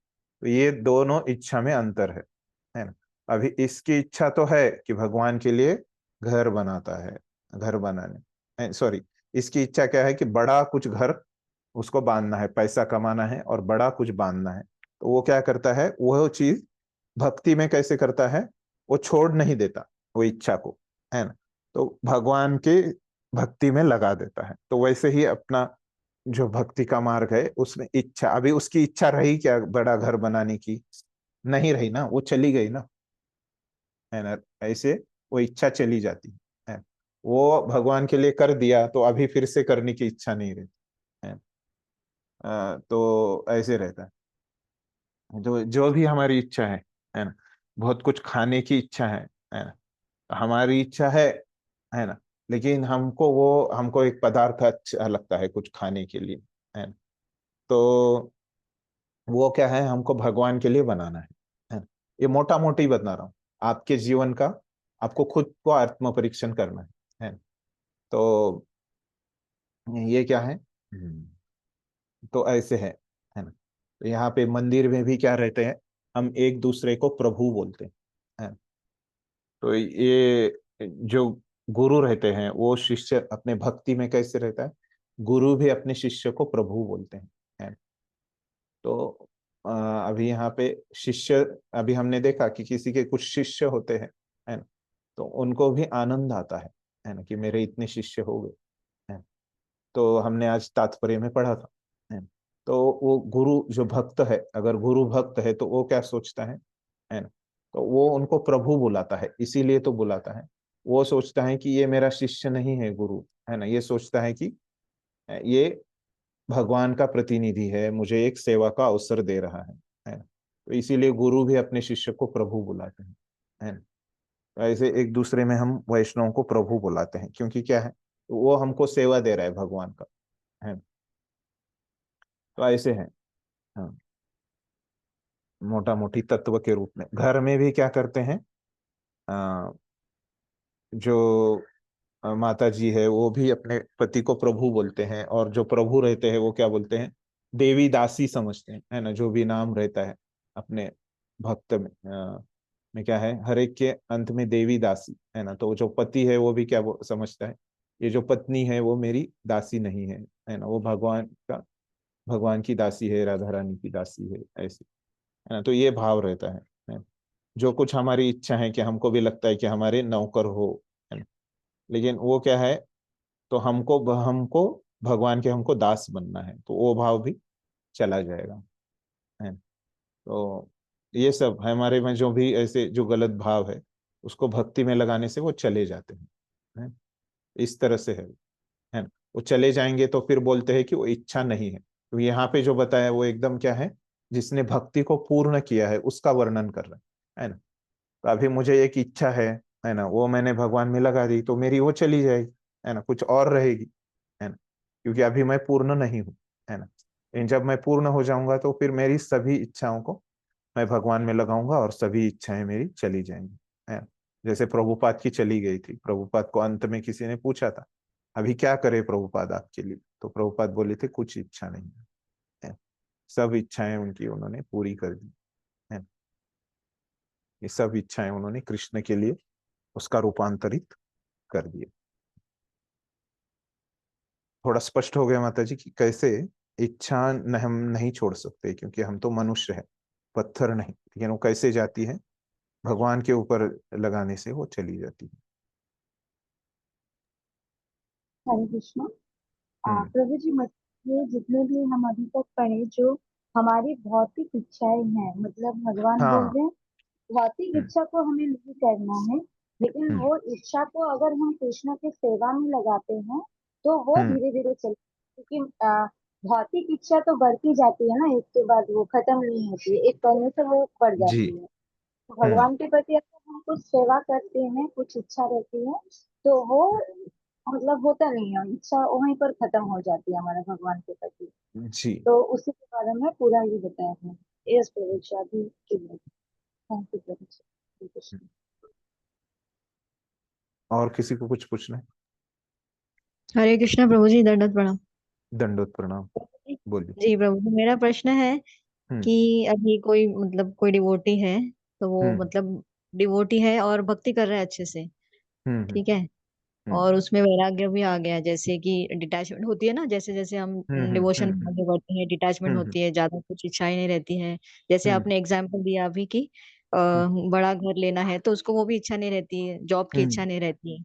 तो ये दोनों इच्छा में अंतर है ना। अभी इसकी इच्छा तो है कि भगवान के लिए घर बनाता है, घर बनाने, सॉरी, इसकी इच्छा क्या है कि बड़ा कुछ घर उसको बांधना है, पैसा कमाना है और बड़ा कुछ बांधना है। तो वो क्या करता है, वो चीज भक्ति में कैसे करता है, वो छोड़ नहीं देता वो इच्छा को है ना, तो भगवान के भक्ति में लगा देता है। तो वैसे ही अपना जो भक्ति का मार्ग है उसमें इच्छा, अभी उसकी इच्छा रही क्या बड़ा घर बनाने की, नहीं रही ना, वो चली गई ना, है ना। ऐसे वो इच्छा चली जाती है, वो भगवान के लिए कर दिया तो अभी फिर से करने की इच्छा नहीं रहती है। तो ऐसे रहता है। जो जो भी हमारी इच्छा है ना, बहुत कुछ खाने की इच्छा है ना, हमारी इच्छा है ना, लेकिन हमको एक पदार्थ अच्छा लगता है कुछ खाने के लिए, है ना, तो वो क्या है, हमको भगवान के लिए बनाना है ना? ये मोटा मोटी बता रहा हूँ आपके जीवन का, आपको खुद को आत्म परीक्षण करना है ना? तो ये क्या है, तो ऐसे है ना, तो यहाँ पे मंदिर में भी क्या रहते हैं, हम एक दूसरे को प्रभु बोलते हैं, है ना? तो ये जो गुरु रहते हैं वो शिष्य अपने भक्ति में कैसे रहता है, गुरु भी अपने शिष्य को प्रभु बोलते हैं, है ना? तो अभी यहाँ पे शिष्य, अभी हमने देखा कि किसी के कुछ शिष्य होते हैं, है ना, तो उनको भी आनंद आता है ना, कि मेरे इतने शिष्य हो गए, है ना? तो हमने आज तात्पर्य में पढ़ा था, है ना? तो वो गुरु जो भक्त है, अगर गुरु भक्त है तो वो क्या सोचता है ना, तो वो उनको प्रभु बुलाता है, इसीलिए तो बुलाता है, वो सोचता है कि ये मेरा शिष्य नहीं है गुरु, है ना, ये सोचता है कि ये भगवान का प्रतिनिधि है, मुझे एक सेवा का अवसर दे रहा है ना, तो इसीलिए गुरु भी अपने शिष्य को प्रभु बुलाते हैं, है ना? तो ऐसे एक दूसरे में हम वैष्णव को प्रभु बुलाते हैं, क्योंकि क्या है, वो हमको सेवा दे रहा है भगवान का, है ना? तो ऐसे है, हाँ, मोटा मोटी तत्व के रूप में। घर में भी क्या करते हैं, अ, जो माता जी है वो भी अपने पति को प्रभु बोलते हैं, और जो प्रभु रहते हैं वो क्या बोलते हैं, देवी दासी समझते हैं, है ना, जो भी नाम रहता है अपने भक्त में क्या है, हर एक के अंत में देवी दासी, है ना, तो जो पति है वो भी क्या वो समझता है, ये जो पत्नी है वो मेरी दासी नहीं है ना, वो भगवान की दासी है, राधा रानी की दासी है, ऐसे, है ना, तो ये भाव रहता है। जो कुछ हमारी इच्छा है कि हमको भी लगता है कि हमारे नौकर हो, है ना, लेकिन वो क्या है, तो हमको हमको भगवान के हमको दास बनना है, तो वो भाव भी चला जाएगा, है। तो ये सब हमारे में जो भी ऐसे जो गलत भाव है, उसको भक्ति में लगाने से वो चले जाते हैं। इस तरह से है ना, वो चले जाएंगे तो फिर बोलते हैं कि वो इच्छा नहीं है, तो यहाँ पे जो बताया वो एकदम क्या है, जिसने भक्ति को पूर्ण किया है उसका वर्णन कर रहा है ना। तो अभी मुझे एक इच्छा है ना, वो मैंने भगवान में लगा दी तो मेरी वो चली जाएगी, है ना, कुछ और रहेगी, है ना, क्योंकि अभी मैं पूर्ण नहीं हूँ, है ना। लेकिन जब मैं पूर्ण हो जाऊंगा तो फिर मेरी सभी इच्छाओं को मैं भगवान में लगाऊंगा और सभी इच्छाएं मेरी चली जाएंगी, है ना। जैसे प्रभुपाद की चली गई थी, प्रभुपाद को अंत में किसी ने पूछा था अभी क्या करे प्रभुपाद आपके लिए, तो प्रभुपाद बोले थे कुछ इच्छा नहीं है, सब इच्छाएं उनकी उन्होंने पूरी कर दी, है। ये सब इच्छाएं उन्होंने कृष्ण के लिए उसका रूपांतरित कर दिया। थोड़ा स्पष्ट हो गया माता जी कि कैसे इच्छा हम नहीं छोड़ सकते, क्योंकि हम तो मनुष्य है, पत्थर नहीं, लेकिन वो कैसे जाती है, भगवान के ऊपर लगाने से वो चली जाती है। हरे कृष्ण। हम्म। प्रभु जी, मतलब जितने भी हम अभी तक पढ़े, जो हमारी भौतिक इच्छाएं हैं, मतलब भगवान बोल हाँ। रहे हैं भौतिक हम्म। इच्छा को हमें नहीं करना है, लेकिन हम्म। वो इच्छा को अगर हम कृष्ण की सेवा में लगाते हैं तो वो हम्म। धीरे धीरे चलती है। क्योंकि भौतिक इच्छा तो बढ़ती जाती है ना, एक के बाद वो खत्म नहीं होती है, एक करने से वो बढ़ जी। जाती है। तो हम्म। भगवान के प्रति अगर हम कुछ सेवा करते हैं, कुछ इच्छा रहती है, तो वो मतलब होता नहीं है, इच्छा वहीं पर खत्म हो जाती है हमारे भगवान के प्रति। जी। तो उसी के बारे में पूरा ये बताया है इस परीक्षा भी की। थैंक यू परीक्षा। और किसी को कुछ पूछना है? हरे कृष्णा प्रभु जी, दंडवत प्रणाम। दंडोत प्रणाम, बोलिए। जी प्रभु जी, मेरा प्रश्न है हम्म। कि अभी कोई मतलब कोई डिवोटी है, तो वो हम्म। मतलब डिवोटी है और भक्ति कर रहा है अच्छे से, हम्म। ठीक है, हम्म। और उसमें वैराग्य भी आ गया, जैसे कि डिटैचमेंट होती है ना, जैसे जैसे हम हम्म। हम्म। डिवोशन में हम्म। आगे बढ़ते हैं डिटैचमेंट हम्म। होती है, ज्यादा कुछ इच्छाएं नहीं रहती हैं। जैसे हम्म। आपने एग्जाम्पल दिया अभी कि बड़ा घर लेना है तो उसको वो भी इच्छा नहीं रहती है, जॉब की हम्म। इच्छा नहीं रहती है।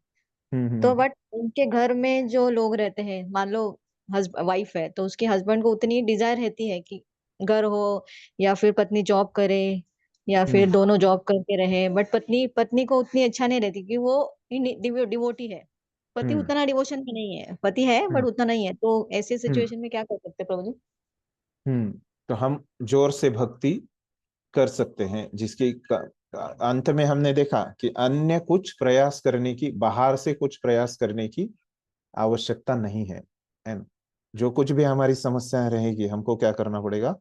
हम्म। तो बट उनके घर में जो लोग रहते हैं, मान लो वाइफ है, तो उसके हस्बैंड को उतनी डिजायर रहती है कि घर हो, या फिर पत्नी जॉब करे, या हम्म। फिर दोनों जॉब करके रहे, बट पत्नी पत्नी को उतनी अच्छा नहीं रहती कि वो डिवोटी है। पति हम्म। उतना डिवोशन में नहीं है, पति है बट हम्म। उतना नहीं है, तो ऐसे हम्म। सिचुएशन में क्या कर सकते हैं प्रभु जी? तो हम जोर से भक्ति कर सकते हैं, जिसकी अंत में हमने देखा कि अन्य कुछ प्रयास करने की, बाहर से कुछ प्रयास करने की आवश्यकता नहीं है ना। जो कुछ भी हमारी समस्याएं रहेगी, हमको क्या करना पड़ेगा?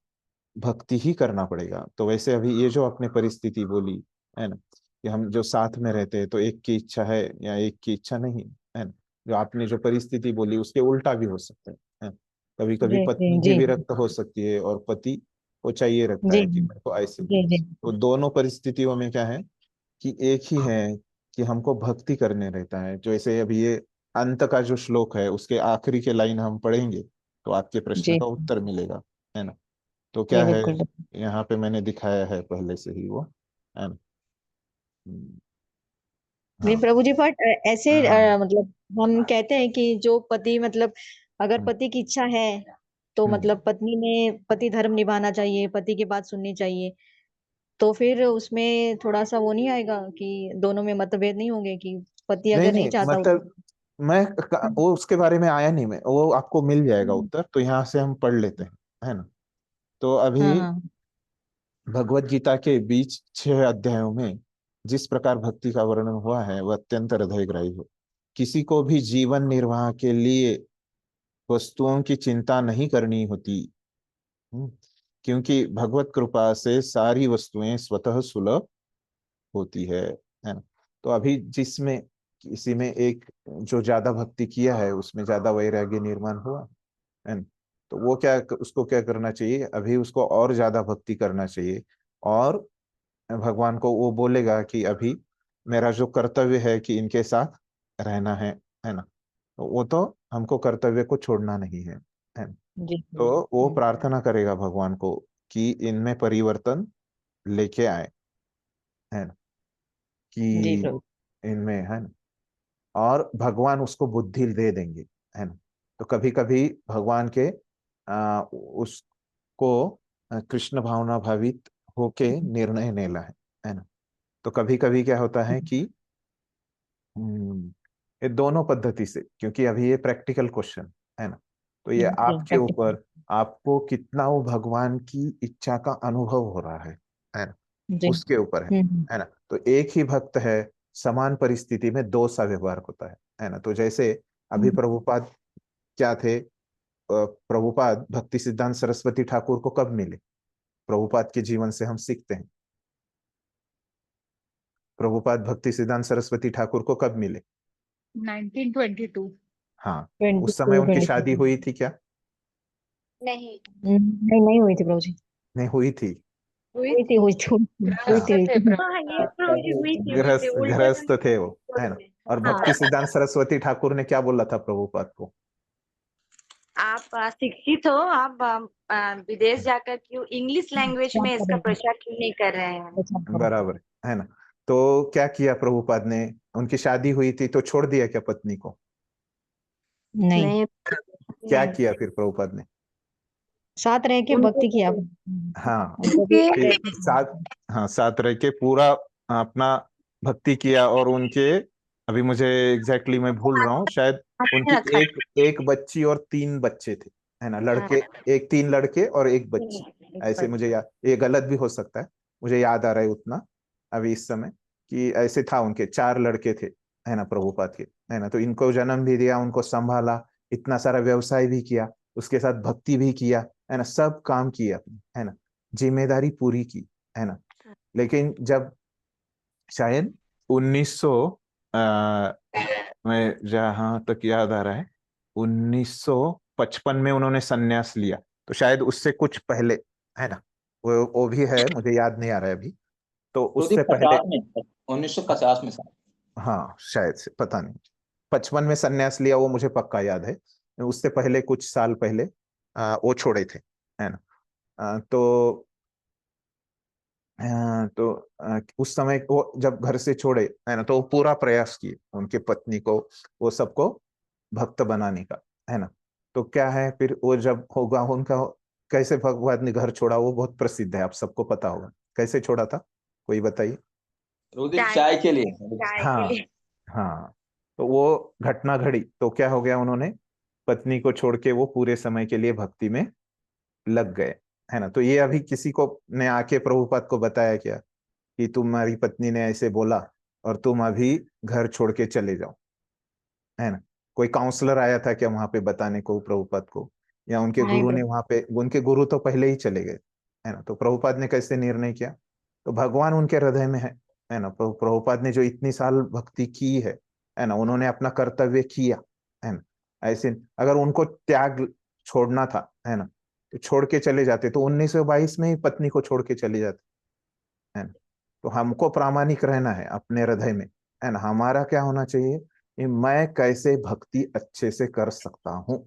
भक्ति ही करना पड़ेगा। तो वैसे अभी ये जो आपने परिस्थिति बोली है ना, कि हम जो साथ में रहते हैं तो एक की इच्छा है या एक की इच्छा नहीं है ना, जो आपने जो परिस्थिति बोली उसके उल्टा भी हो सकता है। कभी कभी जी पत्नी जी भी जी विरक्त हो सकती है और पति को चाहिए रहता जी है कि मेरे को ऐसे। जी जी तो दोनों परिस्थितियों में क्या है कि एक ही है कि हमको भक्ति करने रहता है। जो ऐसे अभी ये अंत का जो श्लोक है उसके आखिरी के लाइन हम पढ़ेंगे तो आपके प्रश्न जी का उत्तर मिलेगा, है ना। तो जी क्या है, बिल्कुल। यहाँ पे मैंने दिखाया है पहले से ही वो, है ना। नहीं हाँ प्रभु जी, बट ऐसे हाँ। मतलब हम कहते हैं कि जो पति मतलब अगर हम्म, पति की इच्छा है तो हम्म। मतलब पत्नी ने पति धर्म निभाना चाहिए, पति की बात सुननी चाहिए। तो फिर उसमें थोड़ा सा वो नहीं आएगा कि दोनों में मतभेद नहीं होंगे कि पति नहीं अगर नहीं नहीं, चाहता मतलब वो उसके बारे में आया नहीं, मैं वो आपको मिल जाएगा हम्म, उत्तर, तो यहाँ से हम पढ़ लेते हैं, है ना। तो हाँ अभी हाँ भगवत गीता के बीच 6 अध्यायों में जिस प्रकार भक्ति का वर्णन हुआ है वह अत्यंत हृदयग्राही है। किसी को भी जीवन निर्वाह के लिए वस्तुओं की चिंता नहीं करनी होती। हम्म, क्योंकि भगवत कृपा से सारी वस्तुएं स्वतः सुलभ होती है ना। तो अभी जिसमें किसी में एक जो ज्यादा भक्ति किया है उसमें ज्यादा वैराग्य निर्माण हुआ है ना, तो वो क्या, उसको क्या करना चाहिए, अभी उसको और ज्यादा भक्ति करना चाहिए। और भगवान को वो बोलेगा कि अभी मेरा जो कर्तव्य है कि इनके साथ रहना है ना, तो वो तो हमको कर्तव्य को छोड़ना नहीं है ना। जी तो वो प्रार्थना करेगा भगवान को कि इनमें परिवर्तन लेके आए, है ना, जी कि प्रभु इनमें, है ना। और भगवान उसको बुद्धि दे देंगे, है ना। तो कभी कभी भगवान के उसको कृष्ण भावना भावित होके निर्णय लेना है ना। तो कभी कभी क्या होता है कि ये दोनों पद्धति से, क्योंकि अभी ये प्रैक्टिकल क्वेश्चन है ना, तो ये जी आपके प्रैक्टिकल ऊपर, आपको कितना वो भगवान की इच्छा का अनुभव हो रहा है ना, जी उसके ऊपर हम्म है ना। तो एक ही भक्त है, समान परिस्थिति में दो सा व्यवहार होता है ना। तो जैसे अभी हम्म प्रभुपाद क्या थे, प्रभुपाद भक्ति सिद्धांत सरस्वती ठाकुर को कब मिले? प्रभुपाद के जीवन से हम सीखते हैं। प्रभुपाद भक्ति सिद्धांत सरस्वती ठाकुर को कब मिले? 1922। हाँ, ट्वेंटी उस समय टू उनकी ट्वेंटी शादी हुई थी क्या? नहीं, नहीं नहीं हुई थी प्रभु जी। नहीं हुई थी। हुई हुई थी थी। हुई थी हुई हाँ, थी हुई थे थी। हाँ, ये प्रभु जी हुई थी गृहस्थ उल्टे गृहस्थ थे वो, है ना। और हाँ। भक्ति सिद्धांत सरस्वती ठाकुर ने क्या बोला था प्रभुपाद को? आप शिक्षित हो, आप विदेश जाकर क्यों इंग्लिश लैंग्वेज में इसका प्रचार क्यों नहीं कर रहे हैं? बराबर है ना। तो क्या किया प्रभुपाद ने? उनकी शादी हुई थी तो छोड़ दिया क्या पत्नी को? नहीं, नहीं क्या नहीं किया फिर प्रभुपाद ने? साथ रह के उनको भक्ति किया। हाँ, उनको भी कि साथ, हाँ साथ रह के पूरा अपना भक्ति किया। और उनके, अभी मुझे एग्जैक्टली मैं भूल रहा हूँ, शायद उनकी रखा है। एक एक बच्ची और 3 बच्चे थे, है ना, हाँ, लड़के, 3 लड़के और एक बच्ची। ऐसे मुझे याद, ये गलत भी हो सकता है, मुझे याद आ रहा है उतना अभी इस समय, कि ऐसे था, उनके 4 लड़के थे, है ना, प्रभुपाद के, है ना। तो इनको जन्म भी दिया, उनको संभाला, इतना सारा व्यवसाय भी किया, उसके साथ भक्ति भी किया, है ना, सब काम किए अपने, है ना, जिम्मेदारी पूरी की, है ना। लेकिन जब शायद 1900, मैं जहां तक याद आ रहा है 1955 में उन्होंने संन्यास लिया, तो शायद उससे कुछ पहले, है ना, वो भी है, मुझे याद नहीं आ रहा है अभी। तो उससे पहले, 50 में, 1950 में शायद। हाँ शायद से, पता नहीं, 55 में संन्यास लिया वो मुझे पक्का याद है। उससे पहले कुछ साल पहले वो छोड़े थे, है ना। तो उस समय वो जब घर से छोड़े, है ना, तो वो पूरा प्रयास किए उनके पत्नी को, वो सबको भक्त बनाने का, है ना। तो क्या है फिर वो जब होगा उनका, कैसे भगवान ने घर छोड़ा, वो बहुत प्रसिद्ध है, आप सबको पता होगा कैसे छोड़ा था, कोई बताइए। रुदित चाय के लिए। चाय के हाँ लिए। हाँ, तो वो घटना घड़ी तो क्या हो गया, उन्होंने पत्नी को छोड़ के वो पूरे समय के लिए भक्ति में लग गए, है ना। तो ये अभी किसी को ने आके प्रभुपाद को बताया क्या कि तुम्हारी पत्नी ने ऐसे बोला और तुम अभी घर छोड़ के चले जाओ, है ना। कोई काउंसलर आया था क्या वहां पे बताने को प्रभुपाद को, या उनके नहीं गुरु ने प्रभु। वहां पे, उनके गुरु तो पहले ही चले गए, है ना। तो प्रभुपाद ने कैसे निर्णय किया, तो भगवान उनके हृदय में है ना। प्रभुपाद ने जो इतनी साल भक्ति की है ना, उन्होंने अपना कर्तव्य किया, है ना। ऐसे अगर उनको त्याग छोड़ना था, है ना, तो छोड़ के चले जाते, तो 1922 में ही पत्नी को छोड़ के चले जाते, है ना। तो हमको प्रामाणिक रहना है अपने हृदय में, है ना। हमारा क्या होना चाहिए कि मैं कैसे भक्ति अच्छे से कर सकता हूँ,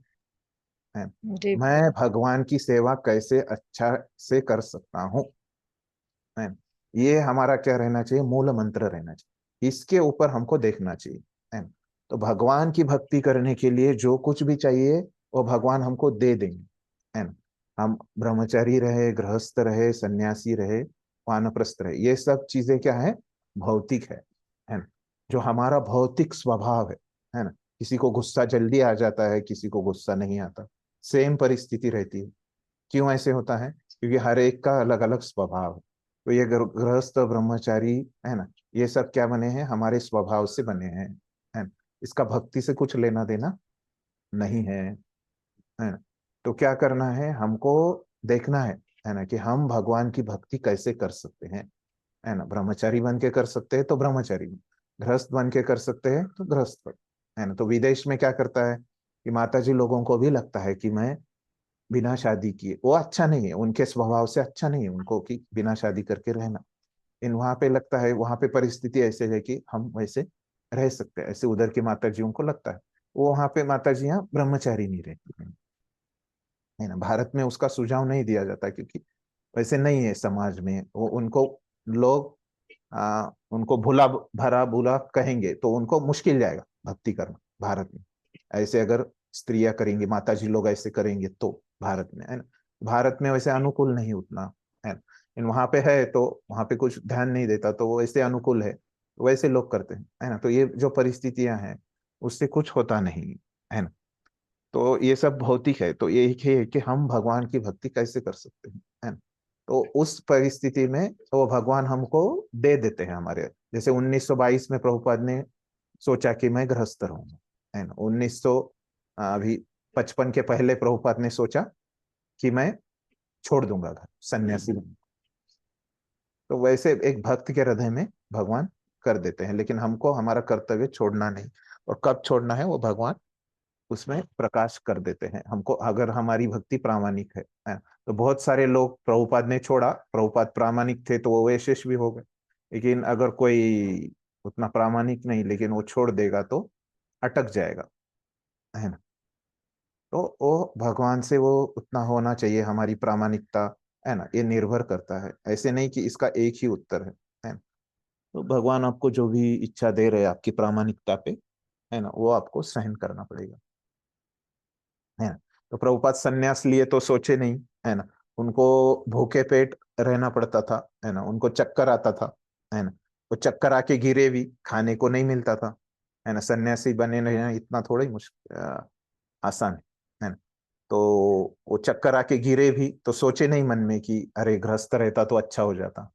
है ना? जी मैं भगवान की सेवा कैसे अच्छा से कर सकता हूँ, है ना? ये हमारा क्या रहना चाहिए, मूल मंत्र रहना चाहिए। इसके ऊपर हमको देखना चाहिए, है ना। तो भगवान की भक्ति करने के लिए जो कुछ भी चाहिए वो भगवान हमको दे देंगे, है ना। हम ब्रह्मचारी रहे, गृहस्थ रहे, सन्यासी रहे, वानप्रस्थ रहे, ये सब चीजें क्या है, भौतिक है ना। जो हमारा भौतिक स्वभाव है ना। किसी को गुस्सा जल्दी आ जाता है, किसी को गुस्सा नहीं आता, सेम परिस्थिति रहती है। क्यों ऐसे होता है, क्योंकि हर एक का अलग अलग स्वभाव है। तो ये गृहस्थ ब्रह्मचारी, है ना, ये सब क्या बने हैं, हमारे स्वभाव से बने हैं, है ना। इसका भक्ति से कुछ लेना देना नहीं है ना। तो क्या करना है, हमको देखना है ना, कि हम भगवान की भक्ति कैसे कर सकते हैं, है ना। ब्रह्मचारी बन के कर सकते हैं तो ब्रह्मचारी, गृहस्थ बन के कर सकते हैं तो गृहस्थ, है ना। तो विदेश में क्या करता है कि माता जी लोगों को भी लगता है कि मैं बिना शादी किए, वो अच्छा नहीं है, उनके स्वभाव से अच्छा नहीं है उनको कि बिना शादी करके रहना। इन वहां पे लगता है, वहां पे परिस्थिति ऐसे है कि हम वैसे रह सकते हैं, ऐसे उधर की माता जियों को लगता है। वो वहां पे माता जी यहाँ ब्रह्मचारी नहीं रहती है ना। भारत में उसका सुझाव नहीं दिया जाता, क्योंकि वैसे नहीं है समाज में, वो उनको लोग उनको भुला भरा बुला कहेंगे तो उनको मुश्किल जाएगा भक्ति करना भारत में। ऐसे अगर स्त्रियां करेंगी, माता जी लोग ऐसे करेंगे तो भारत में, है ना। भारत में वैसे अनुकूल नहीं उतना, है ना। वहां पे है तो वहां पे कुछ ध्यान नहीं देता, तो वो वैसे अनुकूल है, तो वैसे लोग करते हैं, है ना। तो ये जो परिस्थितियां हैं उससे कुछ होता नहीं है ना। तो ये सब भौतिक है। तो ये है कि हम भगवान की भक्ति कैसे कर सकते हैं, है ना। तो उस परिस्थिति में तो वो भगवान हमको दे देते हैं हमारे, जैसे 1922 में प्रभुपाद ने सोचा कि मैं गृहस्थ रहूंगा, है ना। 1900 अभी 55 के पहले प्रभुपाद ने सोचा कि मैं छोड़ दूंगा घर, सन्यासी बनूंगा। तो वैसे एक भक्त के हृदय में भगवान कर देते हैं, लेकिन हमको हमारा कर्तव्य छोड़ना नहीं, और कब छोड़ना है वो भगवान उसमें प्रकाश कर देते हैं हमको, अगर हमारी भक्ति प्रामाणिक है। तो बहुत सारे लोग, प्रभुपाद ने छोड़ा, प्रभुपाद प्रामाणिक थे तो वो यशस्वी हो गए, लेकिन अगर कोई उतना प्रामाणिक नहीं लेकिन वो छोड़ देगा तो अटक जाएगा, है ना। तो वो भगवान से वो उतना होना चाहिए, हमारी प्रामाणिकता, है ना, ये निर्भर करता है। ऐसे नहीं कि इसका एक ही उत्तर है ना। तो भगवान आपको जो भी इच्छा दे रहे हैं आपकी प्रामाणिकता पे, है ना, वो आपको सहन करना पड़ेगा, है ना। तो प्रभुपाद सन्यास लिए तो सोचे नहीं, है ना। उनको भूखे पेट रहना पड़ता था, है ना। उनको चक्कर आता था, है ना। वो चक्कर आके गिरे भी, खाने को नहीं मिलता था, है ना। सन्यासी बने रहना इतना थोड़ा ही मुश्किल आसान है ना। तो वो चक्कर आके गिरे भी तो सोचे नहीं मन में कि अरे गृहस्थ रहता तो अच्छा हो जाता,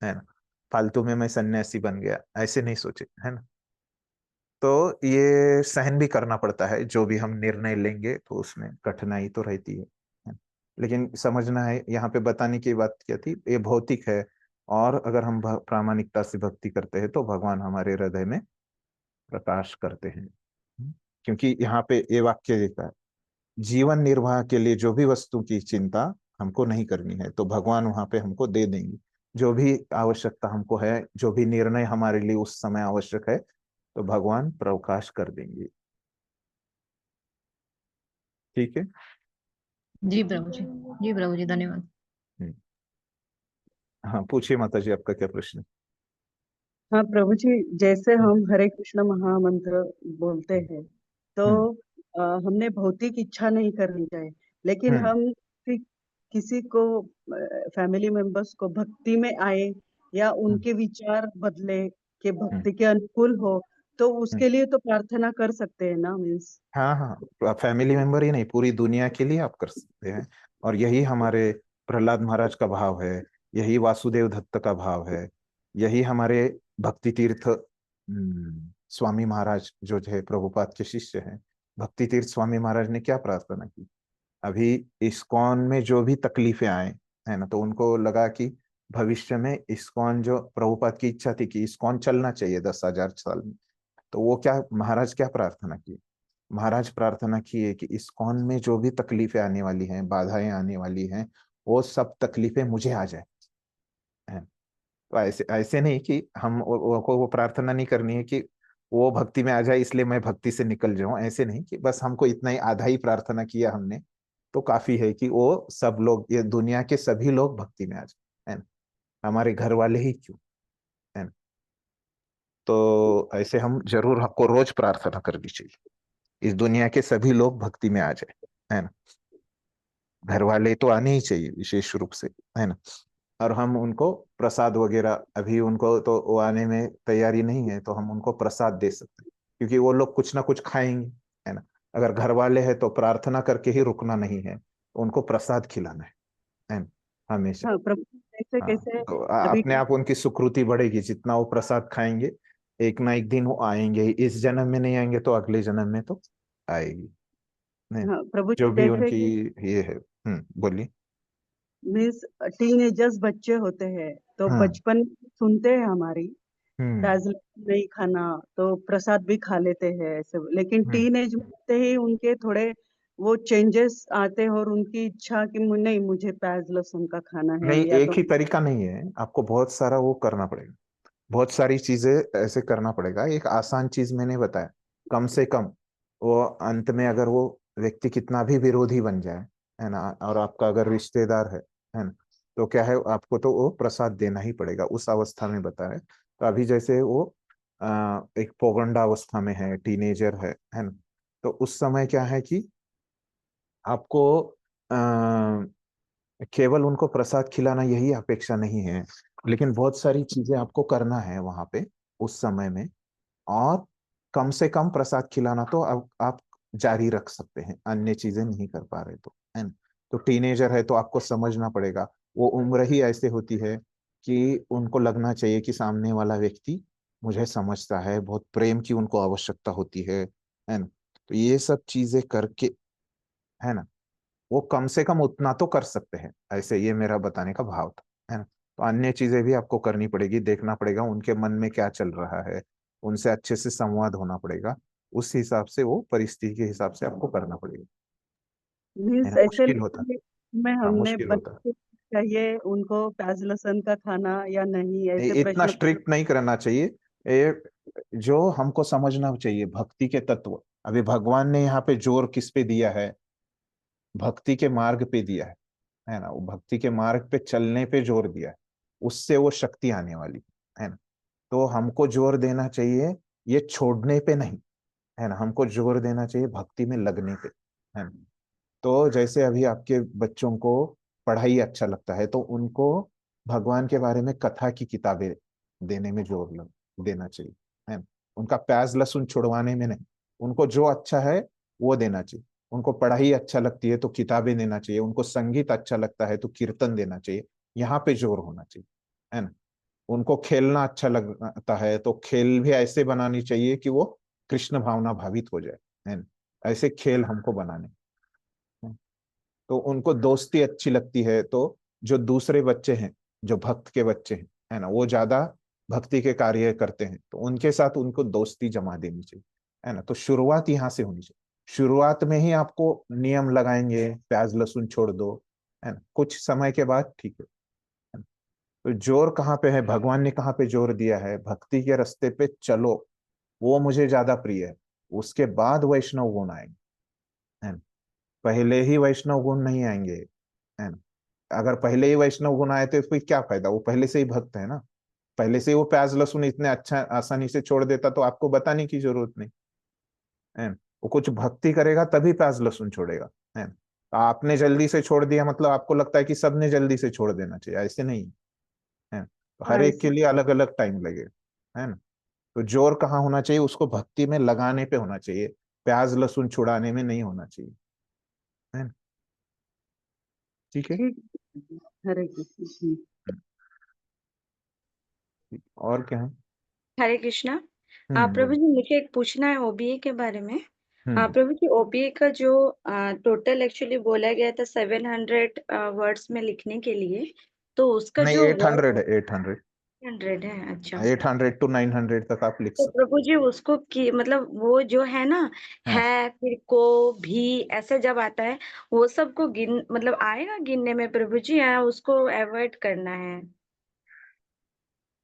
है ना, फालतू में मैं सन्यासी बन गया, ऐसे नहीं सोचे, है ना। तो ये सहन भी करना पड़ता है, जो भी हम निर्णय लेंगे तो उसमें कठिनाई तो रहती है। लेकिन समझना है, यहाँ पे बताने की बात क्या थी, ये भौतिक है, और अगर हम प्रामाणिकता से भक्ति करते हैं तो भगवान हमारे हृदय में प्रकाश करते हैं। क्योंकि यहाँ पे ये वाक्य लिखा है, जीवन निर्वाह के लिए जो भी वस्तु की चिंता हमको नहीं करनी है, तो भगवान वहां पे हमको दे देंगे जो भी आवश्यकता हमको है, जो भी निर्णय हमारे लिए उस समय आवश्यक है, तो भगवान प्रकाश कर देंगे। ठीक है। जी प्रभु जी। जी प्रभु जी, धन्यवाद। हाँ पूछिए माता जी, आपका क्या प्रश्न है? हाँ प्रभु जी, जैसे हम हरे कृष्ण महामंत्र बोलते हैं तो हम्म हमने भौतिक इच्छा नहीं करनी चाहिए, लेकिन हम्म हम किसी को फैमिली मेंबर्स को भक्ति में आए या हम्म उनके विचार बदले के हम्म भक्ति के अनुकूल हो तो हम्म। उसके लिए तो प्रार्थना कर सकते हैं ना, मीन्स। हाँ हाँ, फैमिली मेंबर ही नहीं, पूरी दुनिया के लिए आप कर सकते हैं, और यही हमारे प्रहलाद महाराज का भाव है, यही वासुदेव दत्त का भाव है, यही हमारे भक्ति तीर्थ स्वामी महाराज जो है प्रभुपाद के शिष्य हैं, भक्ति तीर्थ स्वामी महाराज ने क्या प्रार्थना की? अभी इस्कॉन में जो भी तकलीफें आए है ना, तो उनको लगा कि भविष्य में इस्कॉन, जो प्रभुपाद की इच्छा थी कि इस्कॉन चलना चाहिए 10,000 साल में, तो वो क्या महाराज क्या प्रार्थना की? महाराज प्रार्थना की है कि इस्कॉन में जो भी तकलीफें आने वाली हैं, बाधाएं आने वाली हैं, वो सब तकलीफें मुझे आ जाए। तो ऐसे ऐसे नहीं कि हम वो प्रार्थना नहीं करनी है कि वो भक्ति में आ जाए इसलिए मैं भक्ति से निकल जाऊं, ऐसे नहीं कि बस हमको इतना ही आधा ही प्रार्थना किया हमने तो काफी है कि वो सब लोग, ये दुनिया के सभी लोग भक्ति में आ जाए, है ना, हमारे घर वाले ही क्यों, है ना। तो ऐसे हम जरूर हमको रोज प्रार्थना करनी चाहिए, इस दुनिया के सभी लोग भक्ति में आ जाए, है ना। घर वाले तो आने ही चाहिए विशेष रूप से, है ना। और हम उनको प्रसाद वगैरह, अभी उनको तो वो आने में तैयारी नहीं है तो हम उनको प्रसाद दे सकते हैं, क्योंकि वो लोग कुछ ना कुछ खाएंगे, है ना। अगर घर वाले हैं तो प्रार्थना करके ही रुकना नहीं है, तो उनको प्रसाद खिलाना है ना, हमेशा। हाँ प्रभु कैसे हाँ, कैसे तो अभी अपने आप उनकी सुकृति बढ़ेगी, जितना वो प्रसाद खाएंगे एक ना एक दिन वो आएंगे ही, इस जन्म में नहीं आएंगे तो अगले जन्म में तो आएगी, नहीं, हाँ प्रभु जो जी भी जैसे उनकी कि ये है। बोलिए। मीन्स टीनेजर्स बच्चे होते हैं तो हम्म बचपन में सुनते हैं हमारी हम्म प्याज नहीं खाना, तो प्रसाद भी खा लेते हैं ऐसे, लेकिन हम्म टीन एज में आते ही उनके थोड़े वो चेंजेस आते हैं और उनकी इच्छा कि नहीं मुझे प्याज लहसुन का खाना है नहीं, या एक तो ही तरीका नहीं है, आपको बहुत सारा वो करना पड़ेगा, बहुत सारी चीजें ऐसे करना पड़ेगा। एक आसान चीज मैंने बताया, कम से कम वो अंत में अगर वो व्यक्ति कितना भी विरोधी बन जाए, है ना, और आपका अगर रिश्तेदार है ना, तो क्या है, आपको तो वो प्रसाद देना ही पड़ेगा उस अवस्था में बताया। तो अभी जैसे वो एक पौगंडा अवस्था में है, टीनेजर है ना, तो उस समय क्या है कि आपको केवल उनको प्रसाद खिलाना यही अपेक्षा नहीं है, लेकिन बहुत सारी चीजें आपको करना है वहां पे उस समय में। और कम से कम प्रसाद खिलाना तो अब आप जारी रख सकते हैं, अन्य चीजें नहीं कर पा रहे तो, है ना। तो टीनेजर है तो आपको समझना पड़ेगा, वो उम्र ही ऐसे होती है कि उनको लगना चाहिए कि सामने वाला व्यक्ति मुझे समझता है, बहुत प्रेम की उनको आवश्यकता होती है ना। तो ये सब चीजें करके, है ना, वो कम से कम उतना तो कर सकते हैं, ऐसे ये मेरा बताने का भाव था, है ना। तो अन्य चीजें भी आपको करनी पड़ेगी, देखना पड़ेगा उनके मन में क्या चल रहा है, उनसे अच्छे से संवाद होना पड़ेगा, उस हिसाब से वो परिस्थिति के हिसाब से आपको करना पड़ेगा, है मीन्स ना। ऐसे मुश्किल होता में हाँ, हमने मुश्किल होता बच्चे चाहिए उनको प्याज लहसुन का खाना या नहीं, ऐसे इतना प्रश्न स्ट्रिक्ट नहीं करना चाहिए। ये जो हमको समझना चाहिए भक्ति के तत्व, अभी भगवान ने यहाँ पे जोर किस पे दिया है? भक्ति के मार्ग पे दिया है ना, वो भक्ति के मार्ग पे चलने पे जोर दिया है, उससे वो शक्ति आने वाली है ना। तो हमको जोर देना चाहिए ये छोड़ने पे नहीं, है ना, हमको जोर देना चाहिए भक्ति में लगने पे, है ना। तो जैसे अभी आपके बच्चों को पढ़ाई अच्छा लगता है तो उनको भगवान के बारे में कथा की किताबें देने में जोर देना चाहिए, है ना। उनका प्याज लहसुन छुड़वाने में नहीं, उनको जो अच्छा है वो देना चाहिए। उनको पढ़ाई अच्छा लगती है तो किताबें देना चाहिए, उनको संगीत अच्छा लगता है तो कीर्तन देना चाहिए, यहाँ पे जोर होना चाहिए, है ना। उनको खेलना अच्छा लगता है तो खेल भी ऐसे बनानी चाहिए कि वो कृष्ण भावना भावित हो जाए, है ना, ऐसे खेल हमको बनाने हैं। तो उनको दोस्ती अच्छी लगती है तो जो दूसरे बच्चे हैं, जो भक्त के बच्चे हैं, है ना, वो ज्यादा भक्ति के कार्य करते हैं तो उनके साथ उनको दोस्ती जमा देनी चाहिए, है ना। तो शुरुआत यहाँ से होनी चाहिए, शुरुआत में ही आपको नियम लगाएंगे प्याज लहसुन छोड़ दो, है ना, कुछ समय के बाद ठीक है। तो जोर कहाँ पे है? भगवान ने कहाँ पे जोर दिया है? भक्ति के रास्ते पे चलो, वो मुझे ज्यादा प्रिय है, उसके बाद वैष्णव गुण आएंगे, है ना। पहले ही वैष्णव गुण नहीं आएंगे, है ना। अगर पहले ही वैष्णव गुण आए तो फिर क्या फायदा, वो पहले से ही भक्त है ना, पहले से ही वो प्याज लहसुन इतने अच्छा आसानी से छोड़ देता तो आपको बताने की जरूरत नहीं, है ना। वो कुछ भक्ति करेगा तभी प्याज लहसुन छोड़ेगा, है ना। तो आपने जल्दी से छोड़ दिया मतलब आपको लगता है कि सबने जल्दी से छोड़ देना चाहिए, ऐसे नहीं है। तो हर हाँ एक के ऐसे लिए अलग अलग टाइम लगेगा, है ना। तो जोर कहाँ होना चाहिए? उसको भक्ति में लगाने पे होना चाहिए, प्याज लहसुन छुड़ाने में नहीं होना चाहिए, है ना। ठीक है। ठीक हरे कृष्ण। और क्या है? हरे कृष्णा। प्रभु बोलिए। जी मुझे एक पूछना है ओबीए के बारे में। हम्म प्रभु जी ओबीए का जो टोटल एक्चुअली बोला गया था 700 वर्ड्स में लिखने के लिए, तो उसका नहीं, जो 800 है, 800 है। अच्छा, 800 to 900 तक आप लिख तो सकते प्रभु जी उसको की मतलब वो जो है ना, हैं। हाँ, है फिर को भी ऐसे जब आता है, वो सबको गिन मतलब आएगा गिनने में प्रभु जी, या उसको अवॉइड करना है?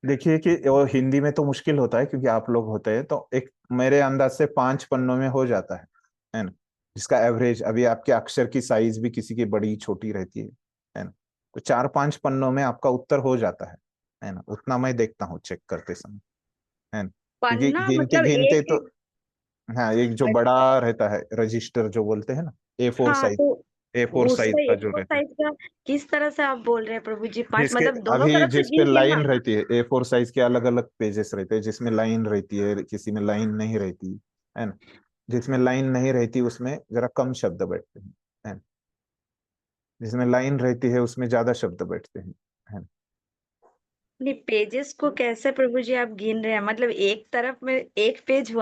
देखिए कि वो हिंदी में तो मुश्किल होता है क्योंकि आप लोग होते हैं, तो एक मेरे अंदाज से 5 पन्नों में हो जाता है ना, जिसका एवरेज। अभी आपके अक्षर की साइज भी किसी की बड़ी छोटी रहती है ना, तो 4-5 पन्नों में आपका उत्तर हो जाता है ना, उतना मैं देखता हूँ चेक करते समय, है ना, क्योंकि पन्ना गिनते मतलब गिनते एक तो एक। हाँ, एक जो बड़ा रहता है रजिस्टर जो बोलते हैं ना, A4 हाँ, साइज, तो A4 साइज उसका का जो A4 रहता है, साइज का किस तरह से आप बोल रहे हैं प्रभु जी? 5 जिसके मतलब दोनों अभी तरफ से जिस पे गिन के ना? लाइन रहती है, A4 साइज के अलग अलग पेजेस रहते हैं, जिसमें लाइन रहती है, किसी में लाइन नहीं रहती है ना, जिसमें लाइन नहीं रहती उसमें जरा कम शब्द बैठते हैं, है ना, जिसमें लाइन रहती है उसमें ज्यादा शब्द बैठते हैं, है ना। नहीं, पेजेस को कैसे प्रभु जी आप गिन रहे हैं? मतलब एक तरफ में एक पेज हुआ